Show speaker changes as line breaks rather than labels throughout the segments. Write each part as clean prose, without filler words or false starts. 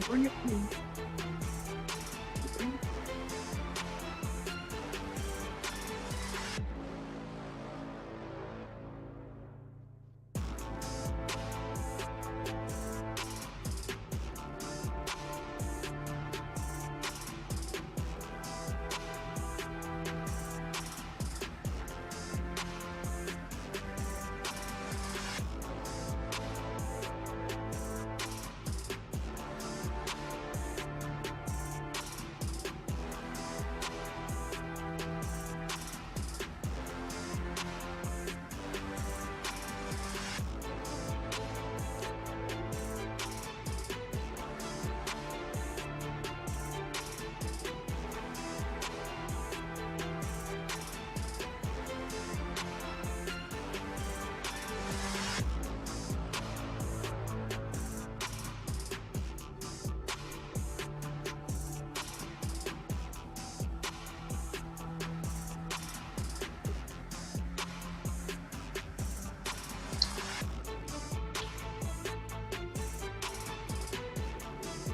Bring it to me.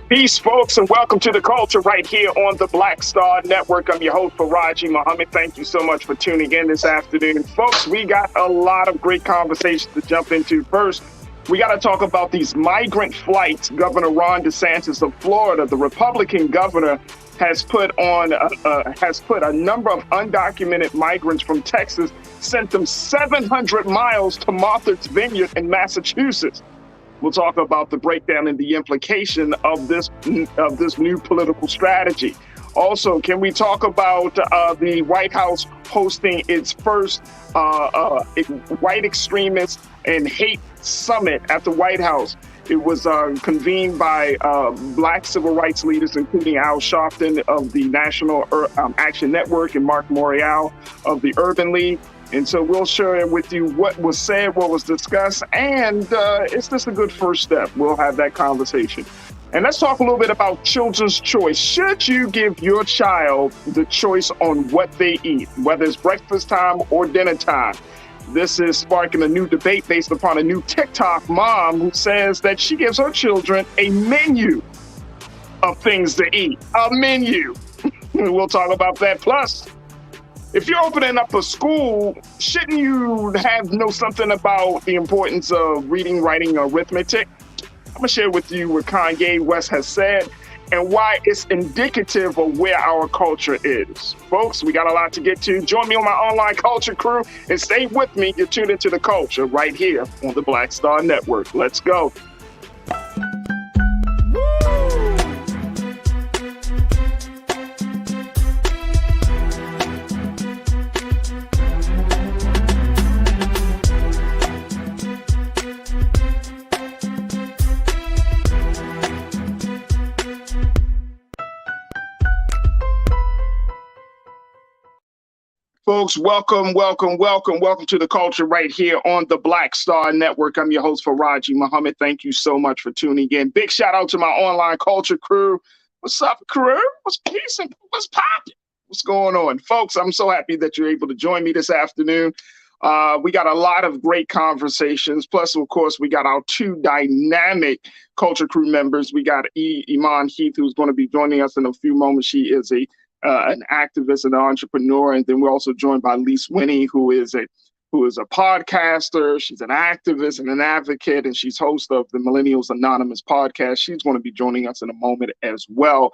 Peace, folks, and welcome to the culture right here on the Black Star Network. I'm your host, Farajii Muhammad. Thank you so much for tuning in this afternoon. Folks, we got a lot of great conversations to jump into. First, we got to talk about these migrant flights. Governor Ron DeSantis of Florida, the Republican governor, has put a number of undocumented migrants from Texas, sent them 700 miles to Martha's Vineyard in Massachusetts. We'll talk about the breakdown and the implication of this new political strategy. Also, can we talk about the White House hosting its first white extremist and hate summit at the White House? It was convened by Black civil rights leaders, including Al Sharpton of the National Action Network and Mark Morial of the Urban League. And so we'll share with you what was said, what was discussed, and is this a good first step? We'll have that conversation. And let's talk a little bit about children's choice. Should you give your child the choice on what they eat, whether it's breakfast time or dinner time? This is sparking a new debate based upon a new TikTok mom who says that she gives her children a menu of things to eat, a menu. We'll talk about that. Plus, if you're opening up a school, shouldn't you know something about the importance of reading, writing, arithmetic? I'm going to share with you what Kanye West has said and why it's indicative of where our culture is. Folks, we got a lot to get to. Join me on my online culture crew and stay with me. You're tuned into the culture right here on the Black Star Network. Let's go. Folks, welcome to the culture right here on the Black Star Network. I'm your host, Farajii Muhammad. Thank you so much for tuning in. Big shout out to my online culture crew. What's up, crew? What's peace and what's popping? What's going on? Folks, I'm so happy that you're able to join me this afternoon. We got a lot of great conversations. Plus, of course, we got our two dynamic culture crew members. We got Iman Heath, who's going to be joining us in a few moments. She is an activist and an entrepreneur, and then we're also joined by Lise Winnie, who is a podcaster. She's an activist and an advocate, and she's host of the Millennials Anonymous podcast. She's going to be joining us in a moment as well.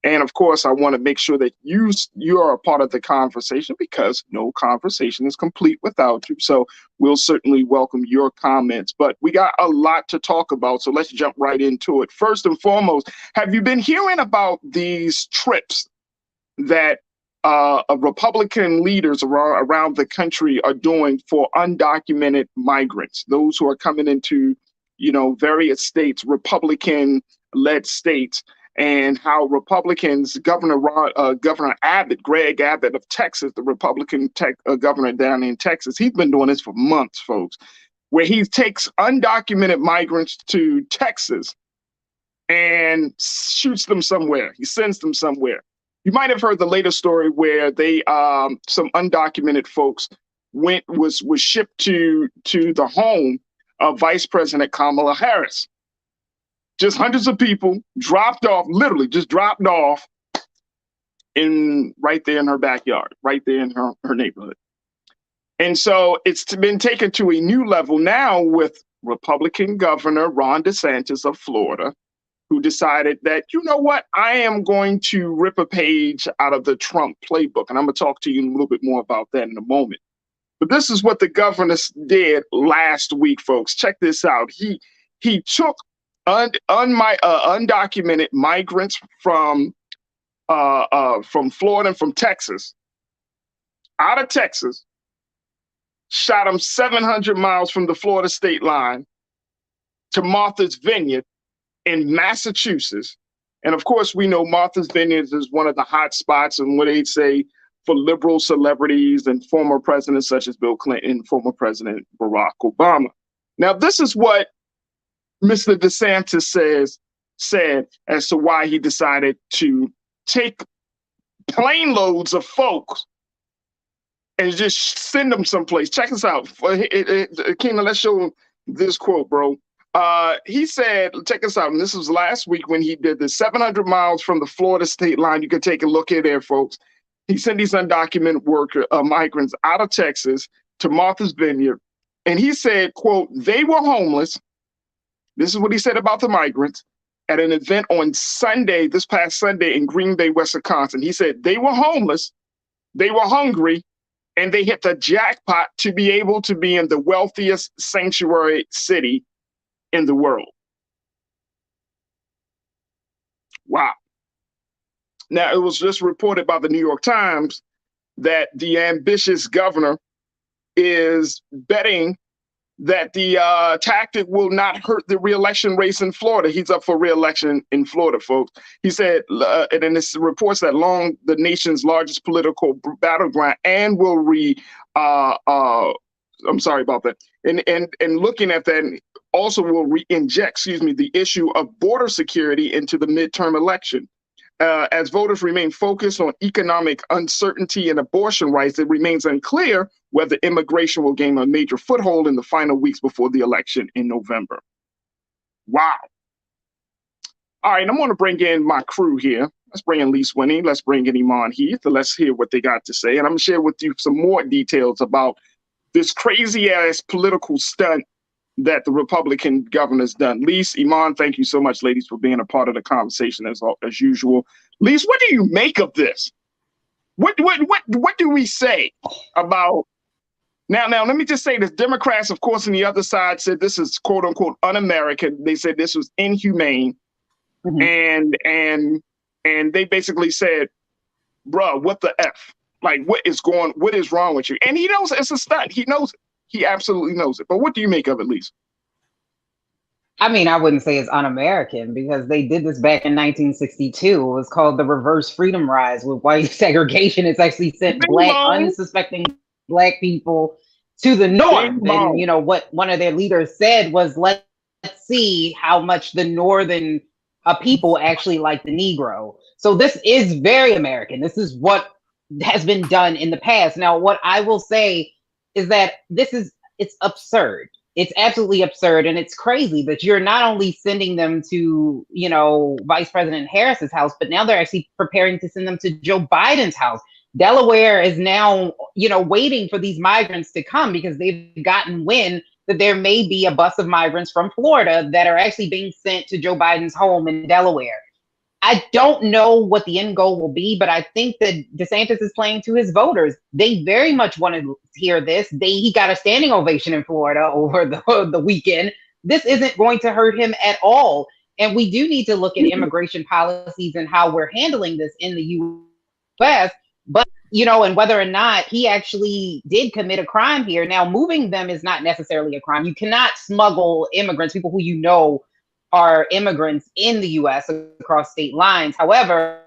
And of course, I want to make sure that you are a part of the conversation, because no conversation is complete without you. So we'll certainly welcome your comments. But we got a lot to talk about, so let's jump right into it. First and foremost, have you been hearing about these trips that Republican leaders around the country are doing for undocumented migrants, those who are coming into, various states, Republican-led states, and how Republicans, Governor Abbott, Greg Abbott of Texas, the Republican governor down in Texas, he's been doing this for months, folks, where he takes undocumented migrants to Texas and shoots them somewhere. He sends them somewhere. You might have heard the latest story where they, some undocumented folks was shipped to the home of Vice President Kamala Harris. just hundreds of people dropped off, literally just dropped off right there in her backyard, right there in her neighborhood. And so it's been taken to a new level now with Republican Governor Ron DeSantis of Florida, who decided that, you know what, I am going to rip a page out of the Trump playbook. And I'm going to talk to you a little bit more about that in a moment. But this is what the governor did last week, folks. Check this out. He took undocumented migrants from Florida and from Texas, out of Texas, shot them 700 miles from the Florida state line to Martha's Vineyard in Massachusetts. And of course, we know Martha's Vineyard is one of the hot spots and what they'd say for liberal celebrities and former presidents such as Bill Clinton and former President Barack Obama. Now, this is what Mr. DeSantis said as to why he decided to take plane loads of folks and just send them someplace. Check this out. Keenan, let's show this quote, bro. He said, check this out, and this was last week when he did this, 700 miles from the Florida state line. You can take a look at there, folks. He sent these undocumented migrants out of Texas to Martha's Vineyard. And he said, quote, they were homeless. This is what he said about the migrants at an event on Sunday, this past Sunday in Green Bay, Wisconsin. He said they were homeless, they were hungry, and they hit the jackpot to be able to be in the wealthiest sanctuary city in the world. Wow. Now, it was just reported by the New York Times that the ambitious governor is betting that the tactic will not hurt the re-election race in Florida. He's up for re-election in Florida, folks. He said, and then this reports that the nation's largest political battleground and will I'm sorry about that. And looking at that, also will re-inject, the issue of border security into the midterm election. As voters remain focused on economic uncertainty and abortion rights, it remains unclear whether immigration will gain a major foothold in the final weeks before the election in November. Wow. All right, I'm going to bring in my crew here. Let's bring in Lise Winnie. Let's bring in Iman Heath. Let's hear what they got to say. And I'm going to share with you some more details about this crazy-ass political stunt that the Republican governor's done. Lise, Iman, thank you so much, ladies, for being a part of the conversation as usual. Lise, what do you make of this? What do we say about now? Let me just say this: Democrats, of course, on the other side said this is quote unquote un-American. They said this was inhumane, and they basically said, "Bruh, what the f? Like, what is wrong with you?" And he knows it's a stunt. He knows it. He absolutely knows it. But what do you make of it, Lisa?
I mean, I wouldn't say it's un-American because they did this back in 1962. It was called the Reverse Freedom Rise with white segregation. It's actually sent unsuspecting black people to the north. And, what one of their leaders said was, let's see how much the northern people actually like the Negro. So this is very American. This is what has been done in the past. Now, what I will say is that it's absurd. It's absolutely absurd. And it's crazy that you're not only sending them to, Vice President Harris's house, but now they're actually preparing to send them to Joe Biden's house. Delaware is now, waiting for these migrants to come because they've gotten wind that there may be a bus of migrants from Florida that are actually being sent to Joe Biden's home in Delaware. I don't know what the end goal will be, but I think that DeSantis is playing to his voters. They very much want to hear this. He got a standing ovation in Florida over the weekend. This isn't going to hurt him at all. And we do need to look at immigration policies and how we're handling this in the U.S. But, and whether or not he actually did commit a crime here. Now, moving them is not necessarily a crime. You cannot smuggle immigrants, people who are immigrants in the U.S. across state lines. However,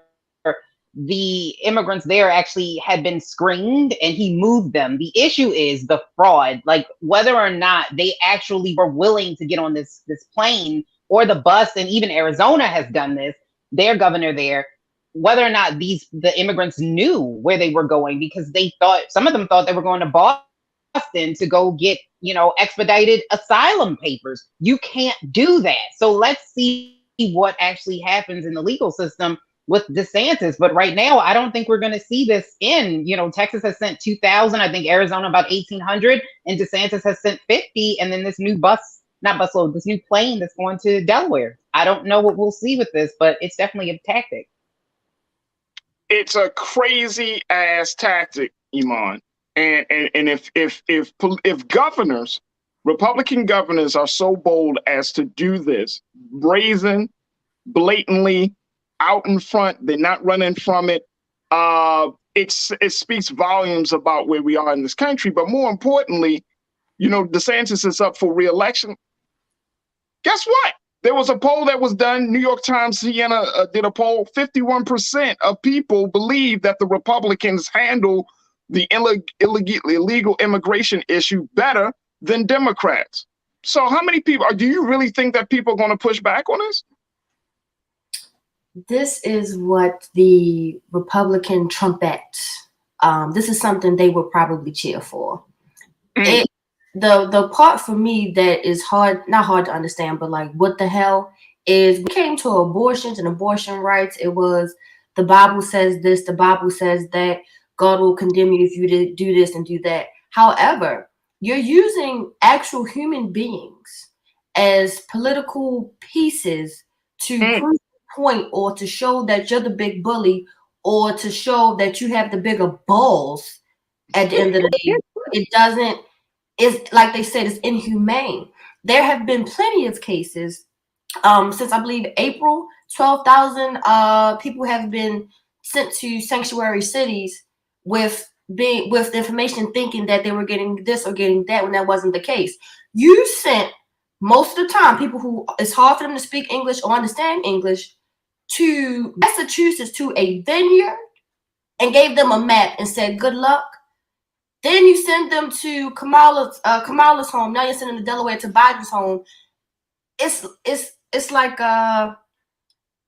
the immigrants there actually had been screened and he moved them. The issue is the fraud, like whether or not they actually were willing to get on this plane or the bus. And even Arizona has done this, their governor there, whether or not the immigrants knew where they were going, because some of them thought they were going to Boston to go get expedited asylum papers. You can't do that. So let's see what actually happens in the legal system with DeSantis. But right now, I don't think we're going to see this in, Texas has sent 2,000, I think Arizona about 1,800, and DeSantis has sent 50. And then this new this new plane that's going to Delaware. I don't know what we'll see with this, but it's definitely a tactic.
It's a crazy ass tactic, Iman. And if governors, Republican governors, are so bold as to do this, brazen, blatantly, out in front, they're not running from it. It speaks volumes about where we are in this country. But more importantly, DeSantis is up for re-election. Guess what? There was a poll that was done. New York Times, Siena did a poll. 51% of people believe that the Republicans handle the illegal immigration issue better than Democrats. So how many people, do you really think that people are going to push back on this?
This is what the Republican trumpets, this is something they would probably cheer for. The part for me that is not hard to understand, but like, what the hell is, when it came to abortions and abortion rights, it was the Bible says this, the Bible says that, God will condemn you if you do this and do that. However, you're using actual human beings as political pieces to prove a point, or to show that you're the big bully, or to show that you have the bigger balls. At the end of the day, it's like they said, it's inhumane. There have been plenty of cases since, I believe, April. 12,000 people have been sent to sanctuary cities with the information, thinking that they were getting this or getting that, when that wasn't the case. You sent, most of the time, people who it's hard for them to speak English or understand English, to Massachusetts, to a vineyard, and gave them a map and said, good luck. Then you send them to Kamala's home. Now you're sending them to Delaware, to Biden's home. It's like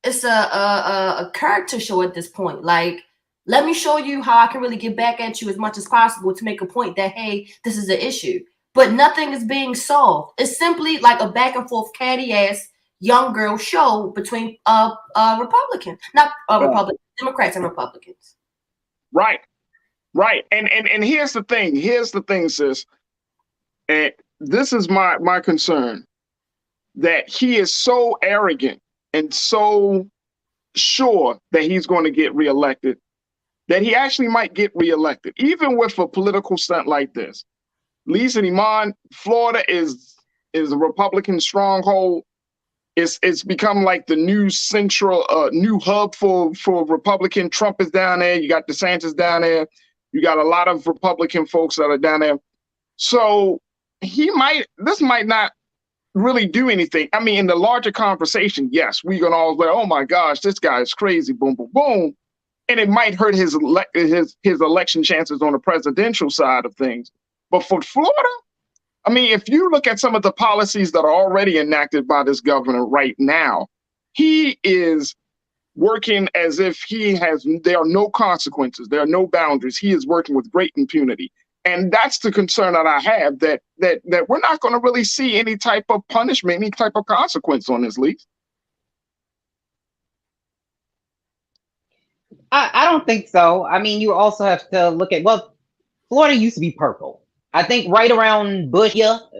it's a character show at this point. Like, let me show you how I can really get back at you as much as possible to make a point that, hey, this is an issue. But nothing is being solved. It's simply like a back and forth catty ass young girl show between Republicans, Democrats and Republicans.
Right. And here's the thing, sis. And this is my concern, that he is so arrogant and so sure that he's going to get reelected, that he actually might get reelected, even with a political stunt like this. Lisa and Iman, Florida is a Republican stronghold. It's become like the new central, new hub for Republican. Trump is down there. You got DeSantis down there. You got a lot of Republican folks that are down there. So this might not really do anything. I mean, in the larger conversation, yes, we're going to always be, oh my gosh, this guy is crazy, boom, boom, boom. And it might hurt his election chances on the presidential side of things. But for Florida, I mean, if you look at some of the policies that are already enacted by this governor right now, he is working as if there are no consequences, there are no boundaries. He is working with great impunity. And that's the concern that I have, that we're not going to really see any type of punishment, any type of consequence on this, leak.
I don't think so. I mean, you also have to look at, Florida used to be purple. I think right around Bush,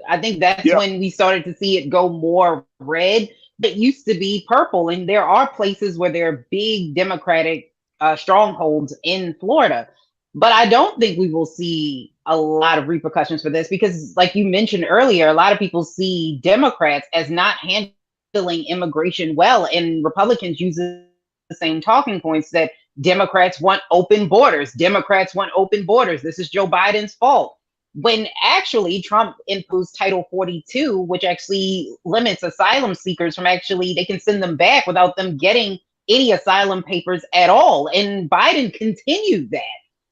I think that's when we started to see it go more red. It used to be purple, and there are places where there are big Democratic strongholds in Florida. But I don't think we will see a lot of repercussions for this, because, like you mentioned earlier, a lot of people see Democrats as not handling immigration well, and Republicans use the same talking points, that Democrats want open borders. Democrats want open borders. This is Joe Biden's fault. When actually Trump imposed Title 42, which actually limits asylum seekers from they can send them back without them getting any asylum papers at all. And Biden continued that,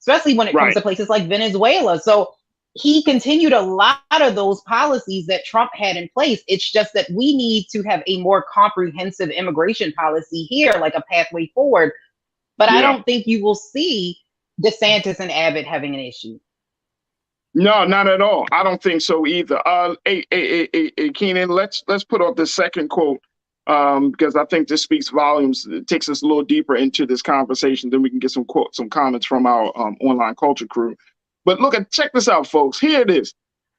especially when it comes to places like Venezuela. So he continued a lot of those policies that Trump had in place. It's just that we need to have a more comprehensive immigration policy here, like a pathway forward. But I don't think you will see DeSantis and Abbott having an issue.
No, not at all. I don't think so either. Keenan, let's put up the second quote. because I think this speaks volumes. It takes us a little deeper into this conversation. Then we can get some comments from our online culture crew. But check this out, folks. Here it is.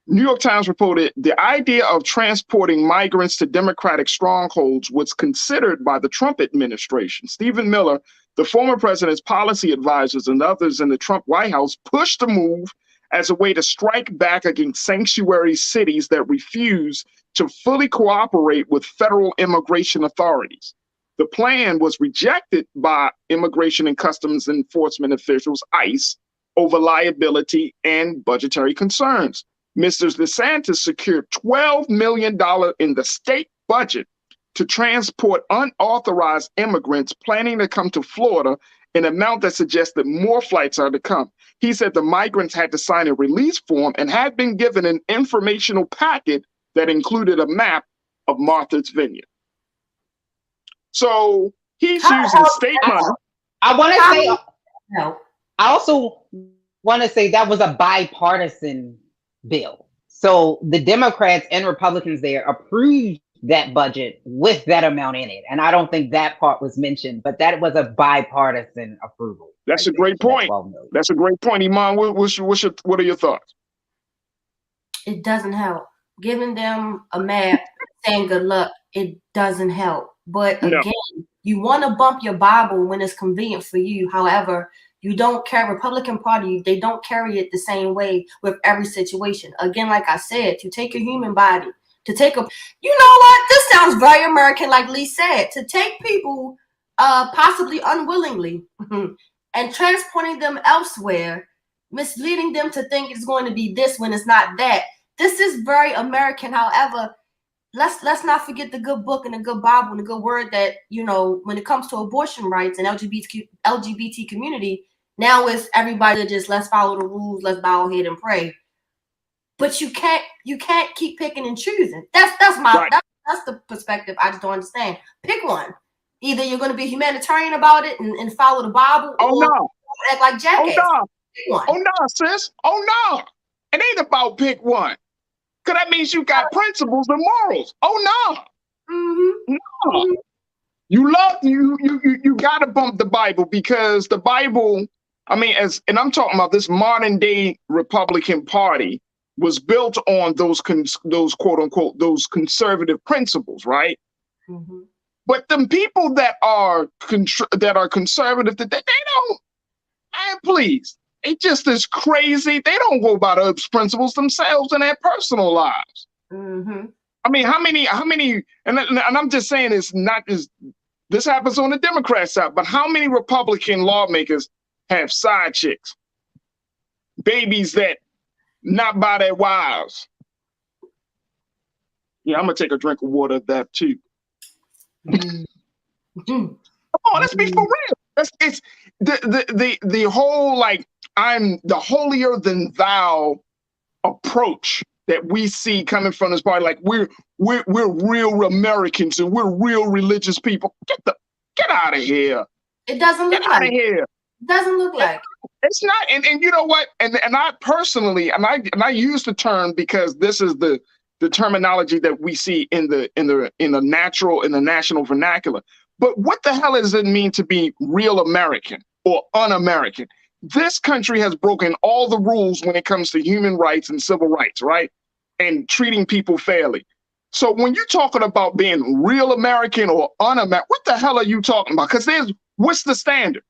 New York Times reported the idea of transporting migrants to Democratic strongholds was considered by the Trump administration. Stephen Miller, the former president's policy advisors, and others in the Trump White House pushed the move as a way to strike back against sanctuary cities that refuse to fully cooperate with federal immigration authorities. The plan was rejected by Immigration and Customs Enforcement officials, ICE, over liability and budgetary concerns. Mr. DeSantis secured $12 million in the state budget to transport unauthorized immigrants planning to come to Florida, an amount that suggests that more flights are to come. He said the migrants had to sign a release form and had been given an informational packet that included a map of Martha's Vineyard. So he's using state money.
I want to say, I also want to say that was a bipartisan bill. So the Democrats and Republicans there approved that budget with that amount in it. And I don't think that part was mentioned, but that was a bipartisan approval.
That's a great point. That's a great point. Iman, what are your thoughts?
It doesn't help. Giving them a map, saying good luck, it doesn't help. But again, you want to bump your Bible when it's convenient for you. However, you don't carry Republican Party. They don't carry it the same way with every situation. Again, like I said, to take a human body, to take a, you know what? This sounds very American, like Lee said, to take people possibly unwillingly and transporting them elsewhere, misleading them to think it's going to be this when it's not that. This is very American. However, let's not forget the good book and the good Bible and the good word that, you know, when it comes to abortion rights and LGBT community, now it's everybody to just let's follow the rules, let's bow our head and pray. But you can't keep picking and choosing. That's the perspective I just don't understand. Pick one. Either you're going to be humanitarian about it and follow the Bible, or act like jackass. Pick one.
Oh no, sis. Oh no. It ain't about pick one. Because that means you got principles and morals. Oh no. No. You gotta bump the Bible, because the Bible, I mean, and I'm talking about this modern day Republican Party was built on those quote unquote those conservative principles, right? But the people that are conservative, that they don't, man, please. It just is crazy. They don't go by those principles themselves in their personal lives. I mean, how many, and I'm just saying it's not just, this happens on the Democrat side, but how many Republican lawmakers have side chicks, babies that not by their wives? Yeah, I'm gonna take a drink of water of that too. Come on, let's be for real. It's the whole, like, I'm the holier than thou approach that we see coming from this party. Like we're real Americans and we're real religious people. Get out of here.
It doesn't look like.
Get out of here.
It doesn't look like.
It's not. And you know what? And I personally, and I use the term because this is the terminology that we see in the national vernacular. But what the hell does it mean to be real American or un-American? This country has broken all the rules when it comes to human rights and civil rights, right? And treating people fairly. So when you're talking about being real American or un-American, what the hell are you talking about? Because what's the standard?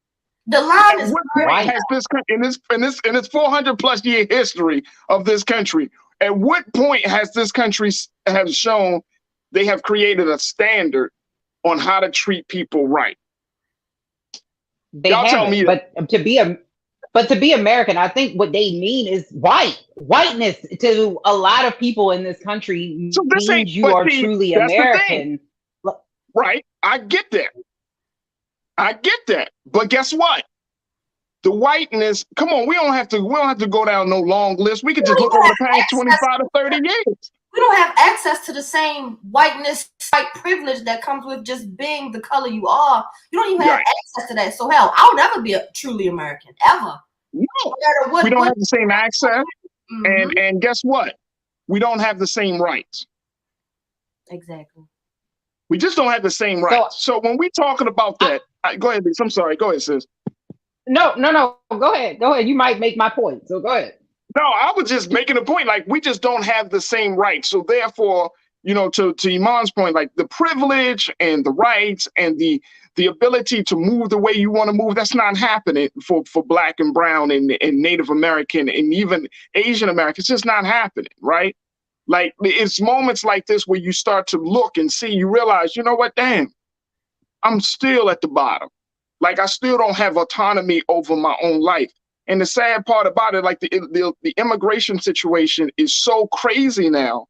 The line is
right. Has this country, in its 400 plus year history of this country, at what point has this country have shown they have created a standard on how to treat people right?
Y'all tell me. But to be American, I think what they mean is whiteness to a lot of people in this country means you are truly American.
Right. I get that. But guess what? The whiteness, come on, we don't have to go down no long list. We could just look over the past 25 to 30 years.
We don't have access to the same whiteness, white privilege that comes with just being the color you are. You don't even have access to that. So hell, I'll never be a truly American, ever.
No, we don't have the same access. And guess what? We don't have the same rights.
Exactly.
We just don't have the same rights. So when we're talking about that, go ahead, I'm sorry. Go ahead, sis.
No. Go ahead. You might make my point. So go ahead.
No, I was just making a point. Like, we just don't have the same rights. So therefore, to Iman's point, like the privilege and the rights and the ability to move the way you want to move, that's not happening for Black and brown and Native American and even Asian American. It's just not happening, right? Like, it's moments like this where you start to look and see, you realize, you know what, damn, I'm still at the bottom. Like, I still don't have autonomy over my own life. And the sad part about it, like the immigration situation is so crazy now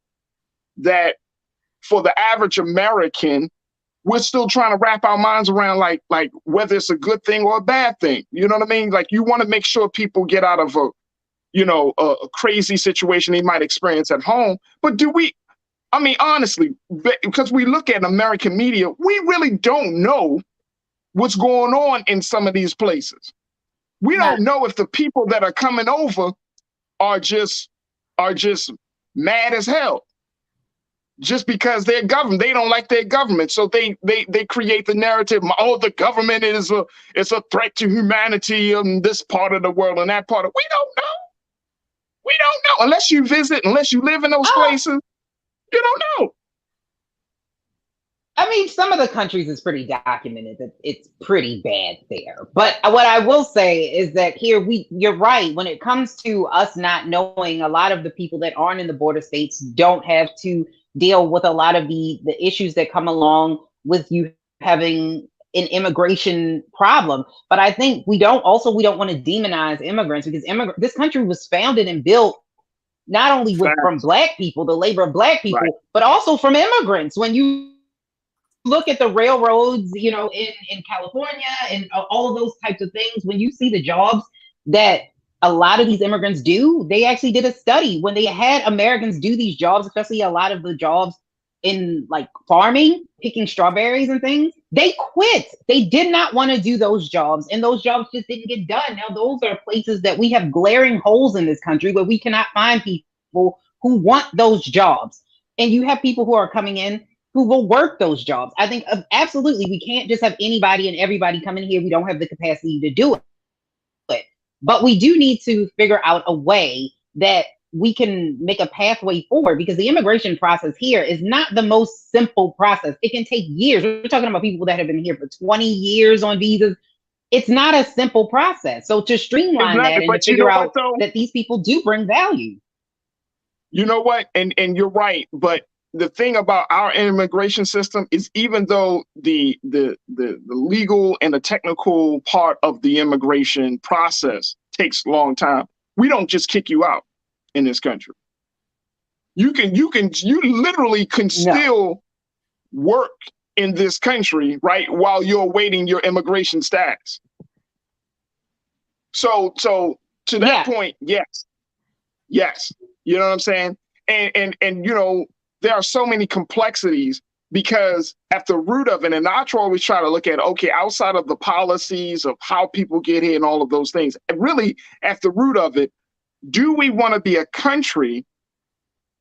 that for the average American, we're still trying to wrap our minds around like whether it's a good thing or a bad thing. You know what I mean? Like, you want to make sure people get out of a crazy situation they might experience at home. But honestly, because we look at American media, we really don't know what's going on in some of these places. We don't know if the people that are coming over are just mad as hell just because their government, they don't like their government. So they create the narrative, oh, the government is a threat to humanity in this part of the world and that part of, we don't know. We don't know. Unless you visit, unless you live in those places, you don't know.
I mean, some of the countries is pretty documented that it's pretty bad there. But what I will say is that here you're right. When it comes to us not knowing, a lot of the people that aren't in the border states don't have to deal with a lot of the issues that come along with you having an immigration problem. But I think we don't want to demonize immigrants, because this country was founded and built not only from Black people, the labor of Black people, but also from immigrants. When you look at the railroads, in California and all of those types of things, when you see the jobs that a lot of these immigrants do, they actually did a study when they had Americans do these jobs, especially a lot of the jobs in like farming, picking strawberries and things. They quit. They did not want to do those jobs, and those jobs just didn't get done. Now, those are places that we have glaring holes in this country where we cannot find people who want those jobs. And you have people who are coming in who will work those jobs. I think absolutely we can't just have anybody and everybody come in here. We don't have the capacity to do it. But we do need to figure out a way that we can make a pathway forward, because the immigration process here is not the most simple process. It can take years. We're talking about people that have been here for 20 years on visas. It's not a simple process. So to streamline that and to figure out that these people do bring value.
You know what? And you're right. But the thing about our immigration system is, even though the legal and the technical part of the immigration process takes a long time, we don't just kick you out in this country. You literally can still work in this country, right, while you're awaiting your immigration status. So to that point, yes. You know what I'm saying? And there are so many complexities, because at the root of it, and I always try to look at, okay, outside of the policies of how people get here and all of those things, and really at the root of it, do we want to be a country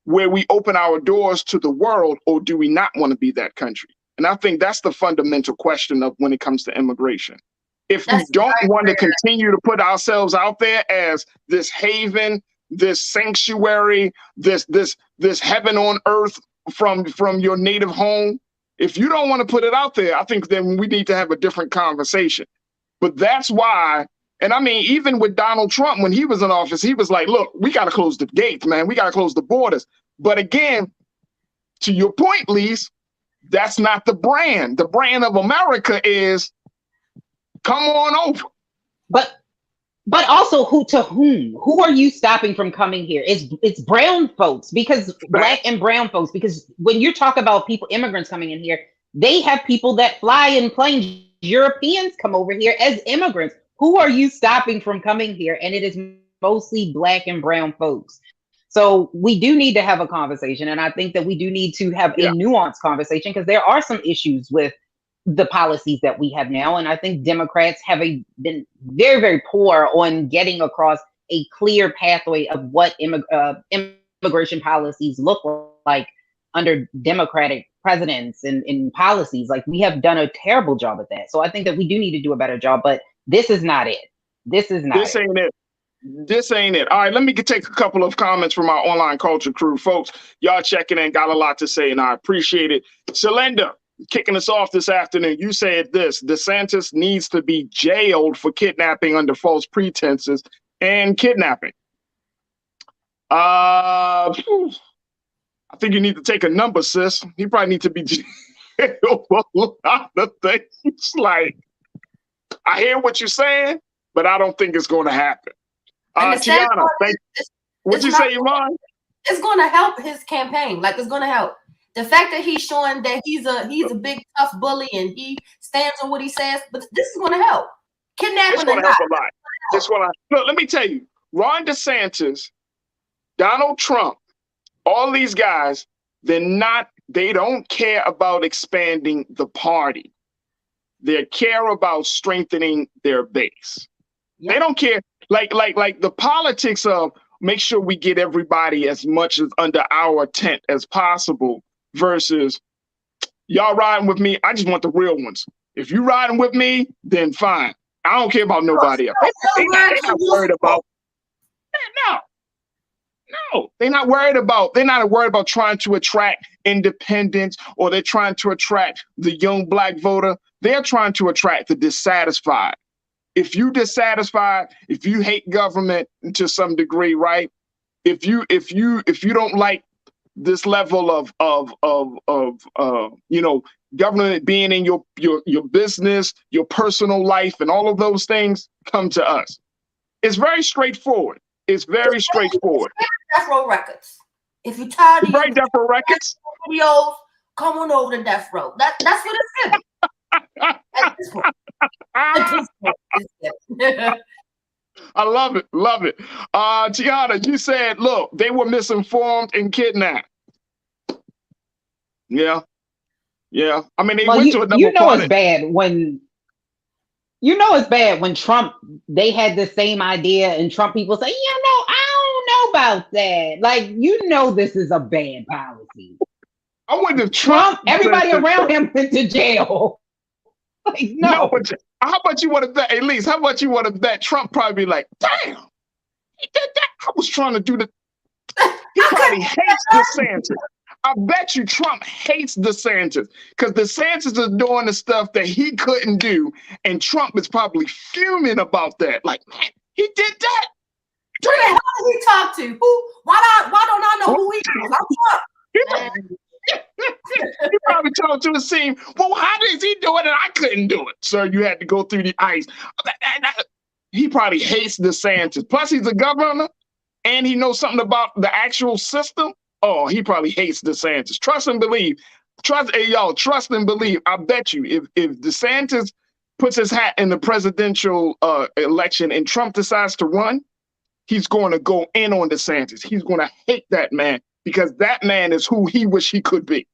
where we open our doors to the world, or do we not want to be that country? And I think that's the fundamental question of when it comes to immigration. If we don't want to continue to put ourselves out there as this haven, this sanctuary, this heaven on earth from your native home, if you don't want to put it out there, I think then we need to have a different conversation. But that's why, and I mean, even with Donald Trump, when he was in office, he was like, look, we got to close the gates, man. We got to close the borders. But again, to your point, Lise, that's not the brand. The brand of America is come on over.
But also, who to whom? Who are you stopping from coming here? It's brown folks, because Black and brown folks, because when you talk about people, immigrants coming in here, they have people that fly in planes. Europeans come over here as immigrants. Who are you stopping from coming here? And it is mostly Black and brown folks. So we do need to have a conversation. And I think that we do need to have a nuanced conversation, because there are some issues with the policies that we have now. And I think Democrats have been very, very poor on getting across a clear pathway of what immigration policies look like under Democratic presidents and policies. Like, we have done a terrible job at that. So I think that we do need to do a better job, but this is not it. This ain't it.
This ain't it. All right, let me take a couple of comments from our online culture crew. Folks, y'all checking in, got a lot to say, and I appreciate it. Shalenda, kicking us off this afternoon, you said this: DeSantis needs to be jailed for kidnapping under false pretenses and kidnapping. I think you need to take a number, sis. He probably needs to be jailed for a lot of things. Like, I hear what you're saying, but I don't think it's going to happen. Tiana, what'd you say, Iman?
It's going to help his campaign. Like, it's going to help. The fact that he's showing that he's a big tough bully and he stands on what he says, but this is going to help. Kidnapping
it's going to help a lot. It's going to look. Let me tell you, Ron DeSantis, Donald Trump, all these guys, they don't care about expanding the party. They care about strengthening their base. Yep. They don't care. Like the politics of make sure we get everybody as much as under our tent as possible versus y'all riding with me. I just want the real ones. If you riding with me, then fine. I don't care about nobody else. They're not worried about. No, they're not worried about trying to attract independents, or they're trying to attract the young black voter. They're trying to attract the dissatisfied. If you dissatisfied, if you hate government to some degree, right? If you don't like this level of government being in your business, your personal life, and all of those things, come to us. It's very straightforward. It's very straightforward.
Death Row Records. If you're tired of
Death Row Records
videos, come on over to Death Row. That's what it's at this point.
I love it. Tiana, you said, look, they were misinformed and kidnapped. Yeah. I mean, they went to another
it's bad when it's bad when Trump, they had the same idea and Trump people say, I don't know about that. Like, this is a bad policy.
I wouldn't have
Trump, everybody around him went to jail. Like, no.
But how about you want to bet, Elise? How about you want to bet Trump probably be like, damn, he did that. I was trying to do the. He probably hates DeSantis. I bet you Trump hates DeSantis because DeSantis is doing the stuff that he couldn't do, and Trump is probably fuming about that. Like, man, he did that.
Who the hell did he talk to? Who? Why don't I know who he is? I'm Trump.
He probably told to the scene, well, how does he do it and I couldn't do it? Sir, you had to go through the ice. He probably hates DeSantis. Plus, he's a governor and he knows something about the actual system. Oh, he probably hates DeSantis. Trust and believe. Trust and believe. I bet you if DeSantis puts his hat in the presidential election and Trump decides to run, he's going to go in on DeSantis. He's going to hate that man because that man is who he wish he could be.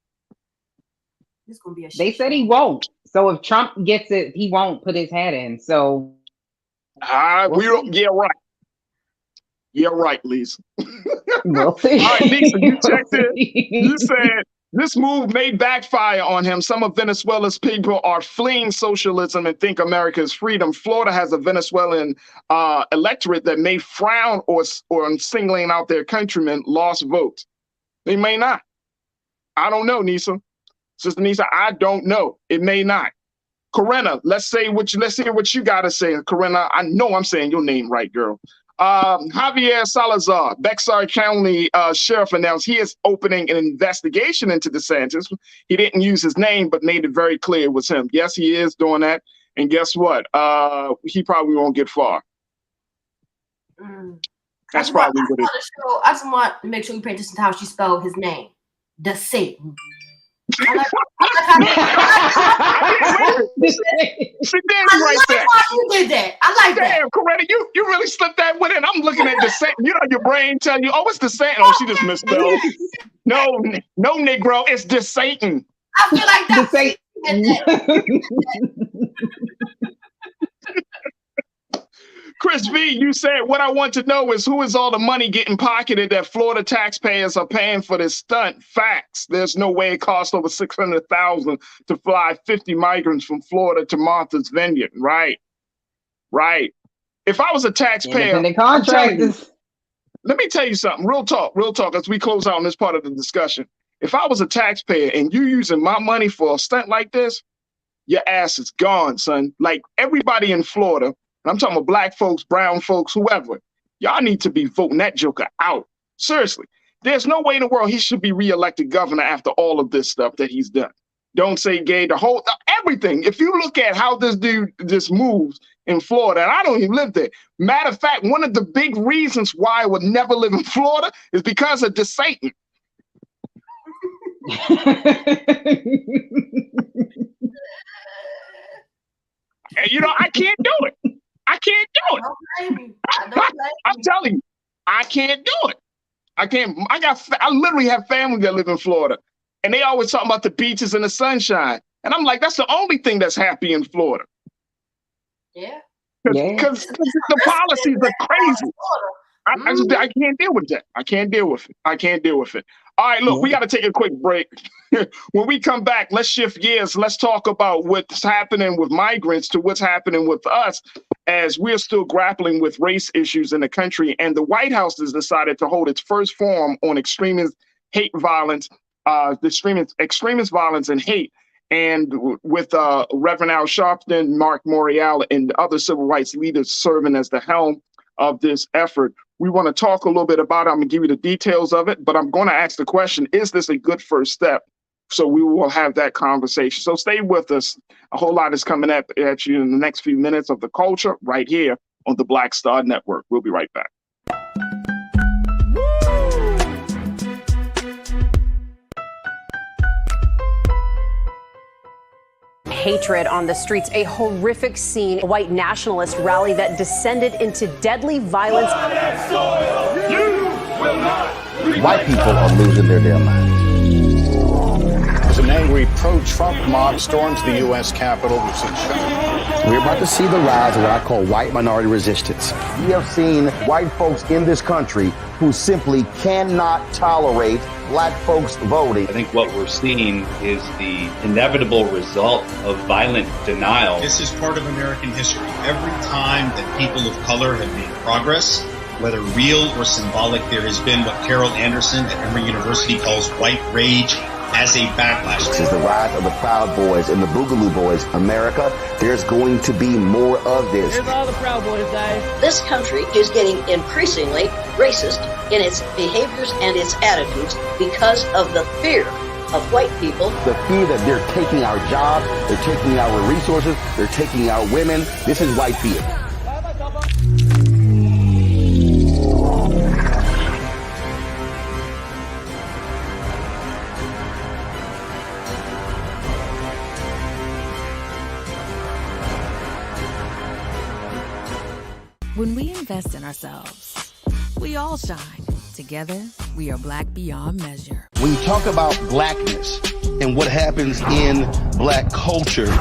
They said he won't. So if Trump gets it, he won't put his hat in. So
yeah, right. Yeah, right, Lisa.
We'll see.
All right, Lisa, you checked it. You said this move may backfire on him. Some of Venezuela's people are fleeing socialism and think America is freedom. Florida has a Venezuelan electorate that may frown on singling out their countrymen lost votes. They may not. I don't know, Nisa. Sister Nisa, I don't know. It may not. Corinna, let's hear what you got to say. Corinna, I know I'm saying your name right, girl. Javier Salazar, Bexar County Sheriff, announced he is opening an investigation into DeSantis. He didn't use his name, but made it very clear it was him. Yes, he is doing that. And guess what? He probably won't get far. That's probably what it is.
I just want to make sure you pay attention to how she spelled his name. DeSantis.
She did right there.
You did that. I like that.
Damn, Coretta, you really slipped that one in. I'm looking at DeSantis. You know, your brain tell you, oh, it's DeSantis. Oh, she just misspelled. No, Negro, it's DeSatan.
I feel like that's
Chris V, you said what I want to know is who is all the money getting pocketed that Florida taxpayers are paying for this stunt? Facts. There's no way it costs over $600,000 to fly 50 migrants from Florida to Martha's Vineyard. Right. Right. If I was a taxpayer,
independent contractors.
Let me tell you something. Real talk, as we close out on this part of the discussion. If I was a taxpayer and you using my money for a stunt like this, your ass is gone, son. Like everybody in Florida, and I'm talking about black folks, brown folks, whoever, y'all need to be voting that joker out. Seriously. There's no way in the world he should be reelected governor after all of this stuff that he's done. Don't say gay, the whole, everything. If you look at how this dude just moves in Florida, and I don't even live there. Matter of fact, one of the big reasons why I would never live in Florida is because of DeSantis. And, you know, I can't do it. I can't do it. I'm telling you, I can't do it. I can't. I literally have family that live in Florida, and they always talk about the beaches and the sunshine. And I'm like, that's the only thing that's happy in Florida.
Yeah.
Because the policies are crazy. I can't deal with that. I can't deal with it. All right, look, we got to take a quick break. When we come back, let's shift gears. Let's talk about what's happening with migrants to what's happening with us as we're still grappling with race issues in the country. And the White House has decided to hold its first forum on extremist hate violence, extremist violence and hate. And with Reverend Al Sharpton, Mark Morial, and other civil rights leaders serving as the helm of this effort. We want to talk a little bit about it. I'm going to give you the details of it, but I'm going to ask the question, is this a good first step? So we will have that conversation. So stay with us. A whole lot is coming up at you in the next few minutes of the culture right here on the Black Star Network. We'll be right back.
Hatred on the streets, a horrific scene, a white nationalist rally that descended into deadly violence.
White people are losing their damn minds.
An angry pro-Trump mob storms the U.S. Capitol.
We're about to see the rise of what I call white minority resistance. We have seen white folks in this country who simply cannot tolerate black folks voting.
I think what we're seeing is the inevitable result of violent denial.
This is part of American history. Every time that people of color have made progress, whether real or symbolic, there has been what Carol Anderson at Emory University calls white rage as a backlash.
This is the rise of the Proud Boys and the Boogaloo Boys. America, there's going to be more of this.
Here's all the Proud Boys, guys.
This country is getting increasingly racist in its behaviors and its attitudes because of the fear of white people.
The fear that they're taking our jobs, they're taking our resources, they're taking our women. This is white fear.
When we invest in ourselves, we all shine. Together, we are black beyond measure.
When you talk about blackness and what happens in black culture,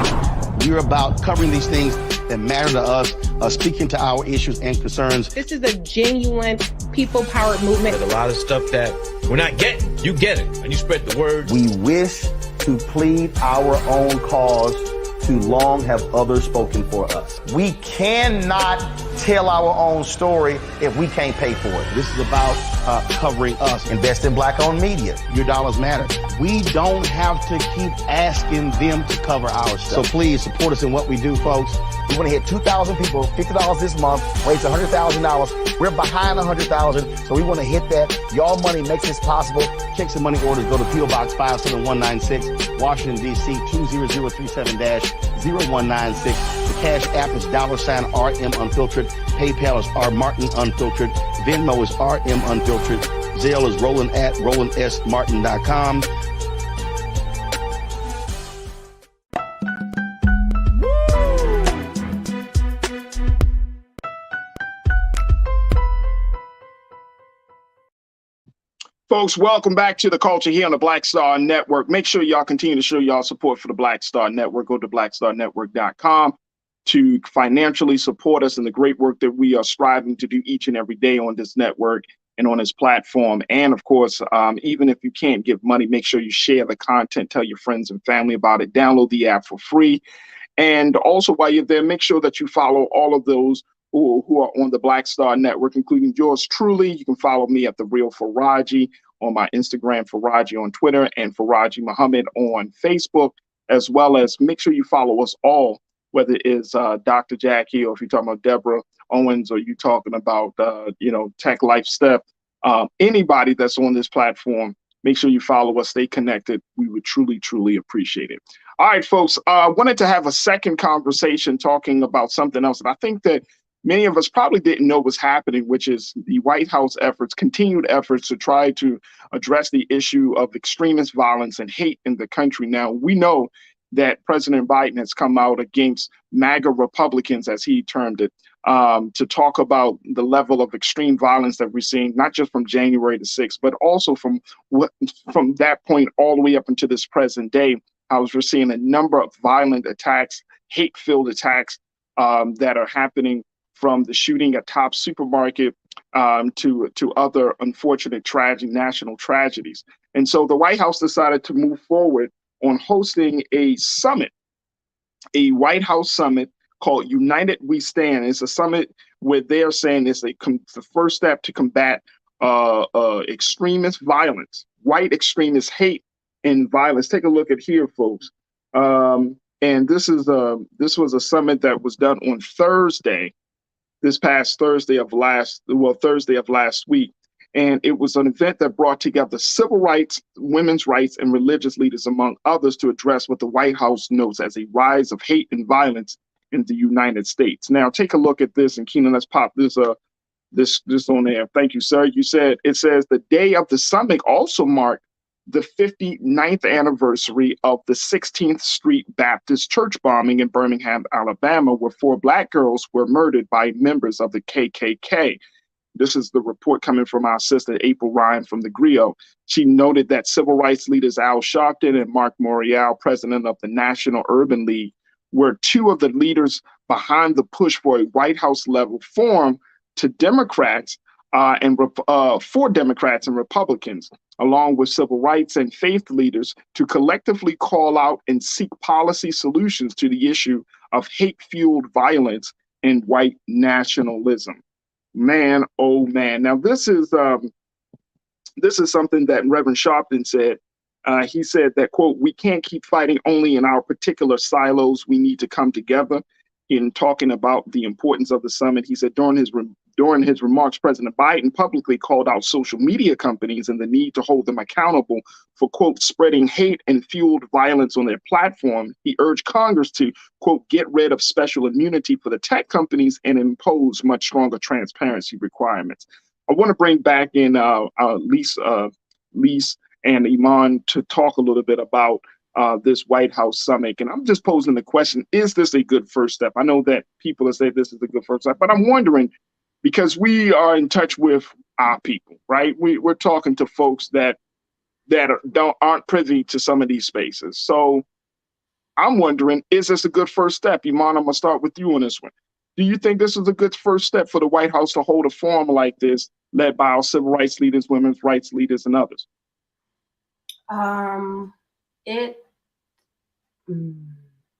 we're about covering these things that matter to us, speaking to our issues and concerns.
This is a genuine people-powered movement.
There's a lot of stuff that we're not getting. You get it, and you spread the word.
We wish to plead our own cause. Too long have others spoken for us. We cannot tell our own story if we can't pay for it. This is about covering us. Invest in black-owned media. Your dollars matter. We don't have to keep asking them to cover our stuff. So please support us in what we do, folks. We want to hit 2,000 people, $50 this month, raise $100,000. We're behind 100,000, so we want to hit that. Y'all money makes this possible. Check some money orders. Go to P.O. Box 57196, Washington, D.C. 20037-0196. The Cash App is $RM Unfiltered. PayPal is R Martin Unfiltered. Venmo is RM Unfiltered. Zelle is Roland at RolandSMartin.com.
Folks, welcome back to the culture here on the Black Star Network. Make sure y'all continue to show y'all support for the Black Star Network. Go to blackstarnetwork.com. to financially support us in the great work that we are striving to do each and every day on this network and on this platform. And of course, even if you can't give money, make sure you share the content, tell your friends and family about it, download the app for free. And also while you're there, make sure that you follow all of those who are on the Black Star Network, including yours truly. You can follow me at The Real Farajii on my Instagram, Farajii on Twitter, and Farajii Muhammad on Facebook, as well as make sure you follow us all, whether it's Dr. Jackie, or if you're talking about Deborah Owens, or you talking about, Tech Life Step, anybody that's on this platform, make sure you follow us, stay connected. We would truly, truly appreciate it. All right, folks, I wanted to have a second conversation talking about something else. And I think that many of us probably didn't know was happening, which is the White House continued efforts to try to address the issue of extremist violence and hate in the country. Now, we know that President Biden has come out against MAGA Republicans, as he termed it, to talk about the level of extreme violence that we're seeing, not just from January the 6th, but also from that point all the way up into this present day. We're seeing a number of violent attacks, hate-filled attacks that are happening, from the shooting at Tops Supermarket to other unfortunate national tragedies. And so the White House decided to move forward on hosting a summit, a White House summit called United We Stand. It's a summit where they're saying it's the first step to combat extremist violence, white extremist hate and violence. Take a look at here, folks. And this was a summit that was done on Thursday, this past Thursday of last week. And it was an event that brought together civil rights, women's rights, and religious leaders, among others, to address what the White House notes as a rise of hate and violence in the United States. Now, take a look at this, and Keenan, let's pop this on there. Thank you, sir. It says the day of the summit also marked the 59th anniversary of the 16th Street Baptist Church bombing in Birmingham, Alabama, where 4 Black girls were murdered by members of the KKK. This is the report coming from our sister, April Ryan from the Griot. She noted that civil rights leaders Al Sharpton and Mark Morial, president of the National Urban League, were 2 of the leaders behind the push for a White House level forum to Democrats for Democrats and Republicans, along with civil rights and faith leaders, to collectively call out and seek policy solutions to the issue of hate-fueled violence and white nationalism. Man, oh man! Now this is something that Reverend Sharpton said. He said that, quote, "We can't keep fighting only in our particular silos. We need to come together." In talking about the importance of the summit, he said during his remarks, President Biden publicly called out social media companies and the need to hold them accountable for, quote, spreading hate and fueled violence on their platform. He urged Congress to, quote, get rid of special immunity for the tech companies and impose much stronger transparency requirements. I want to bring back in Lise and Iman to talk a little bit about this White House summit. And I'm just posing the question, is this a good first step? I know that people have said this is a good first step, but I'm wondering, because we are in touch with our people, right? We're talking to folks that aren't privy to some of these spaces. So I'm wondering, is this a good first step? Iman, I'm gonna start with you on this one. Do you think this is a good first step for the White House to hold a forum like this, led by our civil rights leaders, women's rights leaders, and others?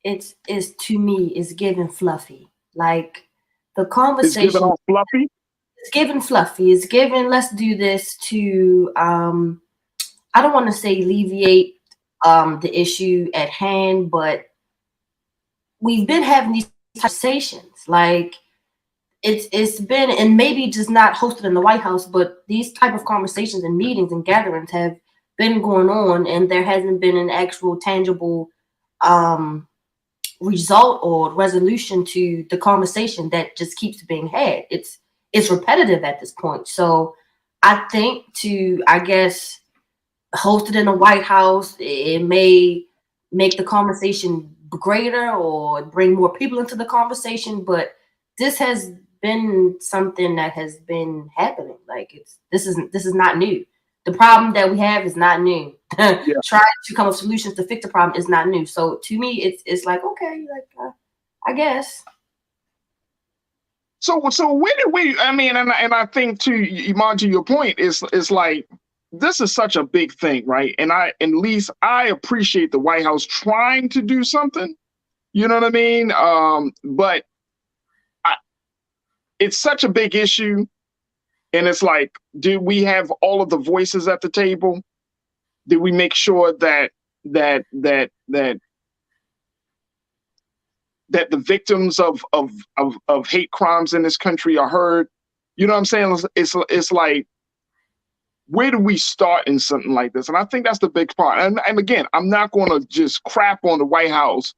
It's to me, it's giving fluffy. Like the conversation.
It's giving all fluffy?
It's giving fluffy. It's giving, let's do this to, I don't want to say alleviate the issue at hand, but we've been having these conversations. Like it's been, and maybe just not hosted in the White House, but these type of conversations and meetings and gatherings have been going on, and there hasn't been an actual tangible result or resolution to the conversation that just keeps being had. It's repetitive at this point. So I think host it in the White House, it may make the conversation greater or bring more people into the conversation, but this has been something that has been happening. Like this is not new. The problem that we have is not new. Trying to come up with solutions to fix the problem is not new. So to me, it's like, okay, like I guess.
So where did we? I mean, and I think too, Iman, to your point, is like this is such a big thing, right? And at least I appreciate the White House trying to do something. You know what I mean? But it's such a big issue, and it's like, do we have all of the voices at the table? Did we make sure that the victims of hate crimes in this country are heard? You know what I'm saying? It's like, where do we start in something like this? And I think that's the big part. And again, I'm not going to just crap on the White House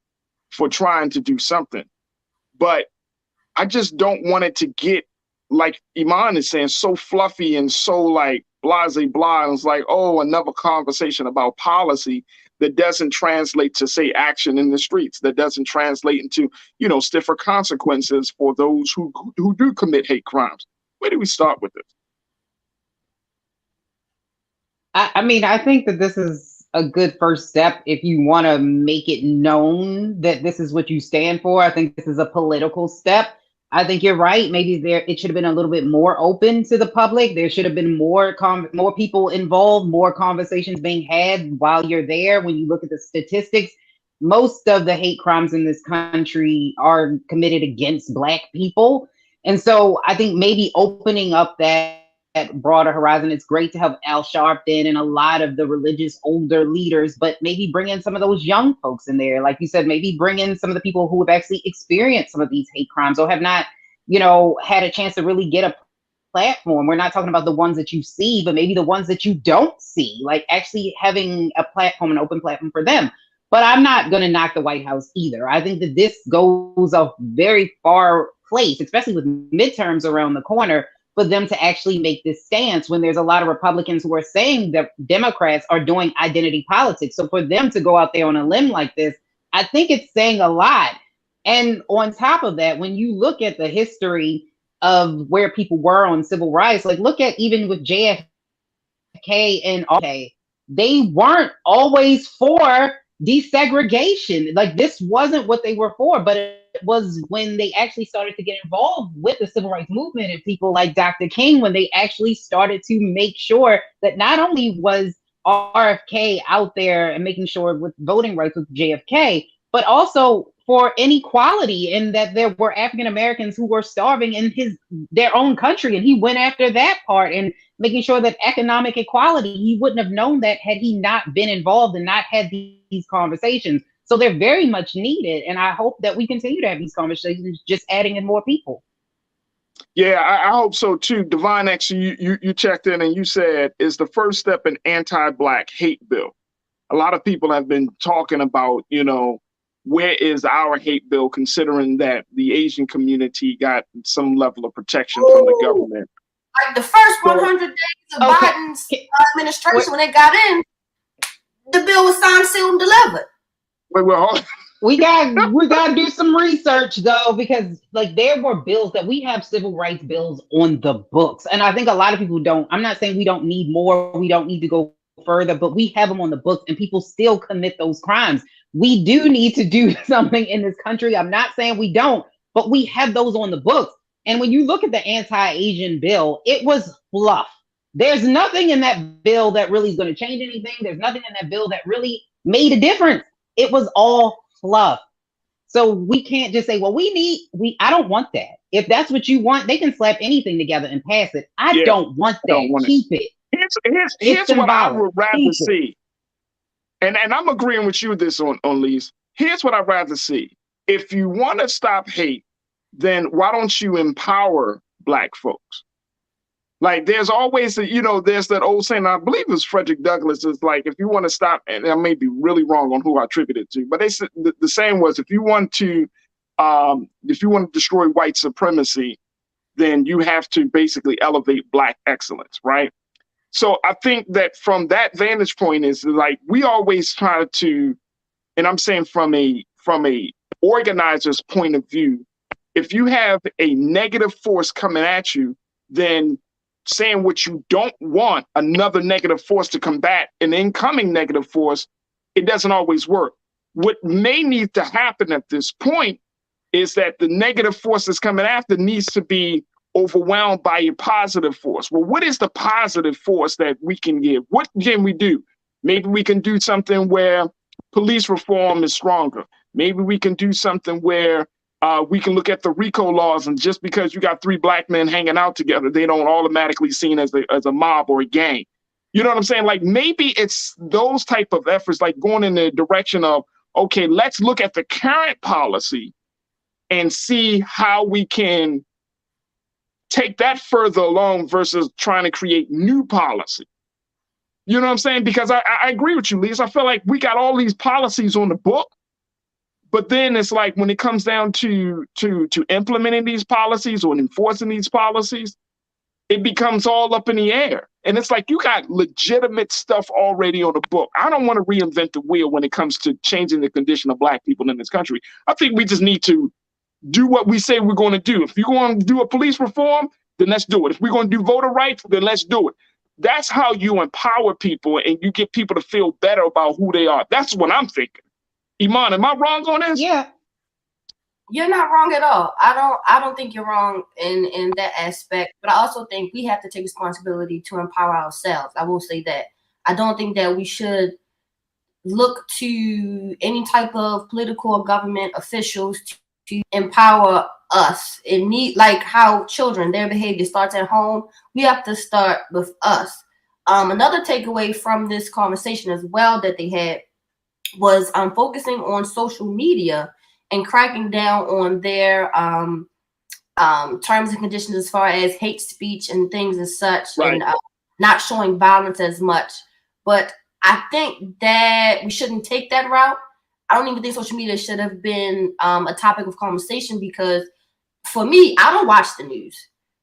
for trying to do something, but I just don't want it to get, like Iman is saying, so fluffy and so like blase blah. And it's like, oh, another conversation about policy that doesn't translate to, say, action in the streets, that doesn't translate into, you know, stiffer consequences for those who do commit hate crimes. Where do we start with this?
I mean, I think that this is a good first step if you want to make it known that this is what you stand for. I think this is a political step. I think you're right. Maybe it should have been a little bit more open to the public. There should have been more people involved, more conversations being had while you're there. When you look at the statistics, most of the hate crimes in this country are committed against Black people. And so I think maybe opening up that broader horizon, it's great to have Al Sharpton and a lot of the religious older leaders, but maybe bring in some of those young folks in there. Like you said, maybe bring in some of the people who have actually experienced some of these hate crimes or have not, you know, had a chance to really get a platform. We're not talking about the ones that you see, but maybe the ones that you don't see, like actually having a platform, an open platform for them. But I'm not going to knock the White House either. I think that this goes a very far place, especially with midterms around the corner, for them to actually make this stance when there's a lot of Republicans who are saying that Democrats are doing identity politics. So for them to go out there on a limb like this, I think it's saying a lot. And on top of that, when you look at the history of where people were on civil rights, like look at even with JFK and RFK, they weren't always for desegregation. Like this wasn't what they were for, but it was when they actually started to get involved with the civil rights movement and people like Dr. King, when they actually started to make sure that not only was RFK out there and making sure with voting rights with JFK, but also for inequality, and that there were African Americans who were starving in their own country, and he went after that part and making sure that economic equality, he wouldn't have known that had he not been involved and not had these conversations. So they're very much needed, and I hope that we continue to have these conversations, just adding in more people.
Yeah, I hope so too. Divine X, you checked in and you said is the first step in anti-Black hate bill. A lot of people have been talking about, you know, where is our hate bill, considering that the Asian community got some level of protection from the government.
Like the first 100 days of Biden's administration, when they got in, the bill was signed, sealed, and delivered.
We got to do some research though, because like there were bills that we have civil rights bills on the books, and I think a lot of people don't. I'm not saying we don't need more, we don't need to go further, but we have them on the books, and people still commit those crimes. We do need to do something in this country. I'm not saying we don't, but we have those on the books. And when you look at the anti-Asian bill, it was fluff. There's nothing in that bill that really is going to change anything. There's nothing in that bill that really made a difference. It was all fluff. So we can't just say, well, I don't want that. If that's what you want, they can slap anything together and pass it. I don't want that. Keep it.
Here's what I would rather see. And I'm agreeing with you this on Lise. Here's what I'd rather see. If you want to stop hate, then why don't you empower Black folks? Like there's always, there's that old saying, I believe it was Frederick Douglass, is like, if you want to stop, and I may be really wrong on who I attribute it to, but they said the saying was, if you want to destroy white supremacy, then you have to basically elevate Black excellence, right? So I think that from that vantage point is like, we always try to, and I'm saying from a organizer's point of view, if you have a negative force coming at you, then saying what you don't want another negative force to combat an incoming negative force, it doesn't always work. What may need to happen at this point is that the negative force that's coming after needs to be overwhelmed by a positive force. Well, what is the positive force that we can give? What can we do? Maybe we can do something where police reform is stronger. Maybe we can do something where we can look at the RICO laws, and just because you got 3 black men hanging out together, they don't automatically seen as a mob or a gang. You know what I'm saying? Like, maybe it's those type of efforts, like going in the direction of, okay, let's look at the current policy and see how we can take that further along versus trying to create new policy. You know what I'm saying? Because I agree with you, Lisa. I feel like we got all these policies on the book, but then it's like when it comes down to implementing these policies or enforcing these policies, it becomes all up in the air. And it's like you got legitimate stuff already on the book. I don't want to reinvent the wheel when it comes to changing the condition of black people in this country. I think we just need to do what we say we're going to do. If you're going to do a police reform, then let's do it. If we're going to do voter rights, then let's do it. That's how you empower people and you get people to feel better about who they are. That's what I'm thinking. Iman, am I wrong on this?
Yeah. You're not wrong at all. I don't think you're wrong in that aspect, but I also think we have to take responsibility to empower ourselves. I will say that. I don't think that we should look to any type of political or government officials to empower us. It need, like how children, their behavior starts at home. We have to start with us. Another takeaway from this conversation as well that they had was focusing on social media and cracking down on their terms and conditions as far as hate speech and things as such, right. And not showing violence as much. But I think that we shouldn't take that route. I don't even think social media should have been a topic of conversation because, for me, I don't watch the news.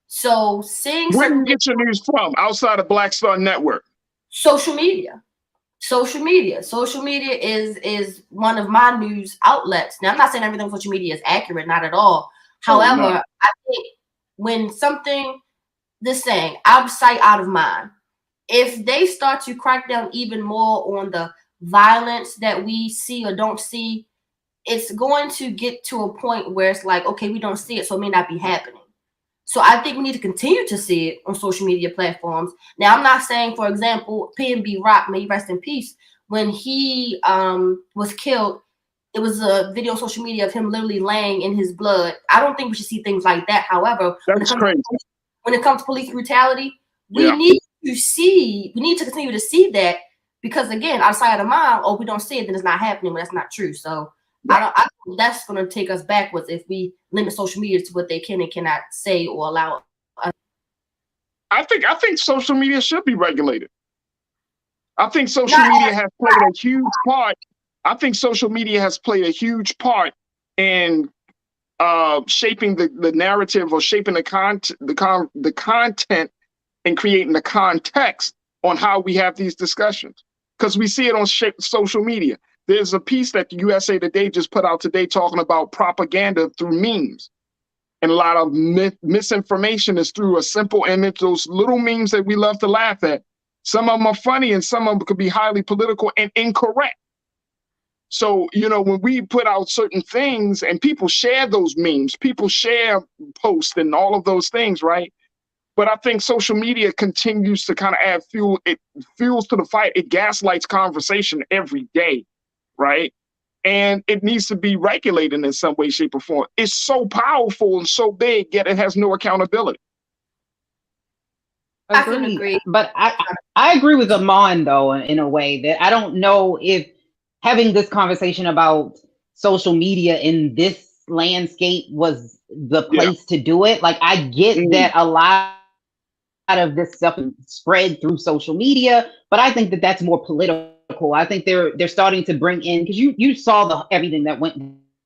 So seeing
where do you get your news from outside of Black Star Network?
Social media. Social media is one of my news outlets. Now, I'm not saying everything on social media is accurate, not at all. However, no. I think when something, this saying, out of sight, out of mind, if they start to crack down even more on the violence that we see or don't see, it's going to get to a point where it's like, okay, we don't see it, so it may not be happening. So I think we need to continue to see it on social media platforms. Now, I'm not saying, for example, PNB Rock, may he rest in peace, when he was killed, it was a video on social media of him literally laying in his blood. I don't think we should see things like that. However, when it comes to police brutality, we need to continue to see that, because again, outside of mind, we don't see it, then it's not happening, but that's not true. So I think that's going to take us backwards if we limit social media to what they can and cannot say or allow. I
think social media should be regulated. I think social media has played a huge part. I think social media has played a huge part in shaping the narrative or shaping the content and creating the context on how we have these discussions, because we see it on social media. There's a piece that the USA Today just put out today talking about propaganda through memes. And a lot of misinformation is through a simple image, those little memes that we love to laugh at. Some of them are funny and some of them could be highly political and incorrect. So, when we put out certain things and people share those memes, people share posts and all of those things, right? But I think social media continues to kind of add fuel. It fuels to the fight. It gaslights conversation every day. Right? And it needs to be regulated in some way, shape, or form. It's so powerful and so big, yet it has no accountability.
I can agree. But I agree with Amon, though, in a way that I don't know if having this conversation about social media in this landscape was the place to do it. Like, I get that a lot of this stuff is spread through social media, but I think that that's more political. I think they're starting to bring in, because you saw everything that went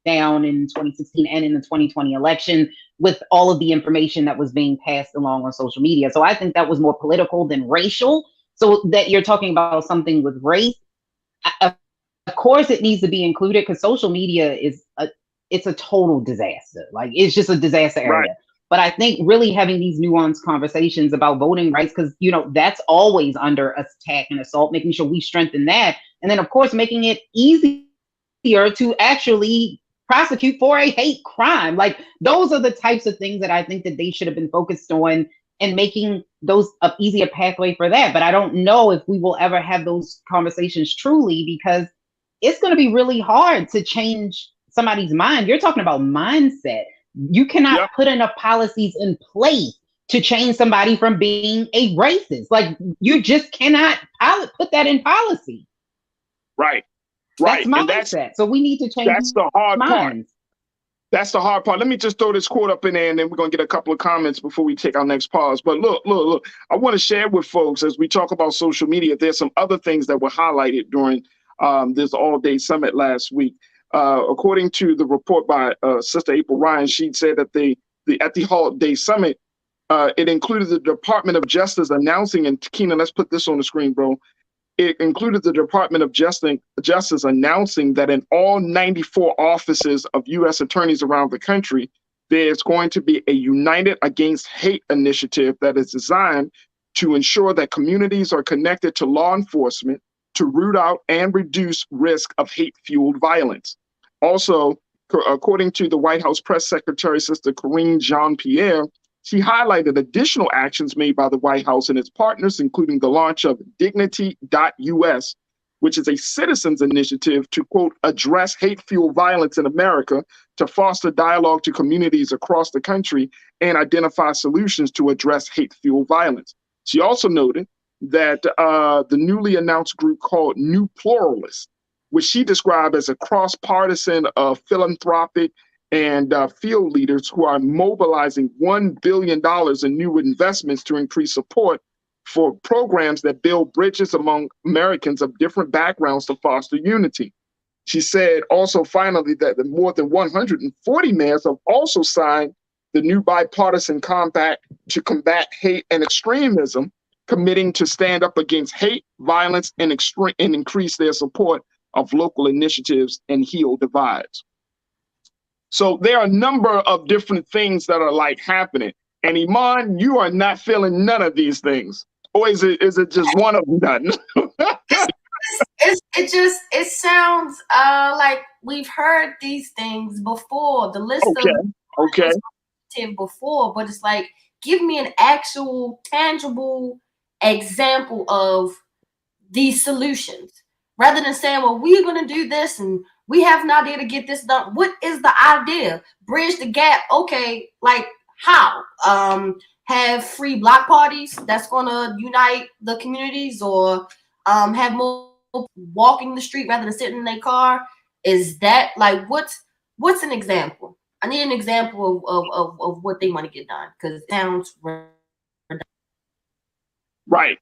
down in 2016 and in the 2020 election with all of the information that was being passed along on social media. So I think that was more political than racial. So that you're talking about something with race, of course it needs to be included, because social media it's a total disaster. Like, it's just a disaster area. Right. But I think really having these nuanced conversations about voting rights, because, that's always under attack and assault, making sure we strengthen that. And then, of course, making it easier to actually prosecute for a hate crime. Like, those are the types of things that I think that they should have been focused on and making those an easier pathway for that. But I don't know if we will ever have those conversations truly, because it's going to be really hard to change somebody's mind. You're talking about mindset. You cannot put enough policies in place to change somebody from being a racist. Like, you just cannot put that in policy.
Right.
That's mindset. So we need to change.
That's the hard
minds.
part. That's the hard part. Let me just throw this quote up in there, and then we're going to get a couple of comments before we take our next pause. But look. I want to share with folks, as we talk about social media, there's some other things that were highlighted during this all-day summit last week. According to the report by Sister April Ryan, she said that at the all-day summit, it included the Department of Justice announcing, and Keenan, let's put this on the screen, bro. It included the Department of Justice announcing that in all 94 offices of U.S. attorneys around the country, there's going to be a United Against Hate initiative that is designed to ensure that communities are connected to law enforcement to root out and reduce risk of hate-fueled violence. Also, according to the White House Press Secretary, Sister Karine Jean-Pierre, she highlighted additional actions made by the White House and its partners, including the launch of Dignity.us, which is a citizens initiative to, quote, address hate-fueled violence in America, to foster dialogue to communities across the country and identify solutions to address hate-fueled violence. She also noted that the newly announced group called New Pluralists, which she described as a cross-partisan philanthropic and field leaders who are mobilizing $1 billion in new investments to increase support for programs that build bridges among Americans of different backgrounds to foster unity. She said also finally that the more than 140 mayors have also signed the new bipartisan compact to combat hate and extremism, committing to stand up against hate, violence, and increase their support of local initiatives and heal divides. So there are a number of different things that are like happening. And Iman, you are not feeling none of these things. Or is it just one of them done?
It sounds like we've heard these things before. The list of before, but it's like, give me an actual tangible example of these solutions, rather than saying, well, we're going to do this and we have an idea to get this done. What is the idea? Bridge the gap. Okay, like how? Have free block parties that's going to unite the communities, or have more walking the street rather than sitting in their car? Is that like what's an example? I need an example of what they want to get done, because it sounds
right.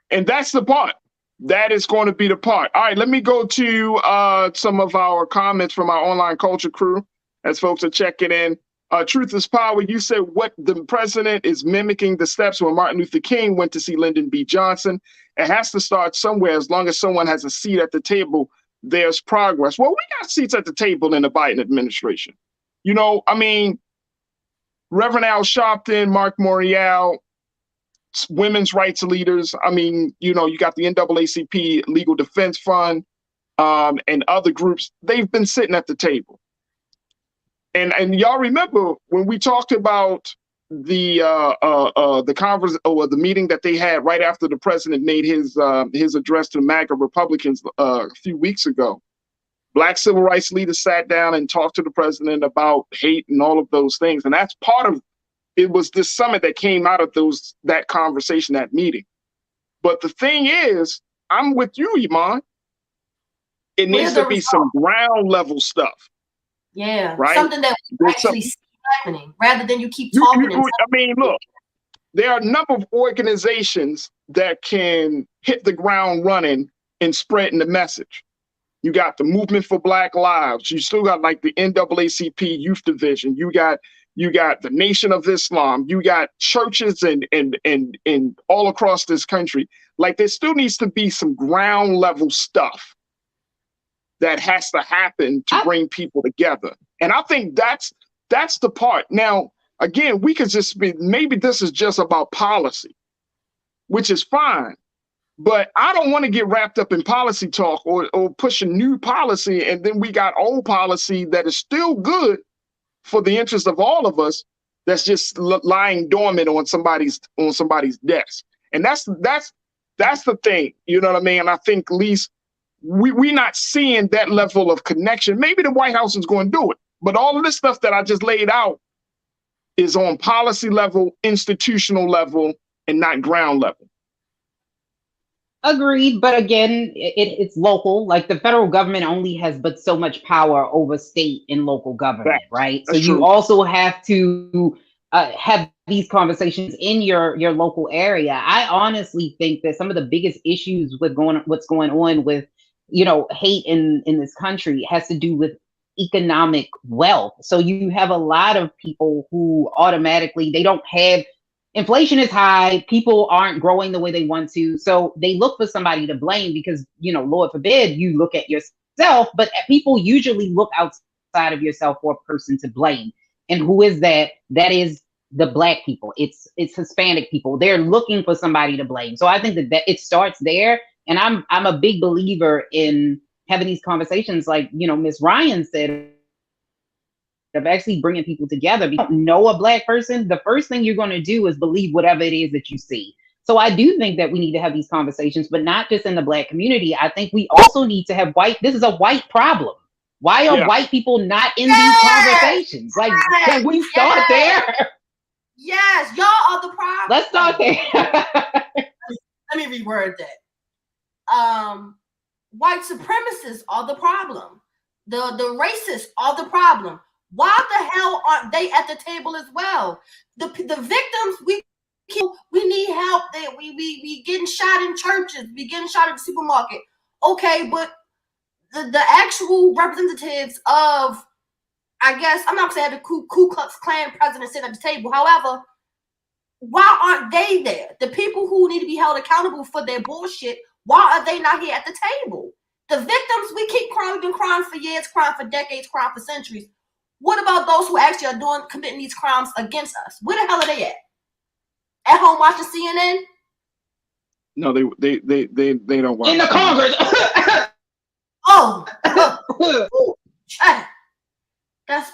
And that's the part. That is going to be the part. All right, let me go to some of our comments from our online culture crew as folks are checking in. Truth is Power, you said what the president is mimicking the steps when Martin Luther King went to see Lyndon B. Johnson. It has to start somewhere. As long as someone has a seat at the table, there's progress. Well, we got seats at the table in the Biden administration. You know, I mean, Reverend Al Sharpton, Mark Morial, women's rights leaders. I mean, you know, you got the NAACP Legal Defense Fund and other groups. They've been sitting at the table. And y'all remember when we talked about the conference or the meeting that they had right after the president made his address to MAGA Republicans a few weeks ago. Black civil rights leaders sat down and talked to the president about hate and all of those things. And that's part of it. Was this summit that came out of that conversation, that meeting. But the thing is, I'm with you, Iman. It needs to be some ground level stuff.
Yeah,
right?
Something that we actually see happening, rather than you keep talking.
I mean, look, there are a number of organizations that can hit the ground running and spreading the message. You got the Movement for Black Lives. You still got like the NAACP Youth Division. You got the Nation of Islam. You got churches and all across this country. Like, there still needs to be some ground level stuff that has to happen to bring people together. And I think that's the part. Now, again, we could just maybe this is just about policy, which is fine. But I don't want to get wrapped up in policy talk or push a new policy, and then we got old policy that is still good for the interest of all of us, that's just lying dormant on somebody's desk. And that's the thing, you know what I mean? And I think at least we're not seeing that level of connection. Maybe the White House is going to do it, but all of this stuff that I just laid out is on policy level, institutional level, and not ground level.
Agreed, but again, it's local. Like the federal government only has but so much power over state and local government, right? So you also have to have these conversations in your local area. I honestly think that some of the biggest issues with what's going on with, you know, hate in this country has to do with economic wealth. So you have a lot of people who automatically, they don't have, inflation is high, people aren't growing the way they want to, so they look for somebody to blame because, you know, Lord forbid you look at yourself, but people usually look outside of yourself for a person to blame. And who is that? That is the Black people. It's Hispanic people. They're looking for somebody to blame. So I think that it starts there. And I'm a big believer in having these conversations, like, you know, Ms. Ryan said, of actually bringing people together. If you don't know a Black person, the first thing you're going to do is believe whatever it is that you see. So I do think that we need to have these conversations, but not just in the Black community. I think we also need to have this is a white problem. Why are white people not in these conversations? Like, can we start there?
Yes, y'all are the problem.
Let's start there.
Let me reword that. White supremacists are the problem. The racists are the problem. Why the hell aren't they at the table as well? The victims, we need help. We getting shot in churches. We getting shot at the supermarket. Okay, but the actual representatives of, I guess, I'm not saying the Ku Klux Klan president sitting at the table. However, why aren't they there? The people who need to be held accountable for their bullshit, why are they not here at the table? The victims, we keep crying, we've been crying for years, crying for decades, crying for centuries. What about those who actually are committing these crimes against us? Where the hell are they at? At home watching CNN?
No, they don't watch
in the Congress.
That's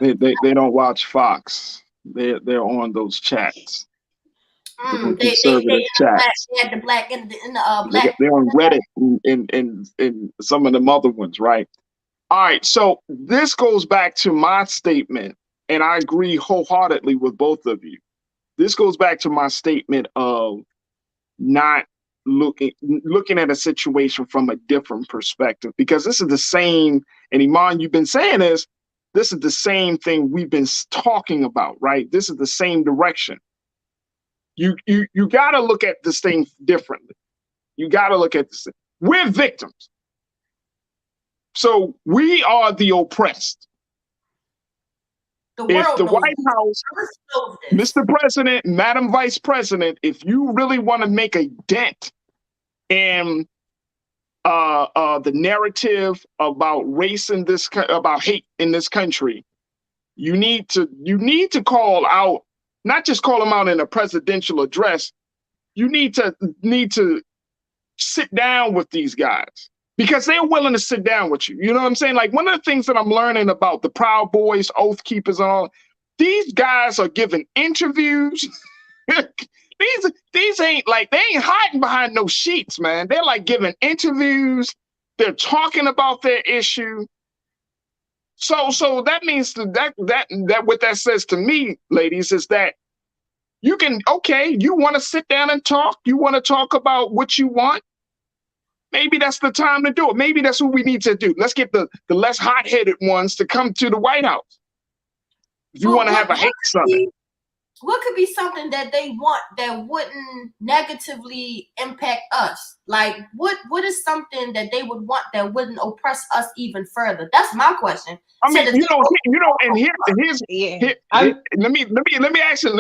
they don't watch Fox. They're on those chats.
They had the black in the black.
They're on Reddit and some of them other ones, right? All right, so this goes back to my statement, and I agree wholeheartedly with both of you. This goes back to my statement of not looking at a situation from a different perspective, because this is the same, and Iman, you've been saying this is the same thing we've been talking about, right? This is the same direction. You got to look at this thing differently. You got to look at this thing. We're victims. So we are the oppressed. If the White House, Mr. President, Madam Vice President, if you really want to make a dent in the narrative about race in this, about hate in this country, you need to call out, not just call them out in a presidential address. You need to sit down with these guys, because they're willing to sit down with you. You know what I'm saying? Like, one of the things that I'm learning about the Proud Boys, Oath Keepers, and all, these guys are giving interviews. These ain't like, they ain't hiding behind no sheets, man. They're like giving interviews. They're talking about their issue. So that means that what that says to me, ladies, is that you can, okay, you want to sit down and talk. You want to talk about what you want. Maybe that's the time to do it. Maybe that's what we need to do. Let's get the less hot-headed ones to come to the White House. If you want to have a hate summit.
What could be something that they want that wouldn't negatively impact us? Like, what is something that they would want that wouldn't oppress us even further? That's my question.
I mean, and let me answer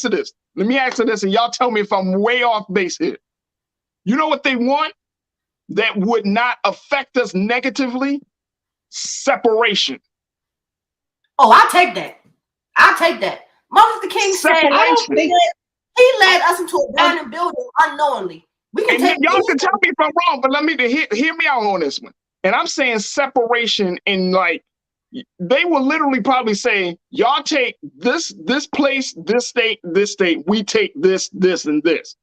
this. Let me answer this, and y'all tell me if I'm way off base here. You know what they want that would not affect us negatively? Separation.
Oh, I'll take that. Martin Luther King said, He led us into a burning building unknowingly. We can take
y'all can tell me if I'm wrong, but let me hear me out on this one. And I'm saying separation in like they will literally probably say, y'all take this place, this state, we take this, and this.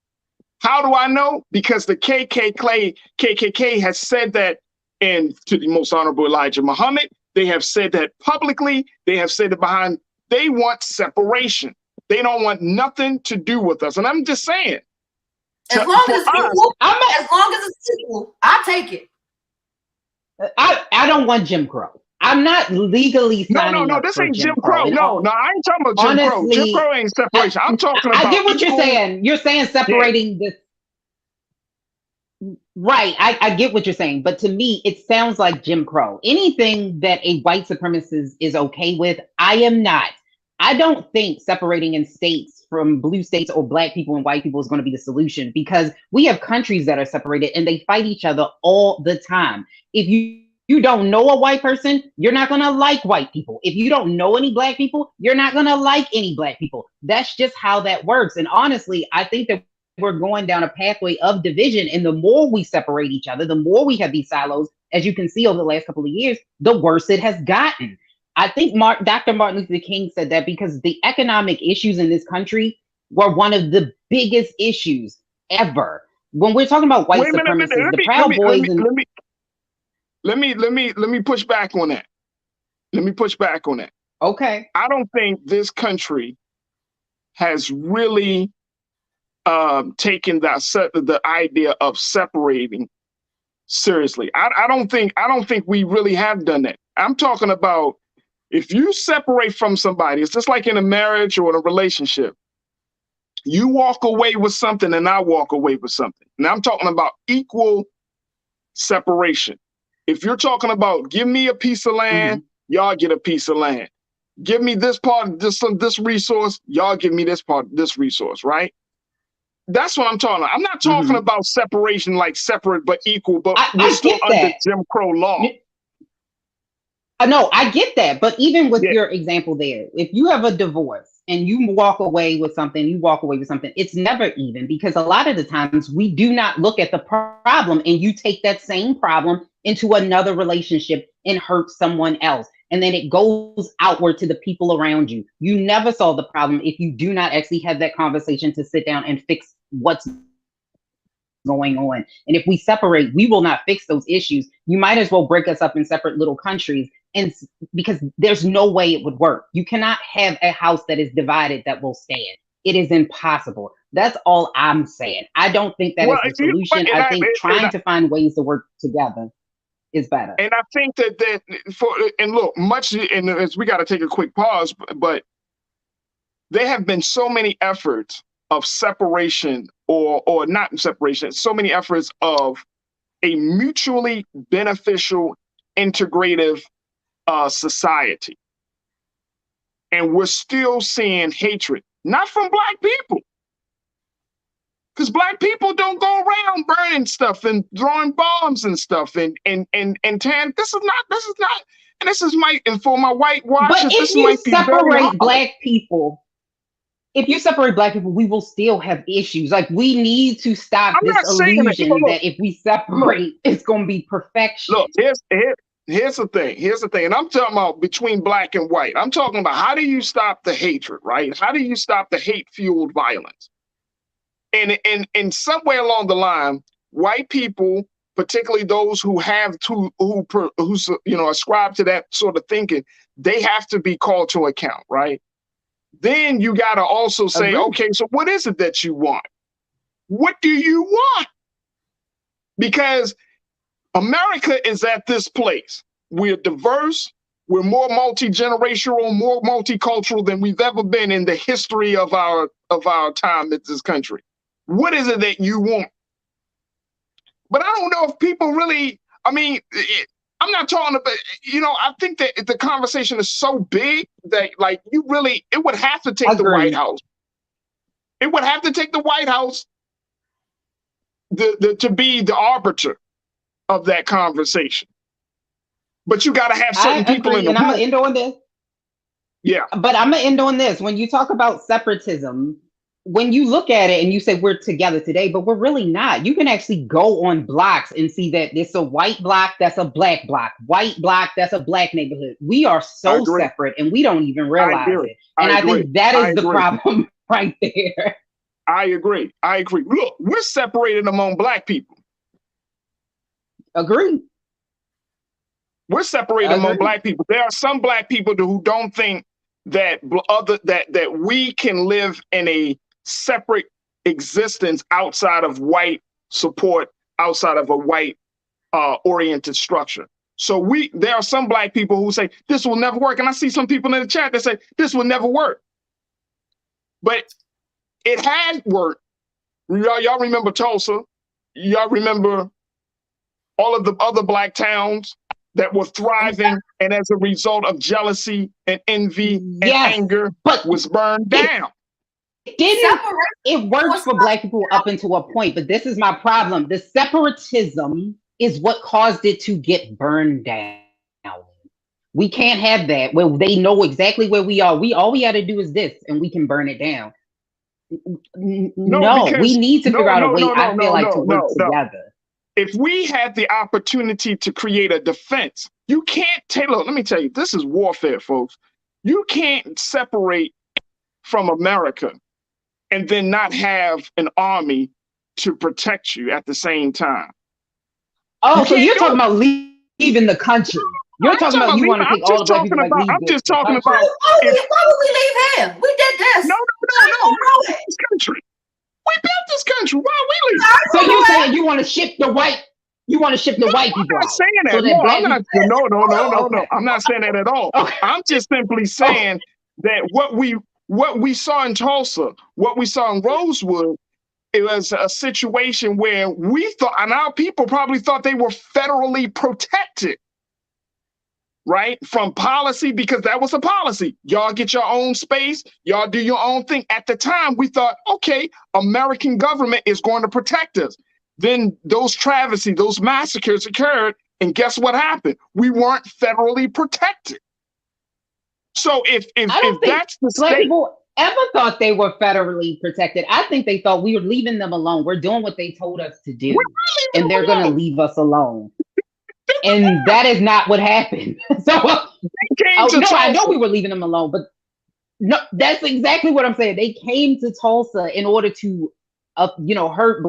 How do I know? Because the KKK has said that, and to the most honorable Elijah Muhammad, they have said that publicly, they have said it behind, they want separation. They don't want nothing to do with us. And I'm just saying.
As long as it's equal, I take it.
I don't want Jim Crow. I'm not legally signing
No,
up
this
for
ain't Jim Crow. No, I ain't talking about Jim Crow. Jim Crow ain't separation. I'm talking about.
I get what you're saying. You're saying separating this. Right. I get what you're saying. But to me, it sounds like Jim Crow. Anything that a white supremacist is okay with, I am not. I don't think separating in states from blue states or black people and white people is going to be the solution, because we have countries that are separated and they fight each other all the time. If you don't know a white person, you're not going to like white people. If you don't know any black people, you're not going to like any black people. That's just how that works. And honestly, I think that we're going down a pathway of division. And the more we separate each other, the more we have these silos, as you can see over the last couple of years, the worse it has gotten. I think Dr. Martin Luther King said that because the economic issues in this country were one of the biggest issues ever. When we're talking about white supremacists, the Proud Boys,
let me push back on that. Let me push back on that.
Okay.
I don't think this country has really taken the idea of separating seriously. I don't think we really have done that. I'm talking about, if you separate from somebody, it's just like in a marriage or in a relationship. You walk away with something and I walk away with something. And I'm talking about equal separation. If you're talking about give me a piece of land, y'all get a piece of land. Give me this part, this resource, y'all give me this part, this resource, right? That's what I'm talking about. I'm not talking about separation like separate but equal, but we're still under Jim Crow law.
No, I get that. But even with your example there, if you have a divorce and you walk away with something, it's never even, because a lot of the times we do not look at the problem, and you take that same problem into another relationship and hurt someone else. And then it goes outward to the people around you. You never solve the problem if you do not actually have that conversation to sit down and fix what's going on. And if we separate, we will not fix those issues. You might as well break us up in separate little countries, and because there's no way it would work. You cannot have a house that is divided that will stand. It is impossible. That's all I'm saying. I don't think that is the solution. I think trying to find ways to work together is better.
And I think that look, and as we got to take a quick pause, but there have been so many efforts of separation or not separation, so many efforts of a mutually beneficial, integrative society. And we're still seeing hatred, not from Black people. Because Black people don't go around burning stuff and throwing bombs and stuff and tearing. This is not, and this is for my white watchers.
But if you separate Black people, we will still have issues. Like, we need to stop this illusion that if we separate, it's going to be perfection.
Look, here's the thing. And I'm talking about between Black and white. I'm talking about, how do you stop the hatred, right? How do you stop the hate-fueled violence? And somewhere along the line, white people, particularly those who ascribe to that sort of thinking, they have to be called to account, right? Then you got to also say, okay, so what is it that you want? What do you want? Because America is at this place. We're diverse. We're more multi-generational, more multicultural than we've ever been in the history of our time in this country. What is it that you want? But I don't know if people really, I'm not talking about, I think that the conversation is so big that, like, it would have to take the White House. It would have to take the White House to be the arbiter of that conversation. But you got to have certain people in the room.
I'm going to end on this.
Yeah.
But I'm going to end on this. When you talk about separatism, when you look at it and you say we're together today, but we're really not. You can actually go on blocks and see that it's a white block, that's a black block, white block, that's a black neighborhood. We are so separate and we don't even realize it. And I think that is the problem right there.
I agree. Look, we're separated among black people.
Agree.
We're separated among black people. There are some black people who don't think that that we can live in a separate existence outside of white support, outside of a white oriented structure. So there are some black people who say this will never work. And I see some people in the chat that say this will never work. But it had worked. Y'all remember Tulsa? Y'all remember all of the other black towns that were thriving, and as a result of jealousy and envy and anger, was burned down.
It worked for black people up until a point, but this is my problem. The separatism is what caused it to get burned down. We can't have that where they know exactly where we are. All we got to do is this, and we can burn it down. No, we need to figure out a way. I feel like to work together.
If we had the opportunity to create a defense, you can't look, let me tell you, this is warfare, folks. You can't separate from America and then not have an army to protect you at the same time.
Oh, so you're talking about leaving the country. You're talking about you want to take all the black people
I'm just talking about.
Why would we leave here? We did this.
No. This country. We built this country. Why are we leaving?
So you're saying you want to ship the white? You want to ship the white people?
I'm not saying that. No. I'm not saying that at all. Okay. I'm just simply saying that what we saw in Tulsa, what we saw in Rosewood, it was a situation where we thought, and our people probably thought they were federally protected, right? From policy, because that was a policy. Y'all get your own space. Y'all do your own thing. At the time, we thought, okay, American government is going to protect us. Then those travesties, those massacres occurred, and guess what happened? We weren't federally protected. So if that's the
black
state,
people ever thought they were federally protected. I think they thought we were leaving them alone. We're doing what they told us to do, and they're going to leave us alone. And that is not what happened. So I know we were leaving them alone, but no, that's exactly what I'm saying. They came to Tulsa in order to, hurt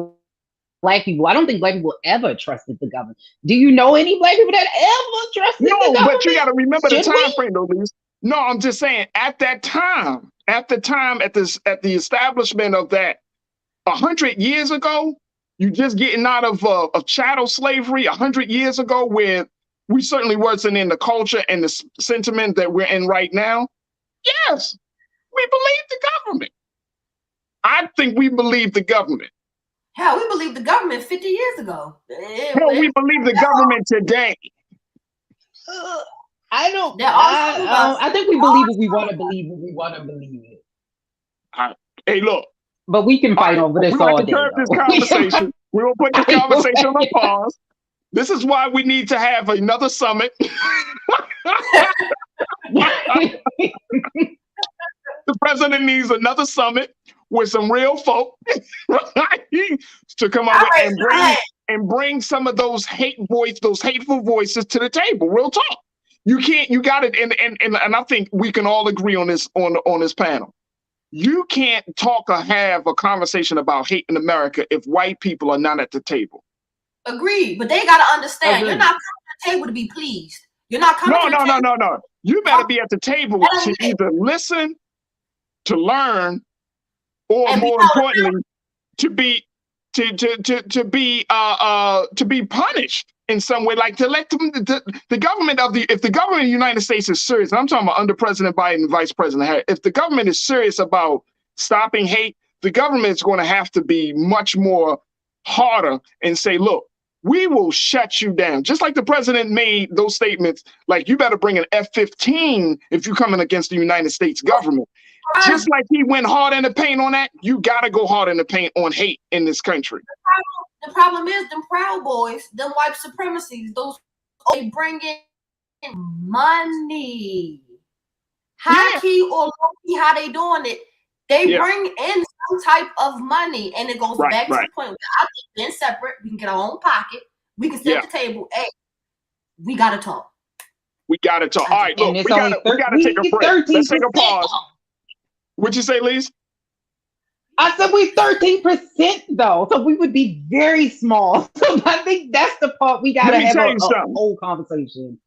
black people. I don't think black people ever trusted the government. Do you know any black people that ever trusted the government?
No, but you got to remember the time frame, though, Lise. No, I'm just saying at the time, at the establishment of that 100 years ago, you just getting out of chattel slavery 100 years ago, where we certainly wasn't in the culture and the sentiment that we're in right now. Yes, we believe the government. I think we believe the government.
Hell, we believe the government 50 years ago.
Hell, we believe the government today.
I think we believe what we want to believe when we want to believe it.
Hey, look.
But we can fight over this all day.
This conversation. We will put this conversation on pause. This is why we need to have another summit. The president needs another summit with some real folk to come up and bring some of those hateful voices to the table. Real talk. You got it. And I think we can all agree on this on this panel. You can't talk or have a conversation about hate in America if white people are not at the table.
Agreed, but they got to understand. You're not coming to the table to be pleased. You're not coming to the table.
No. You better be at the table to either listen, to learn, or and more importantly, to be punished in some way, like to let them, the government if the government of the United States is serious, and I'm talking about under President Biden and Vice President Harris, if the government is serious about stopping hate, the government is going to have to be much more harder and say, look, we will shut you down. Just like the president made those statements, like you better bring an F-15 if you're coming against the United States government. Just like he went hard in the paint on that, you got to go hard in the paint on hate in this country.
The problem is them Proud Boys, them white supremacies, they bring in money. High key or low key, how they doing it, they bring in some type of money. And it goes back to the point where I think being separate, we can get our own pocket. We can sit at the table. Hey, we got to talk.
We got to talk. All right, look, we got to take a break. Let's take a pause. What'd you say, Lise?
I said we 13% though, so we would be very small. So I think that's the part we got to have a whole conversation.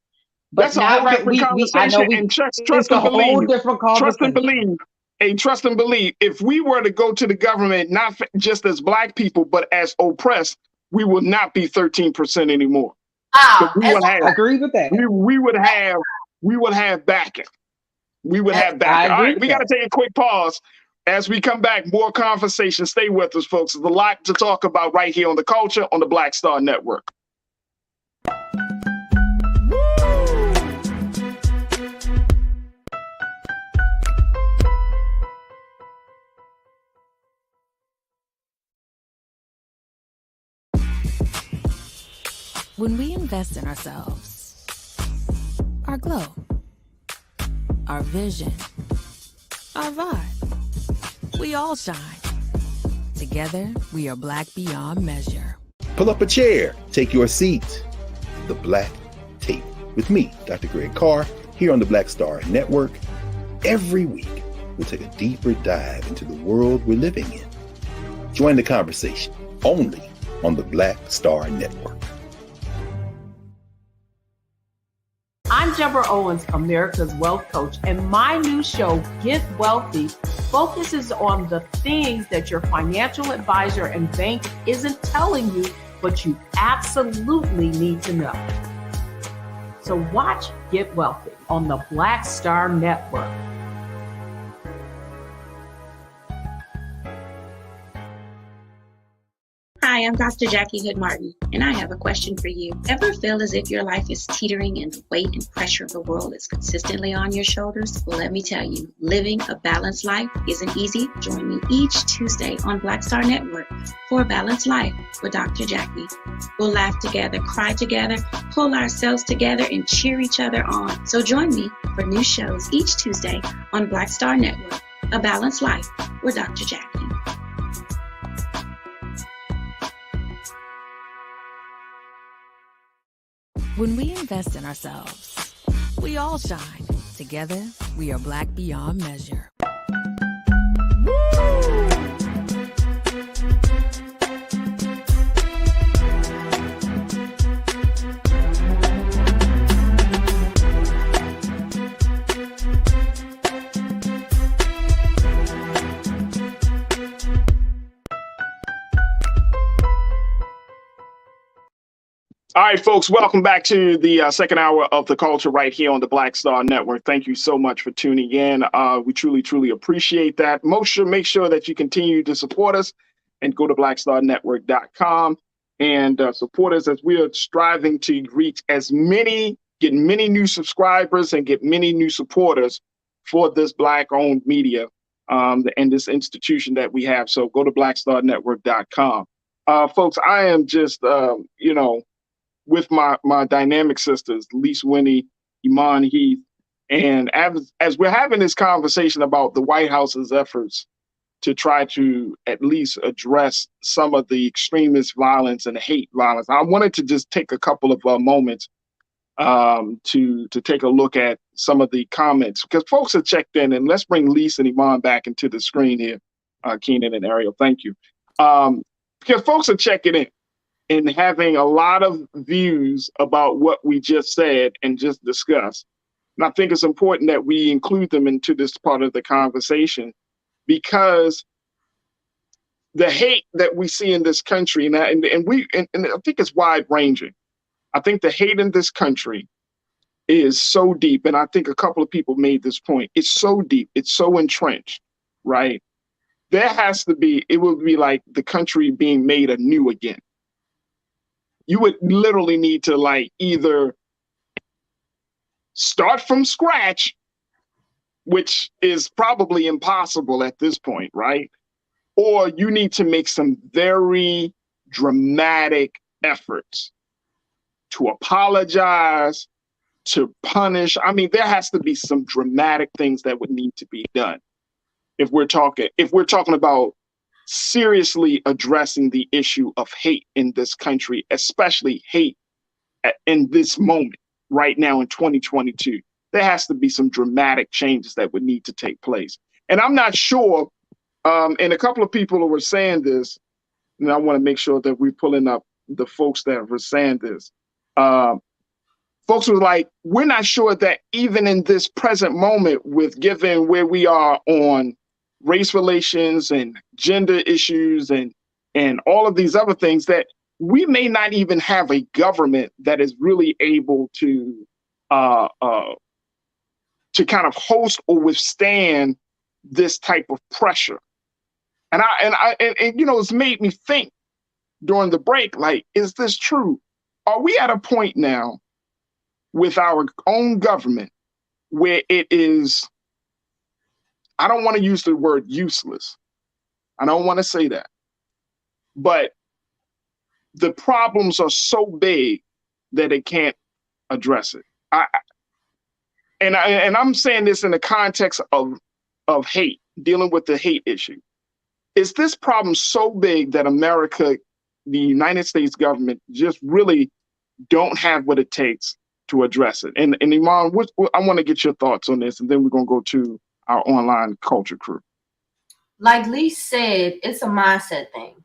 But
that's a whole different conversation. And trust and believe. Trust and believe. Hey, trust and believe. If we were to go to the government, not just as Black people, but as oppressed, we would not be 13% anymore.
I agree with that.
We would have backing. We would have backing. All right, we got to take a quick pause. As we come back, more conversation. Stay with us, folks. There's a lot to talk about right here on The Culture on the Black Star Network.
When we invest in ourselves, our glow, our vision, our vibe, we all shine. Together, we are Black beyond measure.
Pull up a chair, take your seat. The Black Tape with me, Dr. Greg Carr, here on the Black Star Network. Every week, we'll take a deeper dive into the world we're living in. Join the conversation only on the Black Star Network.
I'm Deborah Owens, America's Wealth Coach, and my new show, Get Wealthy, focuses on the things that your financial advisor and bank isn't telling you, but you absolutely need to know. So watch Get Wealthy on the Black Star Network.
Hi, I'm Dr. Jackie Hood Martin, and I have a question for you. Ever feel as if your life is teetering and the weight and pressure of the world is consistently on your shoulders? Well, let me tell you, living a balanced life isn't easy. Join me each Tuesday on Black Star Network for A Balanced Life with Dr. Jackie. We'll laugh together, cry together, pull ourselves together, and cheer each other on. So join me for new shows each Tuesday on Black Star Network, A Balanced Life with Dr. Jackie.
When we invest in ourselves, we all shine. Together, we are Black beyond measure.
All right, folks, welcome back to the second hour of The Culture right here on the Black Star Network. Thank you so much for tuning in. We truly, truly appreciate that. Make sure that you continue to support us and go to blackstarnetwork.com and support us as we are striving to reach get many new subscribers and get many new supporters for this Black-owned media and this institution that we have. So go to blackstarnetwork.com. Folks, I am just, with my dynamic sisters, Lise Winnie, Iman Heath, and as we're having this conversation about the White House's efforts to try to at least address some of the extremist violence and hate violence, I wanted to just take a couple of moments to take a look at some of the comments, because folks have checked in, and let's bring Lise and Iman back into the screen here, Keenan and Ariel, thank you. Because folks are checking in and having a lot of views about what we just said and just discussed. And I think it's important that we include them into this part of the conversation, because the hate that we see in this country, and I think it's wide ranging. I think the hate in this country is so deep, and I think a couple of people made this point. It's so deep, it's so entrenched, right? It would be like the country being made anew again. You would literally need to either start from scratch, which is probably impossible at this point, right? Or you need to make some very dramatic efforts to apologize, to punish. I mean, there has to be some dramatic things that would need to be done if we're talking about seriously addressing the issue of hate in this country, especially hate in this moment right now in 2022. There has to be some dramatic changes that would need to take place. And I'm not sure, and a couple of people who were saying this, and I want to make sure that we're pulling up the folks that were saying this. Folks were like, we're not sure that even in this present moment, with given where we are on race relations and gender issues and all of these other things, that we may not even have a government that is really able to kind of host or withstand this type of pressure. And you know, it's made me think during the break, like, is this true? Are we at a point now with our own government where it is, I don't want to use the word useless. I don't want to say that. But the problems are so big that it can't address it. I'm saying this in the context of hate, dealing with the hate issue. Is this problem so big that America, the United States government, just really don't have what it takes to address it? And Iman, I want to get your thoughts on this, and then we're going to go to our online culture crew.
Like Lee said, it's a mindset thing.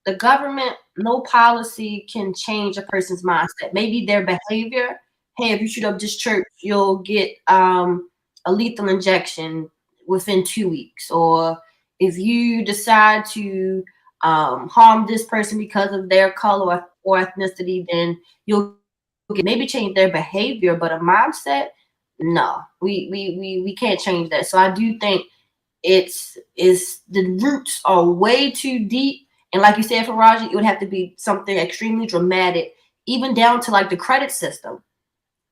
The government, no policy can change a person's mindset. Maybe their behavior. Hey, if you shoot up this church, you'll get a lethal injection within 2 weeks. Or if you decide to harm this person because of their color or ethnicity, then you'll maybe change their behavior. But a mindset, no, we can't change that. So I do think it's the roots are way too deep. And like you said, Farajii, it would have to be something extremely dramatic, even down to like the credit system.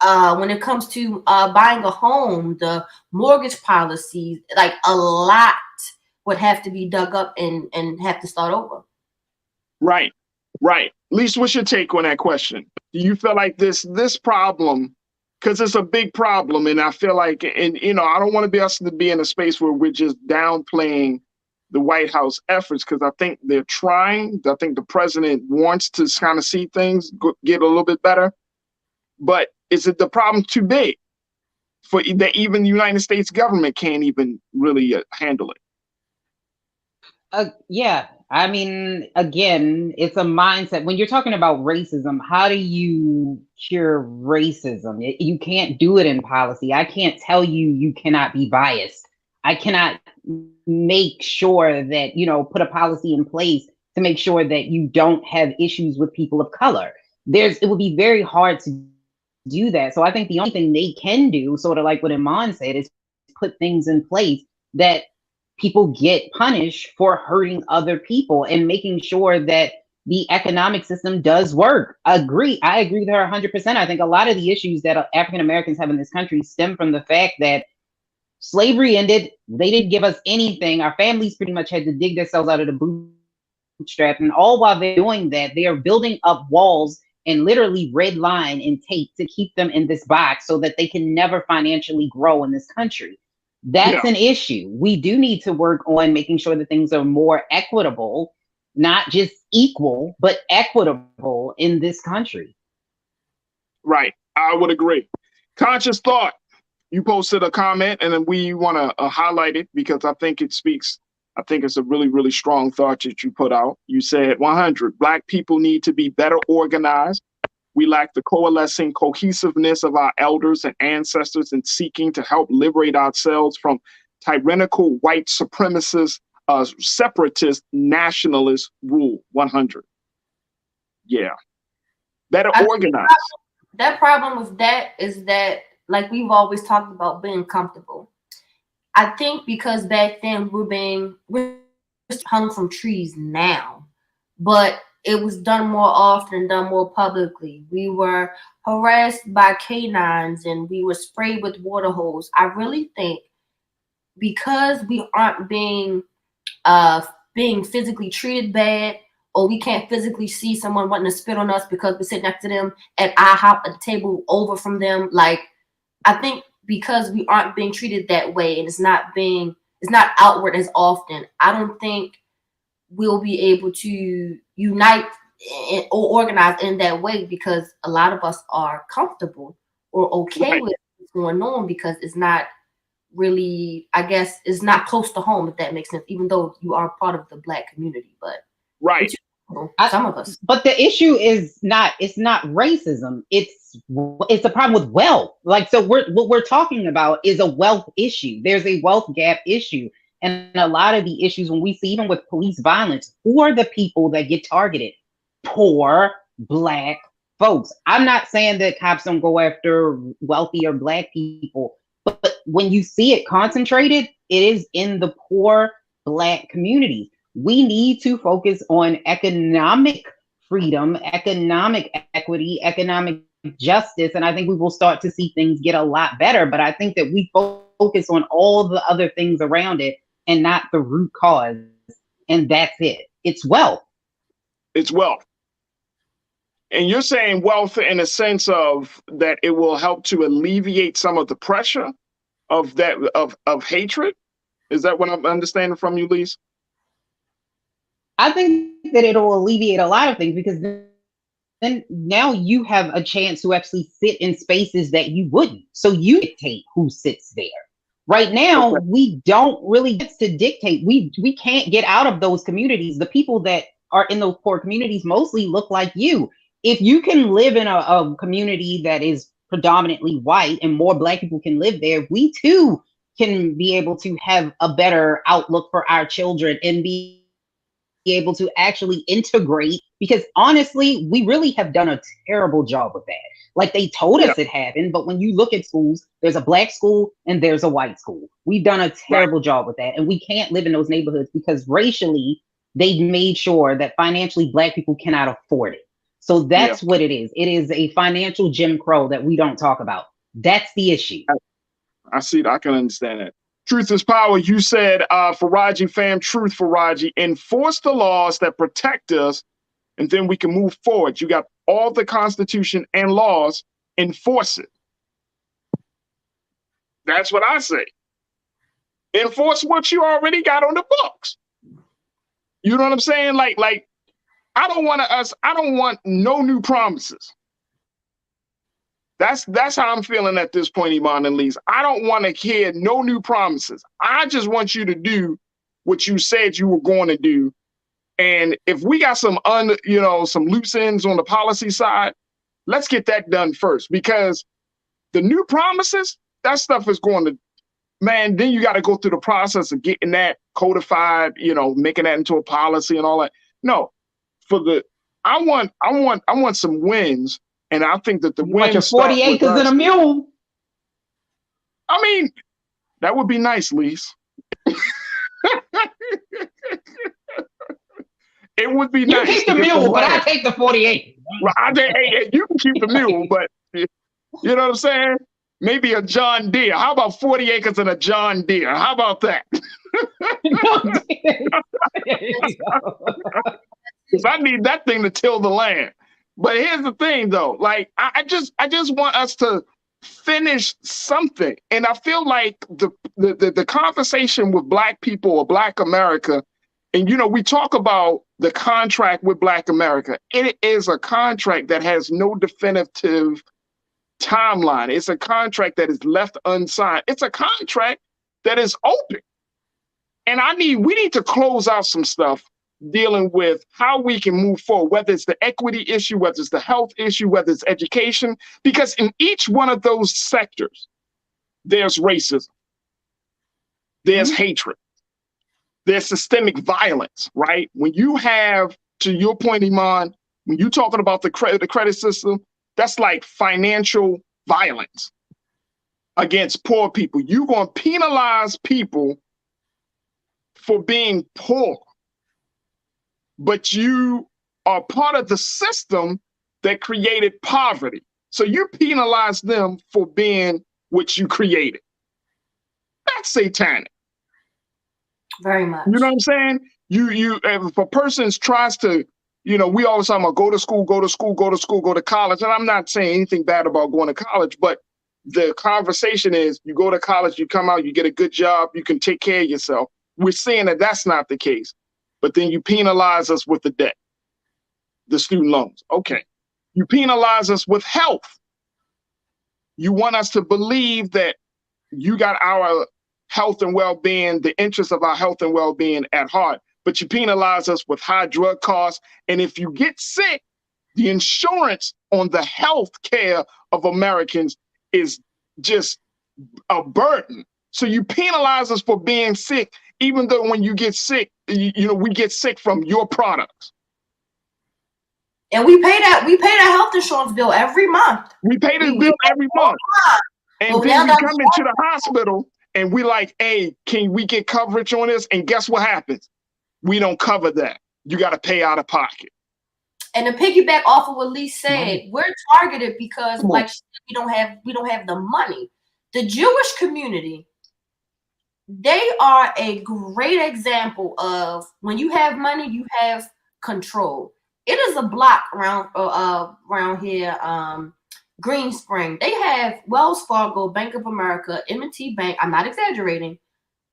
When it comes to buying a home, the mortgage policies, like a lot would have to be dug up and have to start over. Right.
Lisa, what's your take on that question? Do you feel like this problem, because it's a big problem, and I feel like, and you know, I don't want to be us to be in a space where we're just downplaying the White House efforts, because I think they're trying. I think the president wants to kind of see things get a little bit better. But is it the problem too big for that even the United States government can't even really handle it?
Yeah, I mean, again, it's a mindset. When you're talking about racism, how do you cure racism? You can't do it in policy. I can't tell you cannot be biased. I cannot make sure that, you know, put a policy in place to make sure that you don't have issues with people of color. It would be very hard to do that. So I think the only thing they can do, sort of like what Iman said, is put things in place that people get punished for hurting other people and making sure that the economic system does work. I agree with her 100%. I think a lot of the issues that African Americans have in this country stem from the fact that slavery ended. They didn't give us anything. Our families pretty much had to dig themselves out of the bootstrap. And all while they're doing that, they are building up walls and literally red line and tape to keep them in this box so that they can never financially grow in this country. That's an issue. We do need to work on making sure that things are more equitable, not just equal, but equitable in this country.
Right. I would agree. Conscious Thought. You posted a comment, and then we want to highlight it because I think it speaks. I think it's a really, really strong thought that you put out. You said 100, Black people need to be better organized. We lack the coalescing cohesiveness of our elders and ancestors in seeking to help liberate ourselves from tyrannical white supremacist, separatist, nationalist rule. 100. Yeah. Better organized.
That problem with that is that, like we've always talked about, being comfortable. I think because back then we're hung from trees now, but it was done more often, done more publicly. We were harassed by canines and we were sprayed with water hose. I really think because we aren't being physically treated bad, or we can't physically see someone wanting to spit on us because we're sitting next to them at IHOP at the table over from them. Like, I think because we aren't being treated that way and it's not outward as often, I don't think we'll be able to unite or organize in that way, because a lot of us are comfortable or okay with what's going on, because it's not really, I guess, it's not close to home, if that makes sense, even though you are part of the Black community. But some of us.
But the issue is it's not racism. It's a problem with wealth. Like, so what we're talking about is a wealth issue. There's a wealth gap issue. And a lot of the issues when we see, even with police violence, who are the people that get targeted? Poor Black folks. I'm not saying that cops don't go after wealthy or Black people, but when you see it concentrated, it is in the poor Black communities. We need to focus on economic freedom, economic equity, economic justice, and I think we will start to see things get a lot better. But I think that we focus on all the other things around it and not the root cause, and that's it. It's wealth. It's wealth.
And you're saying wealth in a sense of that it will help to alleviate some of the pressure of that of hatred? Is that what I'm understanding from you, Lise?
I think that it'll alleviate a lot of things, because then now you have a chance to actually sit in spaces that you wouldn't. So you dictate who sits there. Right now, we don't really get to dictate. We can't get out of those communities. The people that are in those poor communities mostly look like you. If you can live in a community that is predominantly white and more Black people can live there, we too can be able to have a better outlook for our children and be able to actually integrate, because honestly, we really have done a terrible job with that. Like, they told us it happened, but when you look at schools, there's a Black school and there's a white school. We've done a terrible job with that, and we can't live in those neighborhoods because racially, they made sure that financially Black people cannot afford it. So that's what it is. It is a financial Jim Crow that we don't talk about. That's the issue.
I see it. I can understand that. Truth is power. You said, Farajii fam, truth, Farajii. Enforce the laws that protect us, and then we can move forward. You got all the Constitution and laws. Enforce it. That's what I say. Enforce what you already got on the books. You know what I'm saying? Like I don't want no new promises. That's how I'm feeling at this point, Iman and Lise. I don't want to hear no new promises. I just want you to do what you said you were going to do. And if we got some loose ends on the policy side, let's get that done first, because the new promises, that stuff is going to, man, then you got to go through the process of getting that codified, making that into a policy and all that. No, I want some wins. And I think that the wins
40 acres and a mule.
I mean, that would be nice, Lise. It would be nice.
You take the mule, but I take the 40 acres.
Well, you can keep the mule, but you know what I'm saying? Maybe a John Deere. How about 40 acres and a John Deere? How about that? Because I need that thing to till the land. But here's the thing, though. Like, I just want us to finish something. And I feel like the conversation with Black people or Black America, and, we talk about the contract with Black America. It is a contract that has no definitive timeline. It's a contract that is left unsigned. It's a contract that is open. And we need to close out some stuff dealing with how we can move forward, whether it's the equity issue, whether it's the health issue, whether it's education, because in each one of those sectors, there's racism, there's hatred, there's systemic violence, right? When you have, to your point, Iman, when you're talking about the credit system, that's like financial violence against poor people. You're going to penalize people for being poor, but you are part of the system that created poverty. So you penalize them for being what you created. That's satanic.
Very much.
You know what I'm saying? If a person tries to, we always talk about go to school, go to college. And I'm not saying anything bad about going to college, but the conversation is you go to college, you come out, you get a good job, you can take care of yourself. We're saying that that's not the case. but then you penalize us with the debt, the student loans. Okay. You penalize us with health. You want us to believe that you got our health and well-being, the interests of our health and well-being at heart, but you penalize us with high drug costs. And if you get sick, the insurance on the health care of Americans is just a burden. So you penalize us for being sick, even though when you get sick, you know, we get sick from your products.
And we pay that health insurance bill every month.
We pay this bill every month. And then we come into the hospital and we like, hey, can we get coverage on this? And guess what happens? We don't cover that. You got to pay out of pocket.
And to piggyback off of what Lee said, we're targeted because like we don't have the money. The Jewish community, they are a great example of when you have money, you have control. It is a block around here, Green Spring. They have Wells Fargo, Bank of America, M&T Bank. I'm not exaggerating.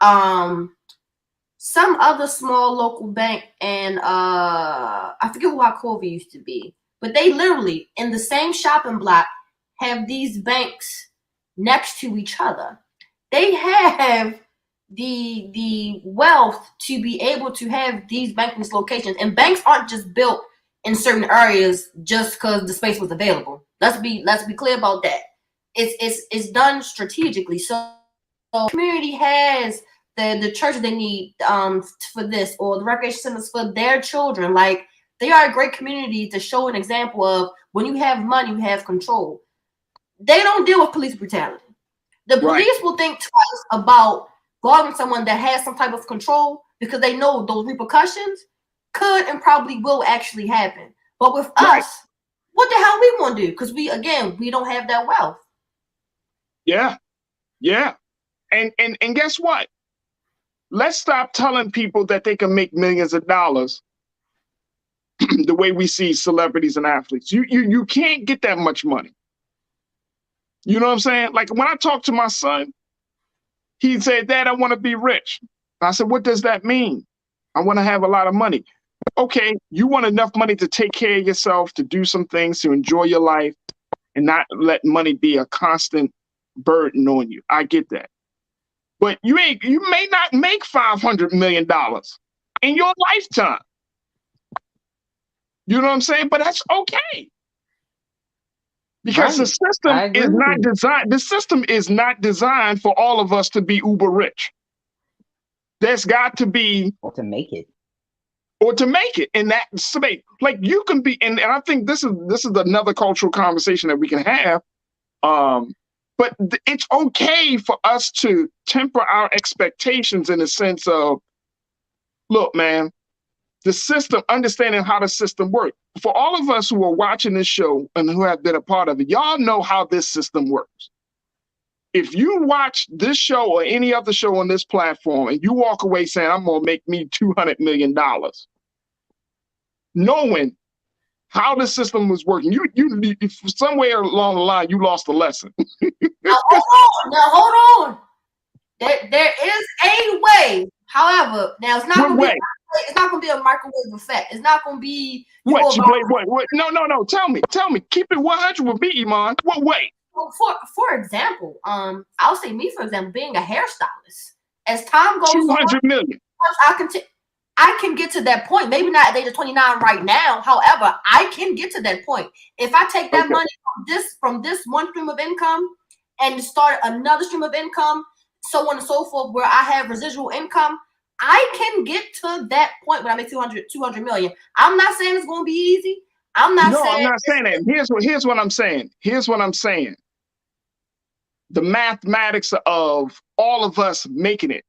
Some other small local bank, and I forget who Wachovia used to be, but they literally in the same shopping block have these banks next to each other. They have the wealth to be able to have these banking locations, and banks aren't just built in certain areas just because the space was available. Let's be clear about that. It's done strategically. So the community has the church they need for this, or the recreation centers for their children. Like, they are a great community to show an example of when you have money, you have control. They don't deal with police brutality. The police will think twice about guarding someone that has some type of control because they know those repercussions could and probably will actually happen. But with us, what the hell we want to do? Because we don't have that wealth.
Yeah. And guess what? Let's stop telling people that they can make millions of dollars the way we see celebrities and athletes. You can't get that much money. You know what I'm saying? Like, when I talk to my son, he said, Dad, I want to be rich. I said, what does that mean? I want to have a lot of money. Okay, you want enough money to take care of yourself, to do some things, to enjoy your life, and not let money be a constant burden on you. I get that. But you may not make $500 million in your lifetime. You know what I'm saying? But that's okay. Because the system is not designed for all of us to be uber rich. There's got to be
or to make it in that space. Like, you can be, and I think this is another cultural conversation that we can have.
But it's okay for us to temper our expectations in the sense of, look, man, the system, understanding how the system works. For all of us who are watching this show and who have been a part of it, y'all know how this system works. If you watch this show or any other show on this platform and you walk away saying, I'm going to make me $200 million, knowing how the system was working, you somewhere along the line, you lost a lesson.
Now hold on. There is a way. However, now it's not going to be a microwave effect. It's not going to be
what? No. Tell me. Keep it 100 with me, Iman. What way?
Well, for example, I'll say me, for example, being a hairstylist. As time goes on,
200 million.
I can get to that point. Maybe not at the age of 29 right now. However, I can get to that point. If I take that money from this one stream of income and start another stream of income, so on and so forth, where I have residual income, I can get to that point when I make 200 million. I'm not saying it's going to be easy. I'm not saying
that. Here's what I'm saying. The mathematics of all of us making it,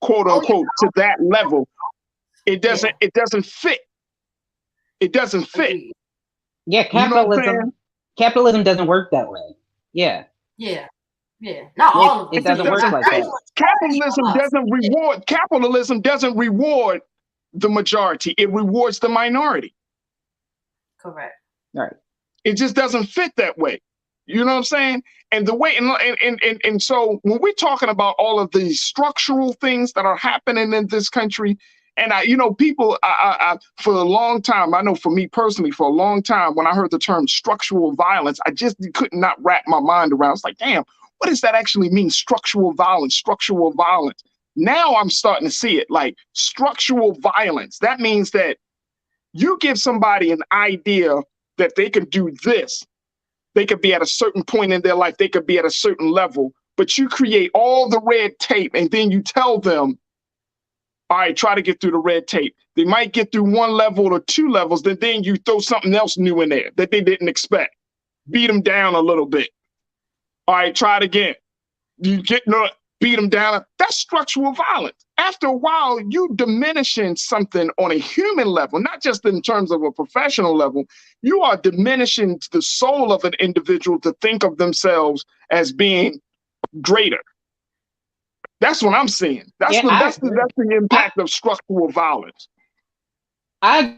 quote unquote, to that level, it doesn't fit. It doesn't fit.
Yeah, capitalism doesn't work that way. Yeah.
Not all of
it doesn't work like that.
Capitalism doesn't reward the majority. It rewards the minority.
Correct.
Right.
It just doesn't fit that way. You know what I'm saying? And the way, and so when we're talking about all of these structural things that are happening in this country, And people, I for a long time, I know for me personally, for a long time, when I heard the term structural violence, I just could not wrap my mind around. It's like, damn, what does that actually mean? Structural violence, structural violence. Now I'm starting to see it like structural violence. That means that you give somebody an idea that they can do this. They could be at a certain point in their life. They could be at a certain level, but you create all the red tape and then you tell them, all right, try to get through the red tape. They might get through one level or two levels, then you throw something else new in there that they didn't expect. Beat them down a little bit. All right, try it again. You beat them down. That's structural violence. After a while, you diminishing something on a human level, not just in terms of a professional level. You are diminishing the soul of an individual to think of themselves as being greater. That's what I'm seeing. That's the impact of structural violence.
I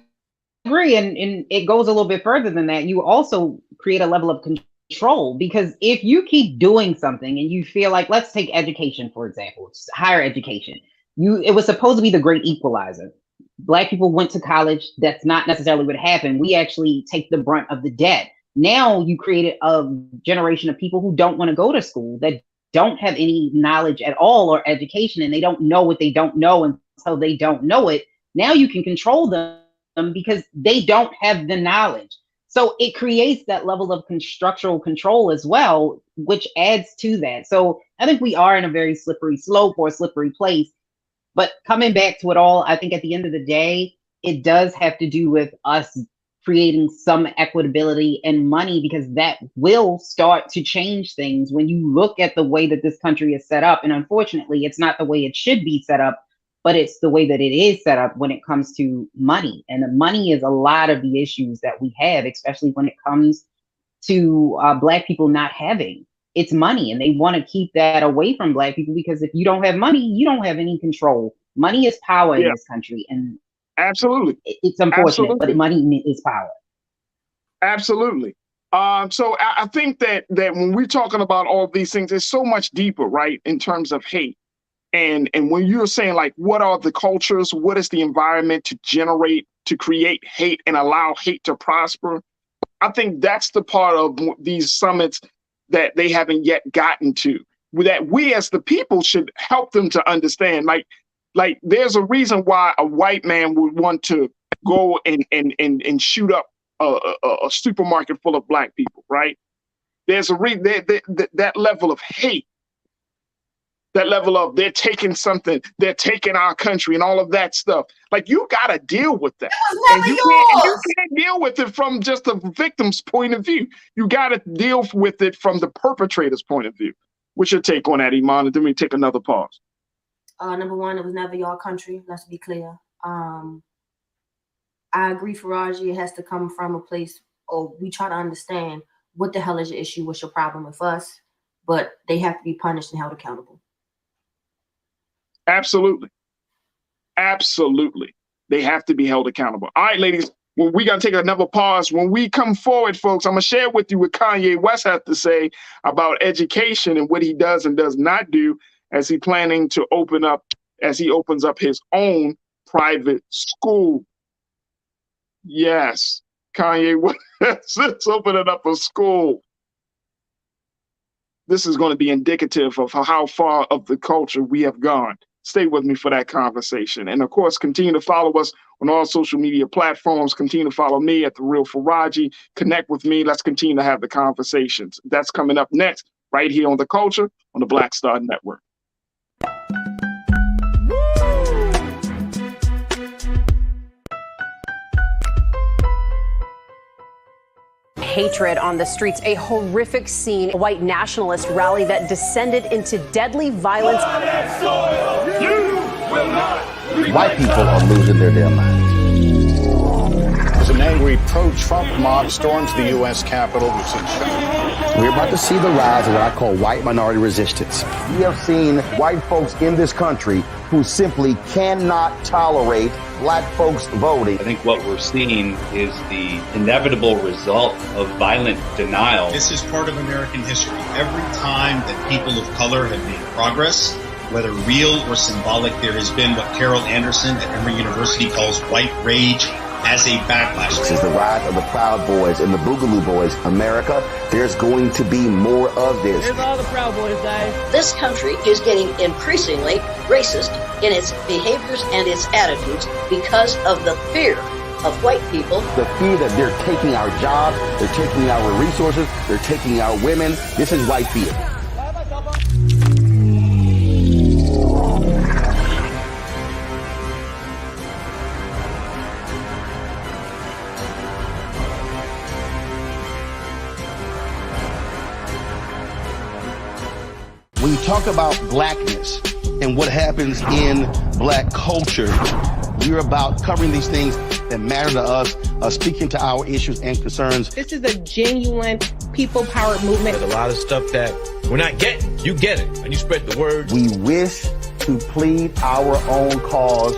agree, and it goes a little bit further than that. You also create a level of control, because if you keep doing something and you feel like, let's take education, for example, higher education. It was supposed to be the great equalizer. Black people went to college. That's not necessarily what happened. We actually take the brunt of the debt. Now you created a generation of people who don't want to go to school, that don't have any knowledge at all or education, and they don't know what they don't know until they don't know it. Now you can control them because they don't have the knowledge. So it creates that level of structural control as well, which adds to that. So I think we are in a very slippery slope or slippery place. But coming back to it all, I think at the end of the day, it does have to do with us creating some equitability and money, because that will start to change things when you look at the way that this country is set up. And unfortunately, it's not the way it should be set up, but it's the way that it is set up when it comes to money. And the money is a lot of the issues that we have, especially when it comes to Black people not having. It's money, and they want to keep that away from Black people, because if you don't have money, you don't have any control. Money is power in this country, and
absolutely,
it's unfortunate, but money is power.
Absolutely. So I think that when we're talking about all these things, it's so much deeper, right, in terms of hate. And when you're saying, like, what are the cultures? What is the environment to create hate and allow hate to prosper? I think that's the part of these summits that they haven't yet gotten to, that we as the people should help them to understand. Like there's a reason why a white man would want to go and shoot up a supermarket full of Black people, right? There's a reason that level of hate, that level of they're taking something, they're taking our country and all of that stuff. Like, you got to deal with that. And you can't deal with it from just the victim's point of view. You got to deal with it from the perpetrator's point of view. What's your take on that, Iman? And then we take another pause.
Number one, it was never your country. Let's be clear. I agree, Farajii. It has to come from a place, or we try to understand what the hell is your issue, what's your problem with us, but they have to be punished and held accountable.
Absolutely. Absolutely. They have to be held accountable. All right, ladies, well, we got to take another pause. When we come forward, folks, I'm going to share with you what Kanye West has to say about education and what he does and does not do as he planning to opens up his own private school. Yes, Kanye West is opening up a school. This is going to be indicative of how far of the culture we have gone. Stay with me for that conversation. And of course, continue to follow us on all social media platforms. Continue to follow me at The Real Farajii. Connect with me. Let's continue to have the conversations. That's coming up next, right here on The Culture on the Black Star Network.
Hatred on the streets, a horrific scene, a white nationalist rally that descended into deadly violence.
White people are losing their damn minds.
As an angry pro-Trump mob storms the U.S. Capitol,
we're about to see the rise of what I call white minority resistance. We have seen white folks in this country who simply cannot tolerate Black folks voting.
I think what we're seeing is the inevitable result of violent denial.
This is part of American history. Every time that people of color have made progress, whether real or symbolic, there has been what Carol Anderson at Emory University calls white rage as a backlash.
This is the rise of the Proud Boys and the Boogaloo Boys. America, there's going to be more of this.
Here's all the Proud Boys, guys.
This country is getting increasingly racist in its behaviors and its attitudes because of the fear of white people.
The fear that they're taking our jobs, they're taking our resources, they're taking our women. This is white fear. When you talk about blackness and what happens in black culture, we're about covering these things that matter to us, speaking to our issues and concerns.
This is a genuine people-powered movement.
There's a lot of stuff that we're not getting. You get it, and you spread the word.
We wish to plead our own cause.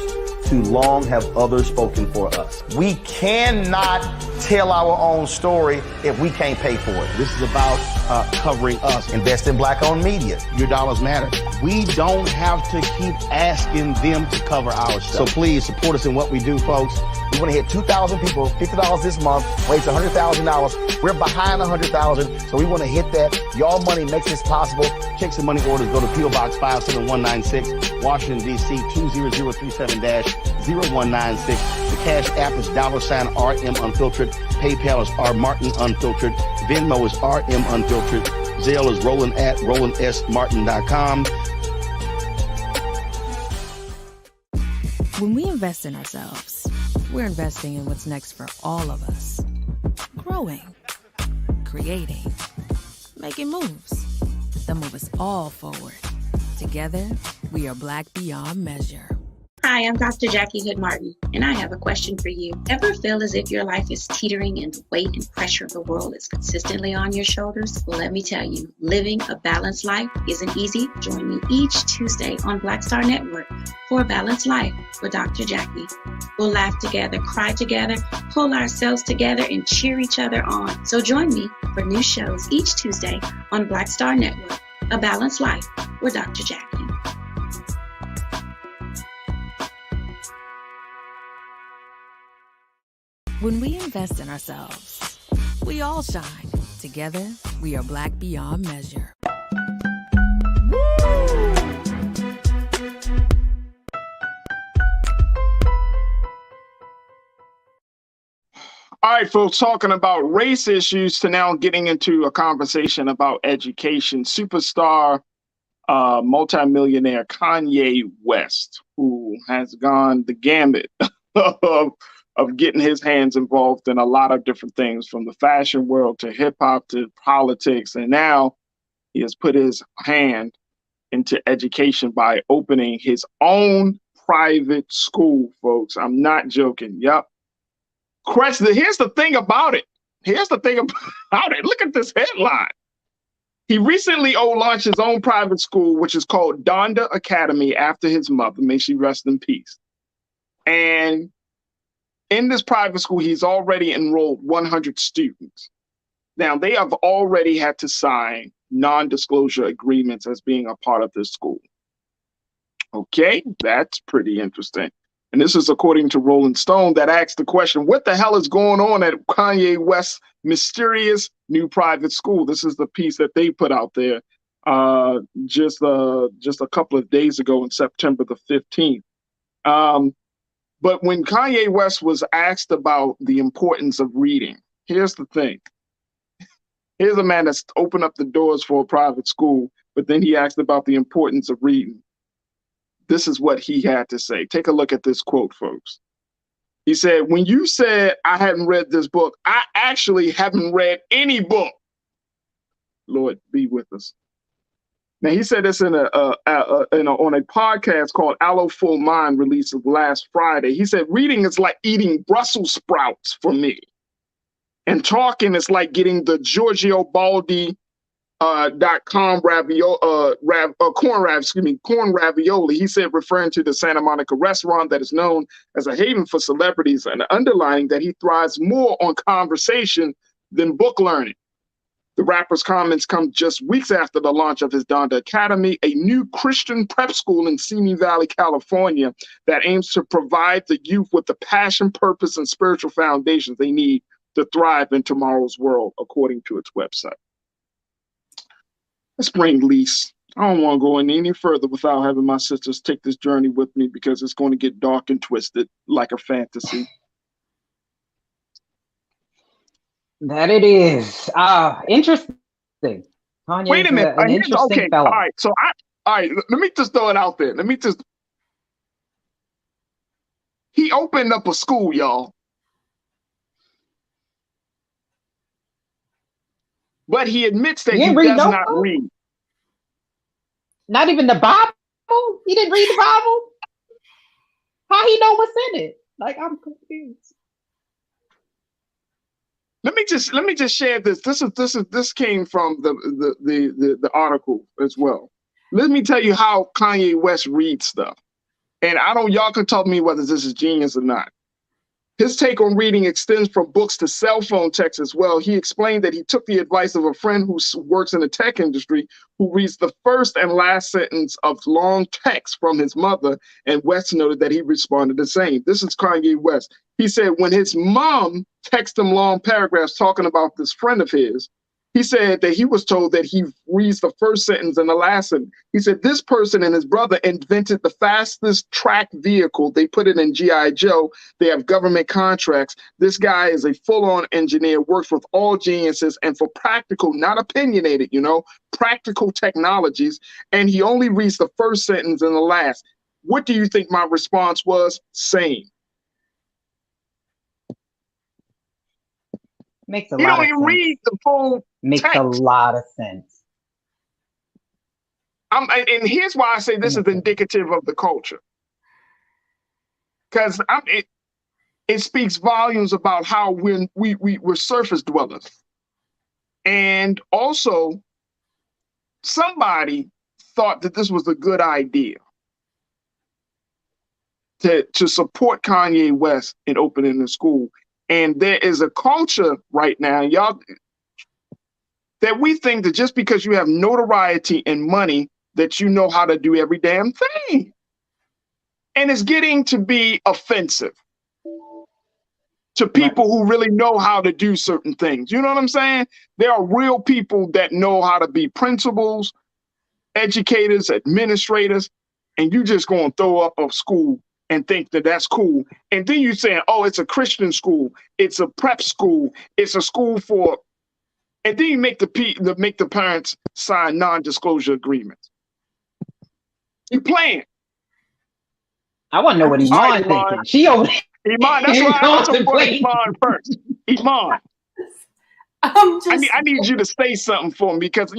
Too long have others spoken for us. We cannot tell our own story if we can't pay for it. This is about covering us. Invest in black-owned media. Your dollars matter. We don't have to keep asking them to cover our stuff. So please support us in what we do, folks. We want to hit 2,000 people, $50 this month, raise $100,000. We're behind 100,000, so we want to hit that. Y'all money makes this possible. Checks and money orders go to P.O. Box 57196, Washington, D.C. 20037-0196. The Cash App is $RM Unfiltered. PayPal is R Martin Unfiltered. Venmo is RM Unfiltered. Zelle is Roland at RolandSMartin.com.
When we invest in ourselves, we're investing in what's next for all of us. Growing, creating, making moves that move us all forward. Together, we are Black beyond measure.
Hi, I'm Dr. Jackie Hood Martin, and I have a question for you. Ever feel as if your life is teetering and the weight and pressure of the world is consistently on your shoulders? Well, let me tell you, living a balanced life isn't easy. Join me each Tuesday on Black Star Network for A Balanced Life with Dr. Jackie. We'll laugh together, cry together, pull ourselves together, and cheer each other on. So join me for new shows each Tuesday on Black Star Network, A Balanced Life with Dr. Jackie.
When we invest in ourselves, we all shine. Together, we are Black beyond measure.
All right, folks, talking about race issues to now getting into a conversation about education. Superstar, multimillionaire Kanye West, who has gone the gamut of getting his hands involved in a lot of different things, from the fashion world to hip hop to politics. And now he has put his hand into education by opening his own private school, folks. I'm not joking. Yep. Here's the thing about it. Look at this headline. He recently launched his own private school, which is called Donda Academy, after his mother. May she rest in peace. And in this private school, he's already enrolled 100 students. Now, they have already had to sign non-disclosure agreements as being a part of this school. Okay, that's pretty interesting. And this is according to Rolling Stone, that asked the question, what the hell is going on at Kanye West's mysterious new private school? This is the piece that they put out there just a couple of days ago on September the 15th. But when Kanye West was asked about the importance of reading, here's the thing. Here's a man that's opened up the doors for a private school, but then he asked about the importance of reading. This is what he had to say. Take a look at this quote, folks. He said, when you said I hadn't read this book, I actually haven't read any book. Lord, be with us. Now, he said this on a podcast called Aloe Full Mind, released last Friday. He said, reading is like eating Brussels sprouts for me. And talking is like getting the Giorgio Baldi .com corn ravioli. He said, referring to the Santa Monica restaurant that is known as a haven for celebrities, and underlining that he thrives more on conversation than book learning. The rapper's comments come just weeks after the launch of his Donda Academy, a new Christian prep school in Simi Valley, California, that aims to provide the youth with the passion, purpose, and spiritual foundations they need to thrive in tomorrow's world, according to its website. Let's bring Lise. I don't want to go any further without having my sisters take this journey with me, because it's going to get dark and twisted like a fantasy.
That it is. Interesting. Kanye's
Wait a minute.
an interesting
okay.
fellow.
All right. Let me just throw it out there. He opened up a school, y'all. But he admits that he does not read.
Not even the Bible? He didn't read the Bible? How he know what's in it? Like, I'm confused.
Let me just share this. This came from the article as well. Let me tell you how Kanye West reads stuff. And y'all can tell me whether this is genius or not. His take on reading extends from books to cell phone texts as well. He explained that he took the advice of a friend who works in the tech industry, who reads the first and last sentence of long text from his mother, and West noted that he responded the same. This is Kanye West. He said when his mom texted him long paragraphs talking about this friend of his, he said that he was told that he reads the first sentence and the last sentence. He said this person and his brother invented the fastest track vehicle. They put it in G.I. Joe. They have government contracts. This guy is a full-on engineer, works with all geniuses, and for practical, not opinionated, practical technologies. And he only reads the first sentence and the last. What do you think my response was? Same.
Makes a lot of sense. You don't even read
the full
Makes
text.
A lot of sense.
And here's why I say this is indicative of the culture. Because it speaks volumes about how we're surface dwellers. And also, somebody thought that this was a good idea to support Kanye West in opening the school. And there is a culture right now, y'all, that we think that just because you have notoriety and money, that you know how to do every damn thing. And it's getting to be offensive to people who really know how to do certain things. You know what I'm saying? There are real people that know how to be principals, educators, administrators, and you just going to throw up a school and think that that's cool. And then you saying, oh, it's a Christian school. It's a prep school. It's a school for, and then you make the parents sign non-disclosure agreements. You playing.
I want to know what Iman thinking. She over
Iman, that's why I support Iman first. Iman. I need you to say something for me, because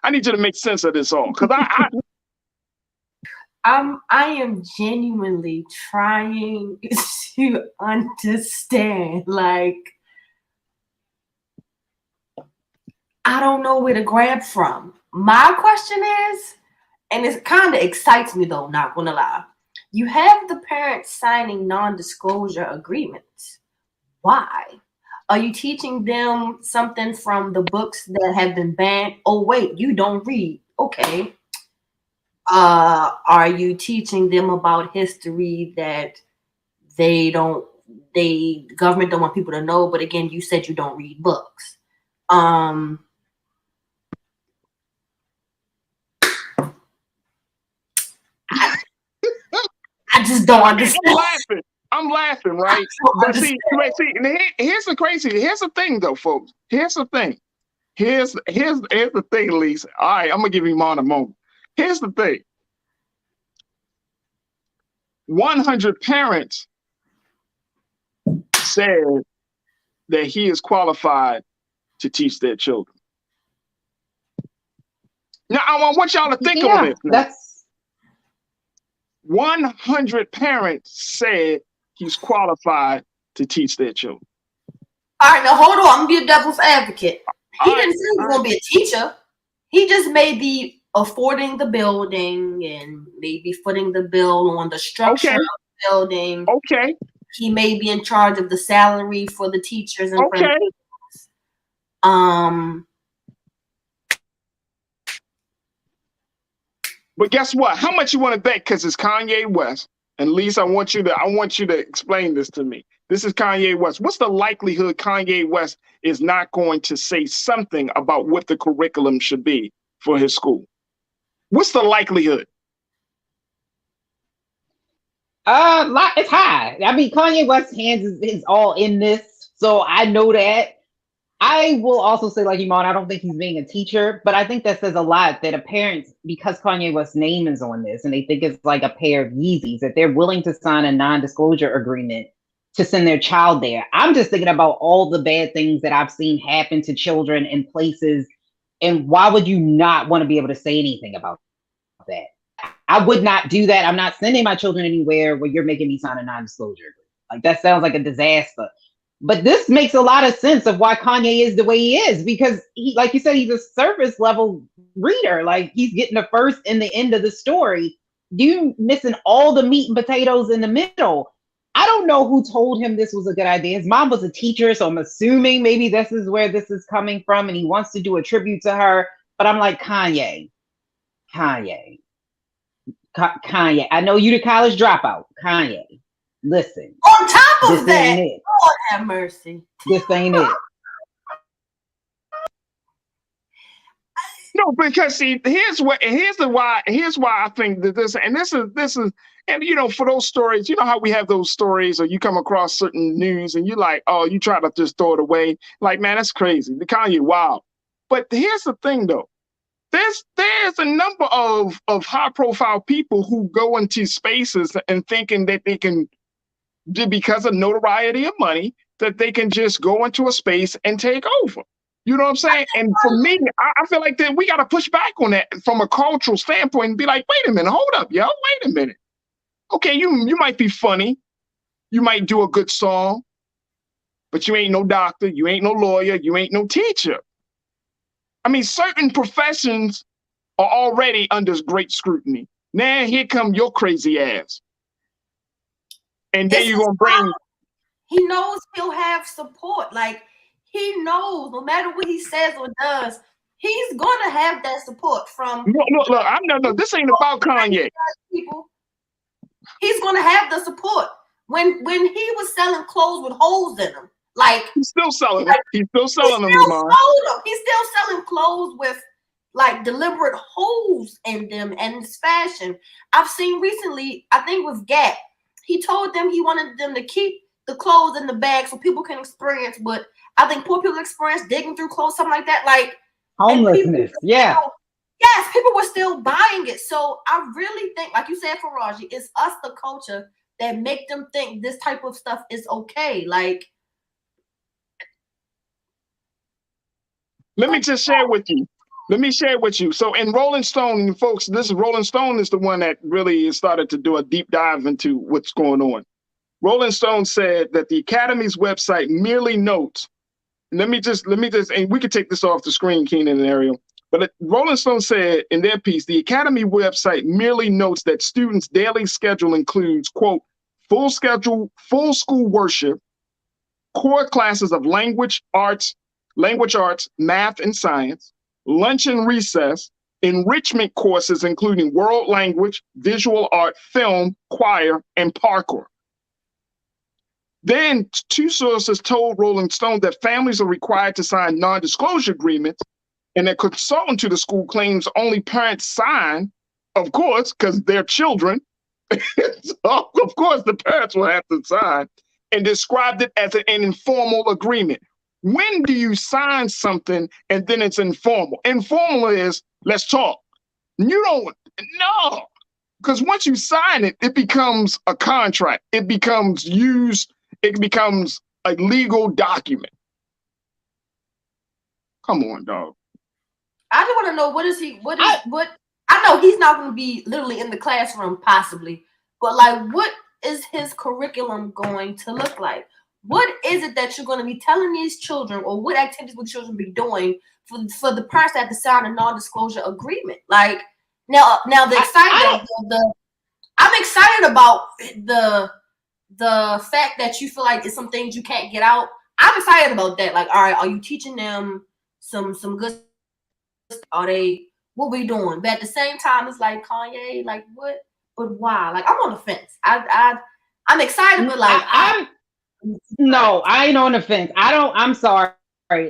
I need you to make sense of this all. Because
I am genuinely trying to understand. Like, I don't know where to grab from. My question is, and it kind of excites me though, not gonna lie. You have the parents signing non-disclosure agreements. Why? Are you teaching them something from the books that have been banned? Oh, wait, you don't read. Okay. Are you teaching them about history that the government don't want people to know? But again, you said you don't read books. I just don't understand.
I'm laughing, right? But see, and here's the thing though, folks. Here's the thing, Lisa. All right, I'm gonna give you mine a moment. Here's the thing. 100 parents said that he is qualified to teach their children. Now, I want y'all to think of this.
That's
100 parents said he's qualified to teach their children.
All right, now hold on. I'm gonna be a devil's advocate. He didn't say he was gonna be a teacher. He just may be affording the building and maybe footing the bill on the structure of the building.
Okay.
He may be in charge of the salary for the teachers and
But guess what? How much you want to bet? Because it's Kanye West. And Lisa, I want you to explain this to me. This is Kanye West. What's the likelihood Kanye West is not going to say something about what the curriculum should be for his school? What's the likelihood?
It's high. I mean, Kanye West's hands is all in this, so I know that. I will also say, like Iman, I don't think he's being a teacher, but I think that says a lot that a parent, because Kanye West's name is on this and they think it's like a pair of Yeezys, that they're willing to sign a non-disclosure agreement to send their child there. I'm just thinking about all the bad things that I've seen happen to children in places, and why would you not want to be able to say anything about that? I would not do that. I'm not sending my children anywhere where you're making me sign a non-disclosure agreement. Like, that sounds like a disaster. But this makes a lot of sense of why Kanye is the way he is, because he, like you said, he's a surface level reader. Like, he's getting the first and the end of the story. You missing all the meat and potatoes in the middle. I don't know who told him this was a good idea. His mom was a teacher, so I'm assuming maybe this is where this is coming from, and he wants to do a tribute to her. But I'm like, Kanye. I know you the college dropout. Kanye, listen.
On top of that, Lord have mercy.
This ain't it.
No, because see, here's why I think that this is, and you know, for those stories, you know how we have those stories, or you come across certain news and you're like, oh, you try to just throw it away. Like, man, that's crazy. The Kanye, wow. But here's the thing, though. There's a number of high profile people who go into spaces and thinking that they can, because of notoriety of money, that they can just go into a space and take over. You know what I'm saying? And for me, I feel like that we got to push back on that from a cultural standpoint and be like, wait a minute, hold up, yo, wait a minute. Okay, you might be funny, you might do a good song, but you ain't no doctor, you ain't no lawyer, you ain't no teacher. I mean, certain professions are already under great scrutiny. Now here come your crazy ass. And then you're gonna bring.
He knows he'll have support. Like, he knows no matter what he says or does, he's gonna have that support from.
Look, this ain't about Kanye.
People. He's gonna have the support. When he was selling clothes with holes in them, like,
he's still selling them. He's still selling them.
He's still selling clothes with like deliberate holes in them, and it's fashion. I've seen recently, I think with Gap, he told them he wanted them to keep the clothes in the bag so people can experience what I think poor people experience, digging through clothes, something like that. Like
homelessness. Yeah.
Yes, people were still buying it. So I really think, like you said, Farajii, it's us, the culture, that make them think this type of stuff is okay. Like,
let me just share with you. So in Rolling Stone, folks, Rolling Stone is the one that really started to do a deep dive into what's going on. Rolling Stone said that the Academy's website merely notes, let me just, and we could take this off the screen, Keenan and Ariel, but Rolling Stone said in their piece, the Academy website merely notes that students' daily schedule includes, quote, full school worship, core classes of language arts, math and science, lunch and recess, enrichment courses including world language, visual art, film, choir, and parkour. Then two sources told Rolling Stone that families are required to sign non-disclosure agreements, and a consultant to the school claims only parents sign, of course, because they're children. So, of course, the parents will have to sign, and described it as an informal agreement. When do you sign something and then it's informal? Informal is, let's talk. You don't, no. Because once you sign it, it becomes a contract. It becomes it becomes a legal document. Come on, dog.
I just want to know, I know he's not going to be literally in the classroom, possibly, but like, what is his curriculum going to look like? What is it that you're going to be telling these children, or what activities will children be doing for the parents to have to sign a non-disclosure agreement? Like, now I'm excited about the fact that you feel like it's some things you can't get out. I'm excited about that. Like, all right, are you teaching them some good? Are they what we doing? But at the same time, it's like Kanye, like what? But why? Like I'm on the fence. I'm excited, but like
no, I ain't on the fence. I'm sorry.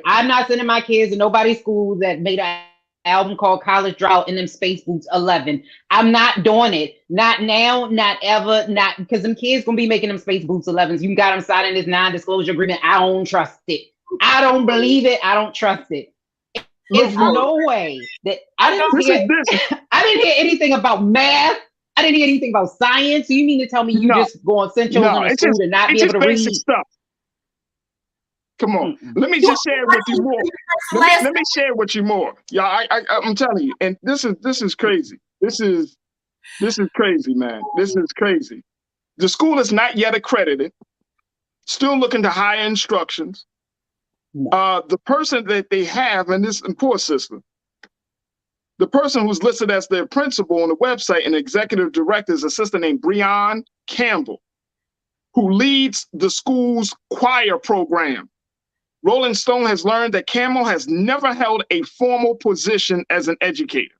I'm not sending my kids to nobody's school that made an album called College Dropout in them Space Boots 11. I'm not doing it. Not now, not ever, not because them kids gonna be making them Space Boots 11s. You got them signing this non-disclosure agreement. I don't trust it. I don't believe it. I don't trust it. There's no way that I didn't hear anything about math. I didn't hear anything about science. So you mean to tell me you just going to send children to school and not be able to read?
Stuff. Come on, let me just share with you more. Let me share with you more. Yeah, I'm telling you, and this is crazy. This is crazy, man. This is crazy. The school is not yet accredited. Still looking to hire instructions. The person that they have in this poor system, the person who's listed as their principal on the website and executive director is a sister named Breon Campbell, who leads the school's choir program. Rolling Stone has learned that Campbell has never held a formal position as an educator.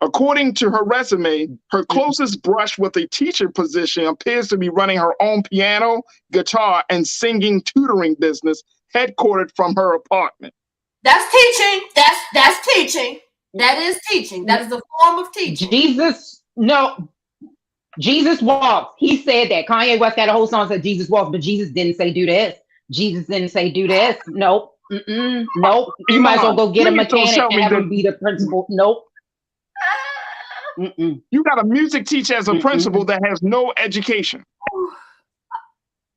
According to her resume, her closest brush with a teacher position appears to be running her own piano, guitar, and singing tutoring business headquartered from her apartment.
That's teaching. That's teaching. That is teaching. That is a form of teaching.
Jesus walks. He said that. Kanye West had a whole song that said Jesus walks, but Jesus didn't say do this. Jesus didn't say do this. Nope. Nope. You might as well go get a mechanic and have him be the principal. Nope.
You got a music teacher as a principal that has no education,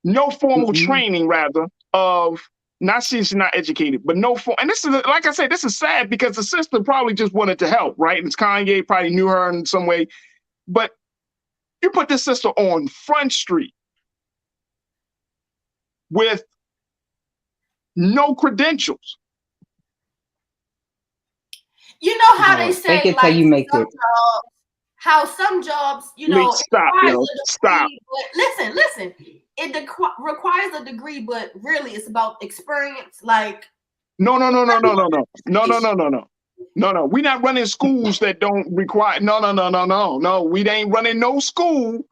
no formal training, rather, of not she's not educated, but no form. And this is, like I said, this is sad because the sister probably just wanted to help, right? And it's Kanye probably knew her in some way, but you put this sister on Front Street with no credentials.
You know how they say,
like, how you make it.
How some jobs, you know,
stop.
But listen. It requires a degree, but really, it's about experience. Like,
no. We're not running schools that don't require. No. We ain't running no school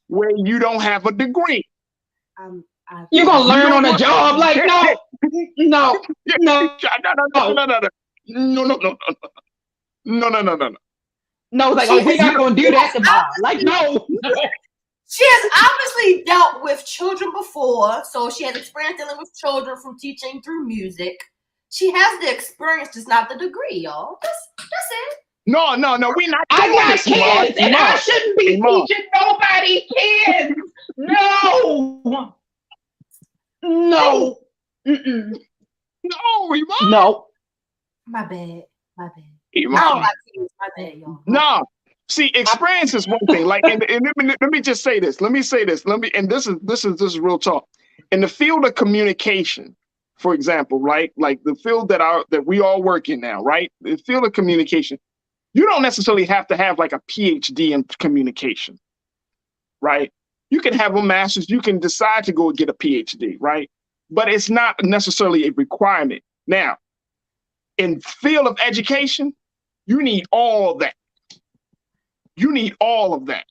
where you don't have a degree.
You're gonna learn on the job, like no.
No,
like, oh, we're not gonna do that tomorrow. Like, no.
She has obviously dealt with children before, so she has experience dealing with children from teaching through music. She has the experience, just not the degree, y'all. That's it.
No, we're not.
I got kids, and I shouldn't be teaching nobody kids. No. No.
My bad. My bad, y'all.
No. See, experience is one thing. Like, and let me just say this. And this is real talk. In the field of communication, for example, right? Like the field that we all work in now, right? The field of communication, you don't necessarily have to have like a PhD in communication, right? You can have a master's. You can decide to go get a PhD, right? But it's not necessarily a requirement. Now, in field of education, you need all that. You need all of that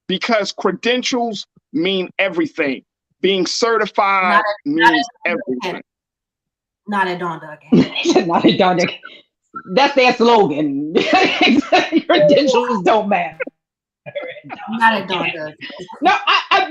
because credentials mean everything. Being certified means everything.
Not at Donda again.
Not at Donda. That's their slogan. Credentials don't matter.
Not at Donda.
No,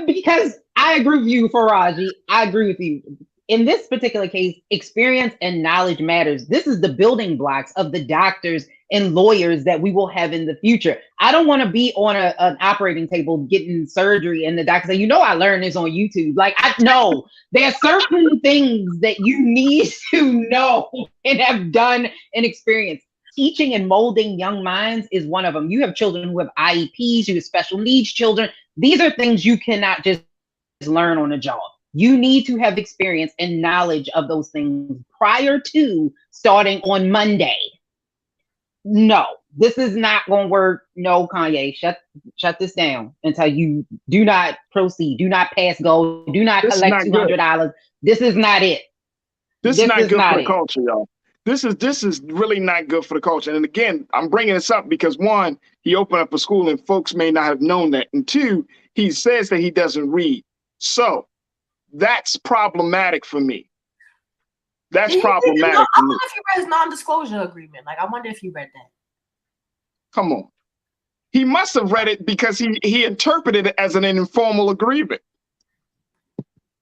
because I agree with you, Farajii. I agree with you. In this particular case, experience and knowledge matters. This is the building blocks of the doctors and lawyers that we will have in the future. I don't want to be on an operating table getting surgery and the doctor say, I learned this on YouTube. Like, I know there are certain things that you need to know and have done and experienced. Teaching and molding young minds is one of them. You have children who have IEPs, you have special needs children. These are things you cannot just learn on a job. You need to have experience and knowledge of those things prior to starting on Monday. No, this is not going to work. No, Kanye, shut this down until you do not proceed. Do not pass go. Do not collect $200. This is not it.
This is not good for the culture, y'all. This is really not good for the culture. And again, I'm bringing this up because one, he opened up a school and folks may not have known that. And two, he says that he doesn't read. So that's problematic for me. That's problematic
I
for me.
wonder if he read his non-disclosure agreement. Like, I wonder if he read that.
Come on. He must have read it because he interpreted it as an informal agreement.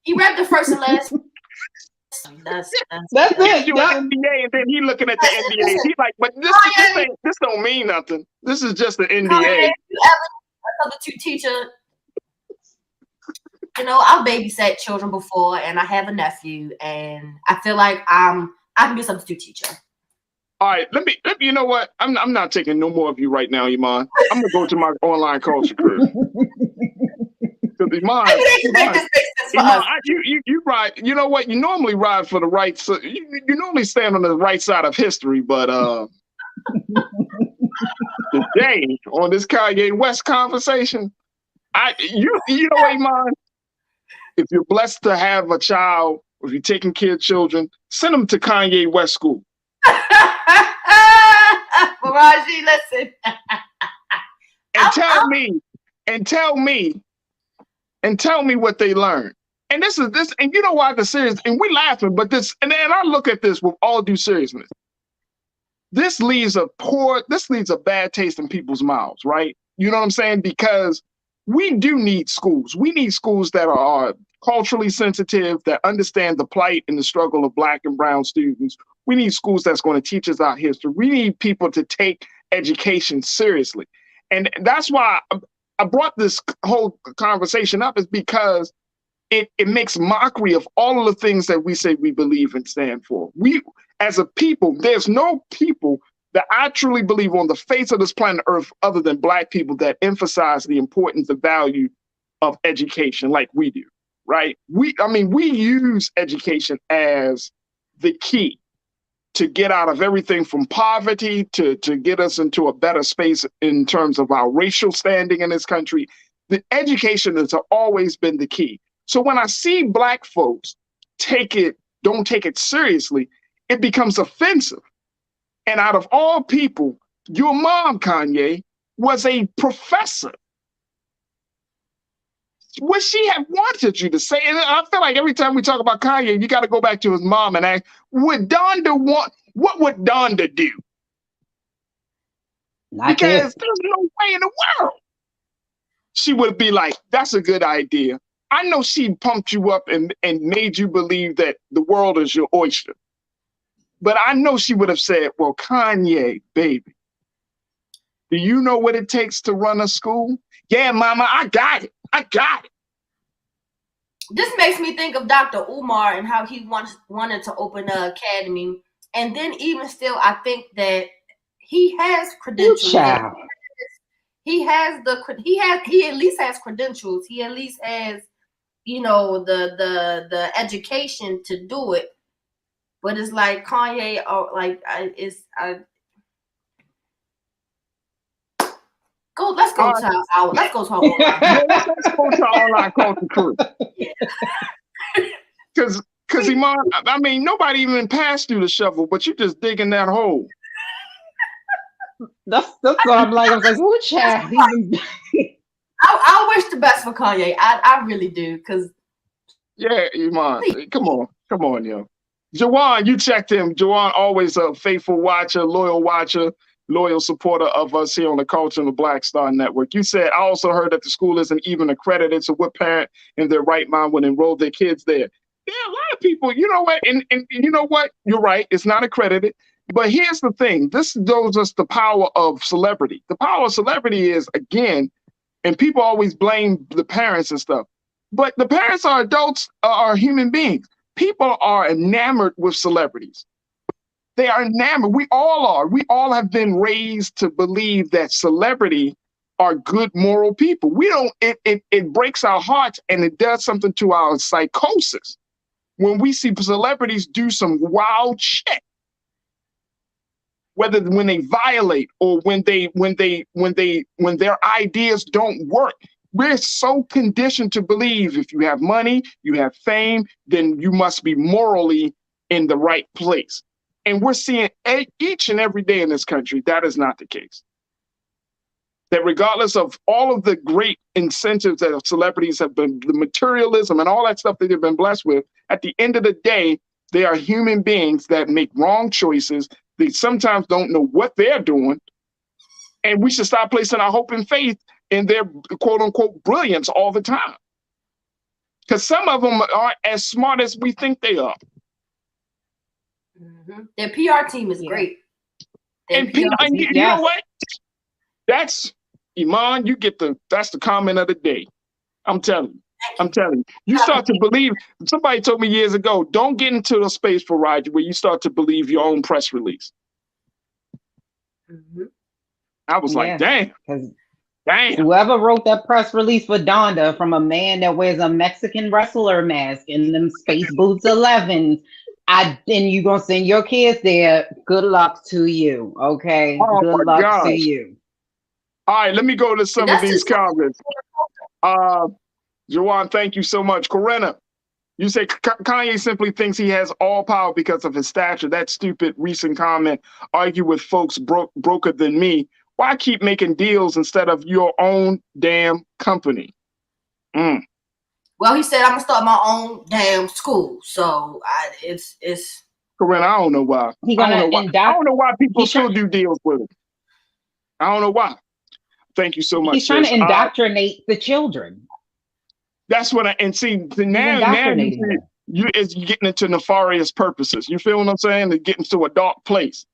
He read the first and last. That's
it. You an NDA, and then he looking at the NDA. He's like, but this don't mean nothing. This is just an NDA.
Kanye, you ever a substitute teacher? You know, I've babysat children before, and I have a nephew, and I feel like I can be a substitute teacher.
All right, let me. You know what? I'm not taking no more of you right now, Iman. I'm gonna go to my online culture crew. Iman, you ride. You know what? You normally ride for the right. So you normally stand on the right side of history, but today on this Kanye West conversation, you know what, Iman? If you're blessed to have a child, if you're taking care of children, send them to Kanye West school.
Farajii, listen.
and tell me what they learned. And this, and you know why the serious, and we laughing, but this, and I look at this with all due seriousness. This leaves a bad taste in people's mouths, right? You know what I'm saying? Because we do need schools. We need schools that are culturally sensitive, that understand the plight and the struggle of Black and brown students. We need schools that's going to teach us our history. We need people to take education seriously. And that's why I brought this whole conversation up, is because it makes mockery of all of the things that we say we believe and stand for. We, as a people, there's no people that I truly believe on the face of this planet Earth other than Black people that emphasize the importance, the value of education like we do, right? We use education as the key to get out of everything from poverty to get us into a better space in terms of our racial standing in this country. The education has always been the key. So when I see Black folks don't take it seriously, it becomes offensive. And out of all people, your mom, Kanye, was a professor. Would she have wanted you to say? And I feel like every time we talk about Kanye, you got to go back to his mom and ask, what would Donda do? Because there's no way in the world she would be like, that's a good idea. I know she pumped you up and made you believe that the world is your oyster. But I know she would have said, well, Kanye, baby, do you know what it takes to run a school? Yeah, mama, I got it.
This makes me think of Dr. Umar and how he wanted to open an academy. And then even still, I think that he has credentials. He at least has credentials. He at least has, the education to do it. But it's like Kanye, let's go to our
online culture crew. Because Iman, I mean, nobody even passed you the shovel, but you just digging that hole.
That's what I'm like. I was like, who child?
I wish the best for Kanye. I really do.
Yeah, Iman, come on, yo. Jawan, you checked him. Jawan, always a faithful watcher, loyal supporter of us here on the Culture and the Black Star Network. You said, I also heard that the school isn't even accredited, so what parent in their right mind would enroll their kids there? There are a lot of people, you know what, and you know what, you're right, it's not accredited. But here's the thing, this shows us the power of celebrity. The power of celebrity is, again, and people always blame the parents and stuff, but the parents are adults, are human beings. People are enamored with celebrities. They are enamored. We all are. We all have been raised to believe that celebrity are good moral people. We don't, it breaks our hearts and it does something to our psychosis when we see celebrities do some wild shit. Whether when they violate or when their ideas don't work. We're so conditioned to believe if you have money, you have fame, then you must be morally in the right place. And we're seeing each and every day in this country, that is not the case. That regardless of all of the great incentives that celebrities have been, the materialism and all that stuff that they've been blessed with, at the end of the day, they are human beings that make wrong choices. They sometimes don't know what they're doing. And we should stop placing our hope and faith in their quote unquote brilliance all the time. Because some of them aren't as smart as we think they are.
Mm-hmm. Their PR team is great.
And you know what? That's Iman, that's the comment of the day. I'm telling you. You start to believe, somebody told me years ago, don't get into a space, Farajii, where you start to believe your own press release.
Mm-hmm.
I was like, damn.
Whoever wrote that press release for Donda, from a man that wears a Mexican wrestler mask and them space boots 11s, and you gonna send your kids there, good luck to you, okay? Good luck to you.
All right, let me go to some of these comments. Jawan, thank you so much. Corinna, you say Kanye simply thinks he has all power because of his stature. That stupid recent comment, argue with folks broker than me. Why keep making deals instead of your own damn company?
Well, he said, I'm gonna start my own damn school. So it's
Corinna, I don't know why. I don't know why people still do deals with him. I don't know why. Thank you so much.
He's trying to indoctrinate the children.
That's what now you're getting into nefarious purposes. You feel what I'm saying? They're getting to a dark place.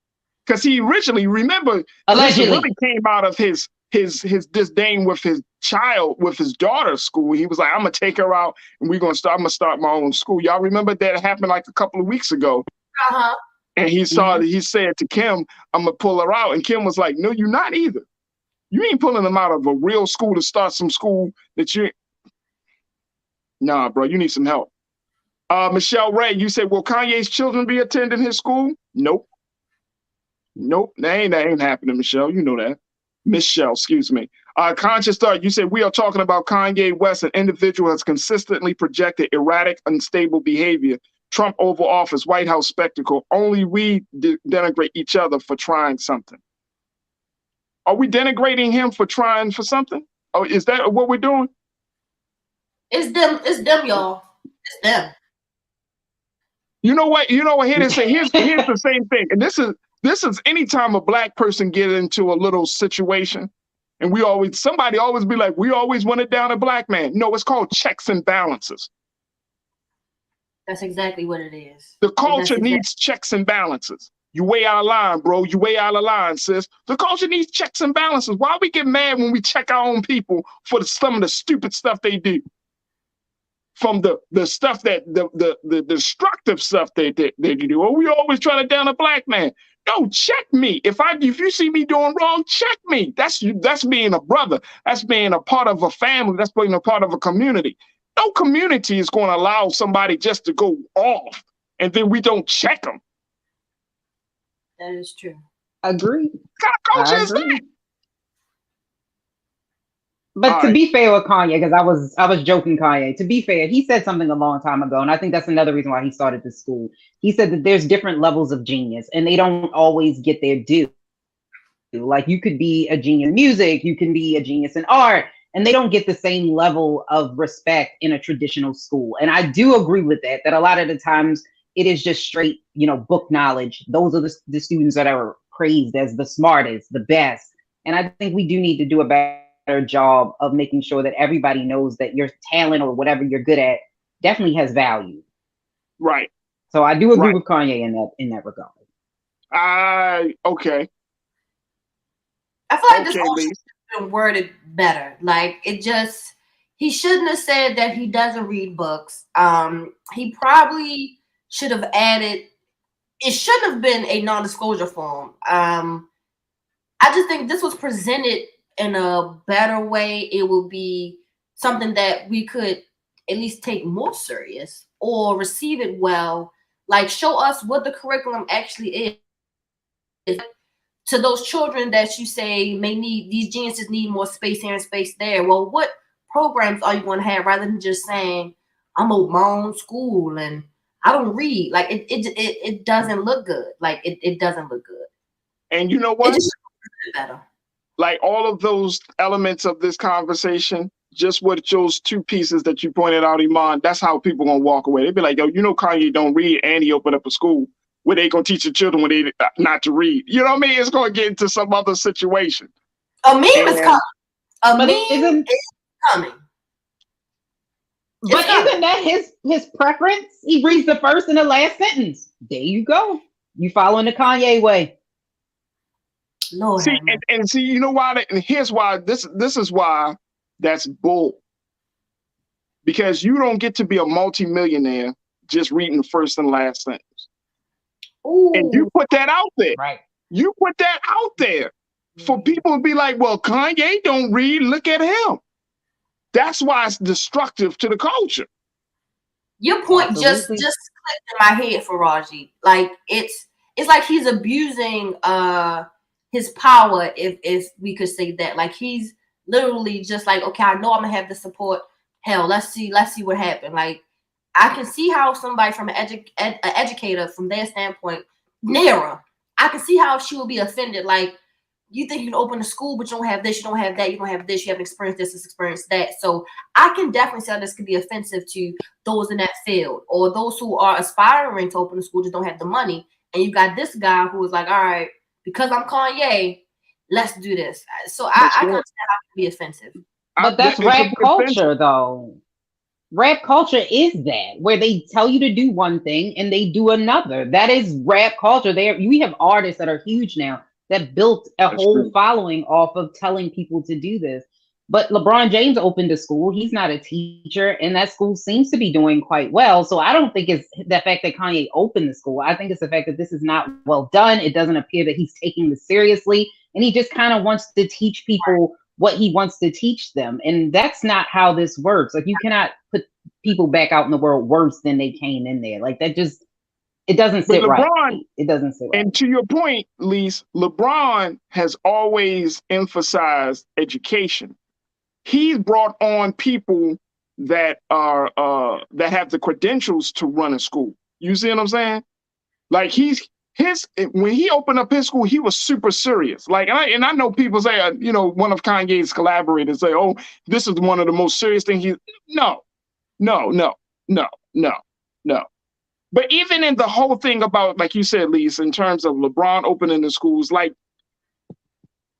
Because he originally, remember, this really came out of his disdain with his child, with his daughter's school. He was like, I'm gonna take her out and I'm gonna start my own school. Y'all remember that happened like a couple of weeks ago.
Uh-huh.
And he said to Kim, I'm gonna pull her out. And Kim was like, no, you're not either. You ain't pulling them out of a real school to start some school that nah, bro, you need some help. Michelle Ray, you said, will Kanye's children be attending his school? Nope. That ain't happening, Michelle. You know that. Michelle, excuse me. Conscious Thought, you said, we are talking about Kanye West, an individual has consistently projected erratic, unstable behavior. Trump Oval Office, White House spectacle. Only we denigrate each other for trying something. Are we denigrating him for trying for something? Oh, is that what we're doing?
It's them, y'all. It's them.
You know what? Here's the same thing. And this is anytime a black person get into a little situation, and somebody always be like, we always wanted down a black man. No, it's called checks and balances.
That's exactly what it is.
The culture needs checks and balances. You way out of line, bro. You way out of line, sis. The culture needs checks and balances. Why we get mad when we check our own people for some of the stupid stuff they do? From the stuff that the destructive stuff they do. Oh, we always try to down a black man. No, check me. If you see me doing wrong, check me. That's being a brother. That's being a part of a family. That's being a part of a community. No community is going to allow somebody just to go off and then we don't check them.
That is true.
Agreed.
What kind of culture is that?
But to be fair with Kanye, because I was joking Kanye, to be fair, he said something a long time ago, and I think that's another reason why he started this school. He said that there's different levels of genius, and they don't always get their due. Like, you could be a genius in music, you can be a genius in art, and they don't get the same level of respect in a traditional school. And I do agree with that a lot of the times it is just straight, book knowledge. Those are the students that are praised as the smartest, the best. And I think we do need to do a better job of making sure that everybody knows that your talent or whatever you're good at definitely has value.
Right.
So I do agree with Kanye in that regard.
Okay.
I feel like this whole should have been worded better. Like, he shouldn't have said that he doesn't read books. He probably should have added, it shouldn't have been a non-disclosure form. I just think this was presented in a better way. It will be something that we could at least take more serious or receive it well. Like, show us what the curriculum actually is. To those children that you say these geniuses need more space here and space there. Well, what programs are you going to have rather than just saying, I'm a my own school and I don't read. Like it doesn't look good. Like it doesn't look good.
And you know what?
It just better.
Like all of those elements of this conversation, just what those two pieces that you pointed out, Iman, that's how people gonna walk away. They'd be like, yo, you know, Kanye don't read, and he opened up a school where they gonna teach the children when they not to read. You know what I mean? It's gonna get into some other situation.
A meme is coming. A meme is coming.
But isn't that his preference? He reads the first and the last sentence. There you go. You following the Kanye way.
Lord,
see, and see, you know why? And here's why. This is why that's bull. Because you don't get to be a multimillionaire just reading the first and last sentence.
Ooh.
And you put that out there.
Right.
You put that out there for people to be like, well, Kanye don't read. Look at him. That's why it's destructive to the culture.
Your point just clicked in my head, Farajii. Like it's like he's abusing his power, if we could say that. Like he's literally just like, okay, I know I'm gonna have the support. Hell, let's see what happened. Like I can see how somebody from an educator, from their standpoint, Nara, I can see how she would be offended. Like, you think you can open a school, but you don't have this, you don't have that, you don't have this, you haven't experienced this, experienced that. So I can definitely say this could be offensive to those in that field, or those who are aspiring to open a school, just don't have the money. And you got this guy who is like, all right, because I'm Kanye, let's do this. So I can understand how it can be offensive.
But that's rap culture, though. Rap culture is that, where they tell you to do one thing and they do another. That is rap culture. We have artists that are huge now that built a whole following off of telling people to do this. But LeBron James opened a school. He's not a teacher, and that school seems to be doing quite well. So I don't think it's the fact that Kanye opened the school. I think it's the fact that this is not well done. It doesn't appear that he's taking this seriously, and he just kind of wants to teach people what he wants to teach them. And that's not how this works. Like, you cannot put people back out in the world worse than they came in there. Like, that just, it doesn't sit right. It doesn't sit right.
And to your point, Lise, LeBron has always emphasized education. He's brought on people that are that have the credentials to run a school. You see what I'm saying? Like, when he opened up his school, he was super serious. Like, and I know people say, one of Kanye's collaborators say, "Oh, this is one of the most serious things." No. But even in the whole thing about, like you said, Lise, in terms of LeBron opening the schools, like,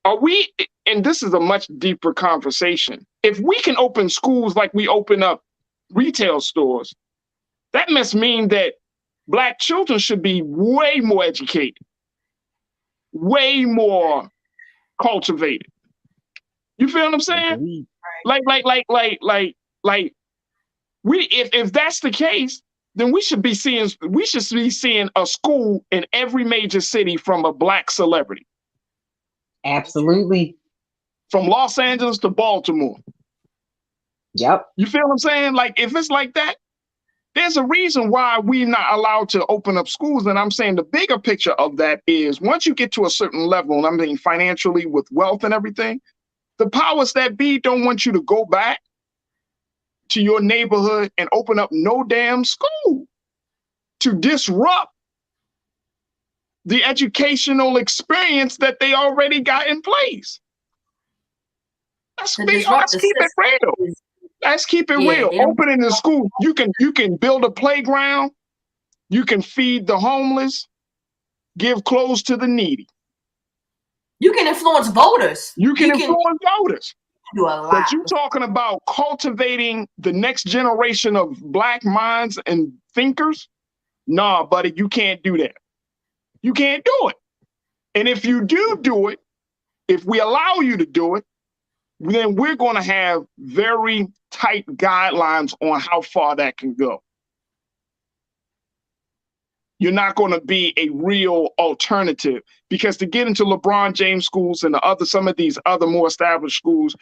are we? And this is a much deeper conversation. If we can open schools like we open up retail stores, that must mean that Black children should be way more educated, way more cultivated. You feel what I'm saying? Like, if that's the case, then we should be seeing a school in every major city from a Black celebrity.
Absolutely.
From Los Angeles to Baltimore.
Yep.
You feel what I'm saying? Like, if it's like that, there's a reason why we're not allowed to open up schools. And I'm saying the bigger picture of that is, once you get to a certain level, and I mean financially with wealth and everything, the powers that be don't want you to go back to your neighborhood and open up no damn school to disrupt the educational experience that they already got in place. Let's keep it real. Let's keep it real. Opening the school, you can build a playground, you can feed the homeless, give clothes to the needy.
You can influence voters.
You can influence voters.
Do a lot.
But you're talking about cultivating the next generation of Black minds and thinkers? Nah, buddy, you can't do that. You can't do it. And if you do it, if we allow you to do it, then we're going to have very tight guidelines on how far that can go. You're not going to be a real alternative, because to get into LeBron James schools and some of these other more established schools,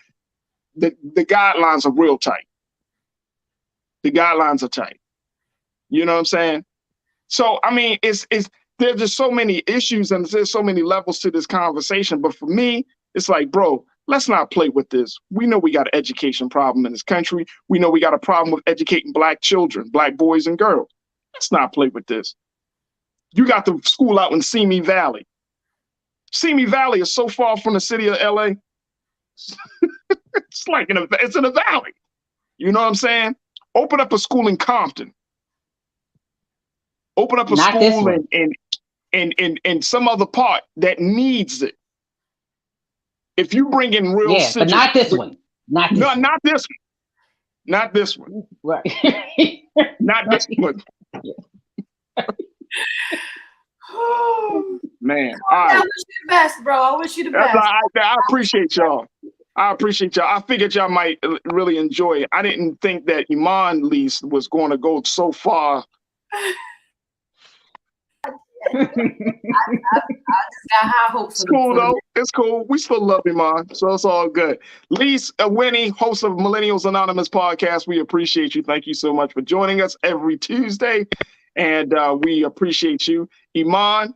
the guidelines are real tight. The guidelines are tight. You know what I'm saying? So, I mean, there's just so many issues and there's so many levels to this conversation. But for me, it's like, bro, let's not play with this. We know we got an education problem in this country. We know we got a problem with educating Black children, Black boys and girls. Let's not play with this. You got the school out in Simi Valley. Simi Valley is so far from the city of LA. It's like it's in a valley. You know what I'm saying? Open up a school in Compton. Open up a school in some other part that needs it. If you bring in real
but not this one. Not this one.
Not this one. Not this one.
Right.
Not this one. Man. All right.
I wish you the best, bro. I wish you the best.
I appreciate y'all. I appreciate y'all. I figured y'all might really enjoy it. I didn't think that Iman Lease was going to go so far.
I just got high hopes.
It's cool though. It's cool. We still love Iman, so it's all good. Lise Winnie, host of Millennials Anonymous podcast. We appreciate you. Thank you so much for joining us every Tuesday, and we appreciate you. Iman,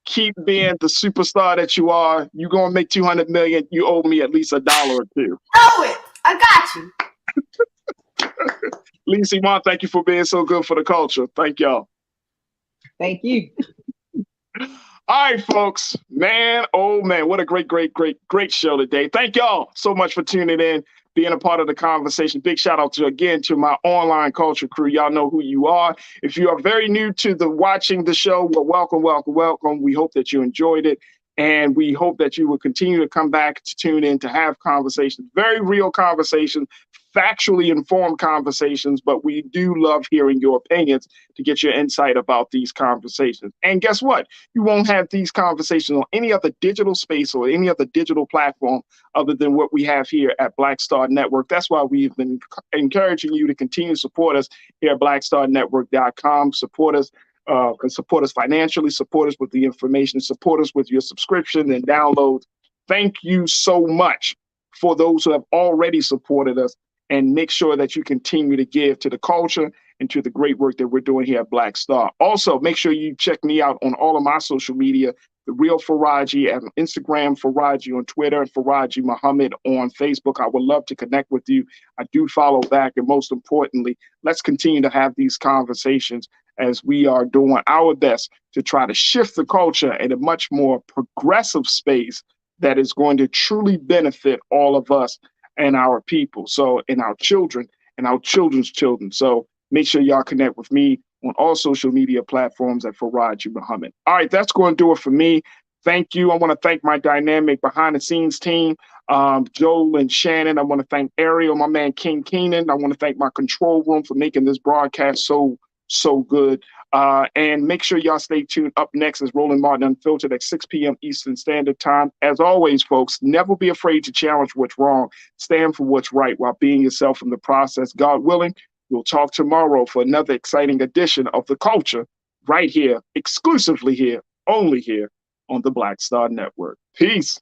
keep being the superstar that you are. You're gonna make $200 million. You owe me at least $1 or $2.
Know it. I got you.
Lise, Iman, thank you for being so good for the culture. Thank y'all.
Thank you.
All right, folks. Man, oh man, what a great show today. Thank y'all so much for tuning in, being a part of the conversation. Big shout out to my online culture crew. Y'all know who you are. If you are very new to watching the show, well, welcome. We hope that you enjoyed it. And we hope that you will continue to come back to tune in to have conversations, very real conversations, factually informed conversations, but we do love hearing your opinions to get your insight about these conversations. And guess what? You won't have these conversations on any other digital space or any other digital platform other than what we have here at Black Star Network. That's why we've been encouraging you to continue to support us here at blackstarnetwork.com. Support us financially, support us with the information, support us with your subscription and downloads. Thank you so much for those who have already supported us, and make sure that you continue to give to the culture and to the great work that we're doing here at Black Star. Also, make sure you check me out on all of my social media, The Real Farajii on Instagram, Farajii on Twitter, and Farajii Muhammad on Facebook. I would love to connect with you. I do follow back, and most importantly, let's continue to have these conversations as we are doing our best to try to shift the culture in a much more progressive space that is going to truly benefit all of us and our people, so and our children and our children's children. So make sure y'all connect with me on all social media platforms at Farajii Muhammad. All right, that's going to do it for me. Thank you. I want to thank my dynamic behind the scenes team, Joel and Shannon. I want to thank Ariel, my man King Keenan. I want to thank my control room for making this broadcast so good. And make sure y'all stay tuned. Up next is Roland Martin Unfiltered at 6 p.m. Eastern Standard Time. As always, folks, never be afraid to challenge what's wrong. Stand for what's right while being yourself in the process. God willing, we'll talk tomorrow for another exciting edition of The Culture right here, exclusively here, only here on the Black Star Network. Peace.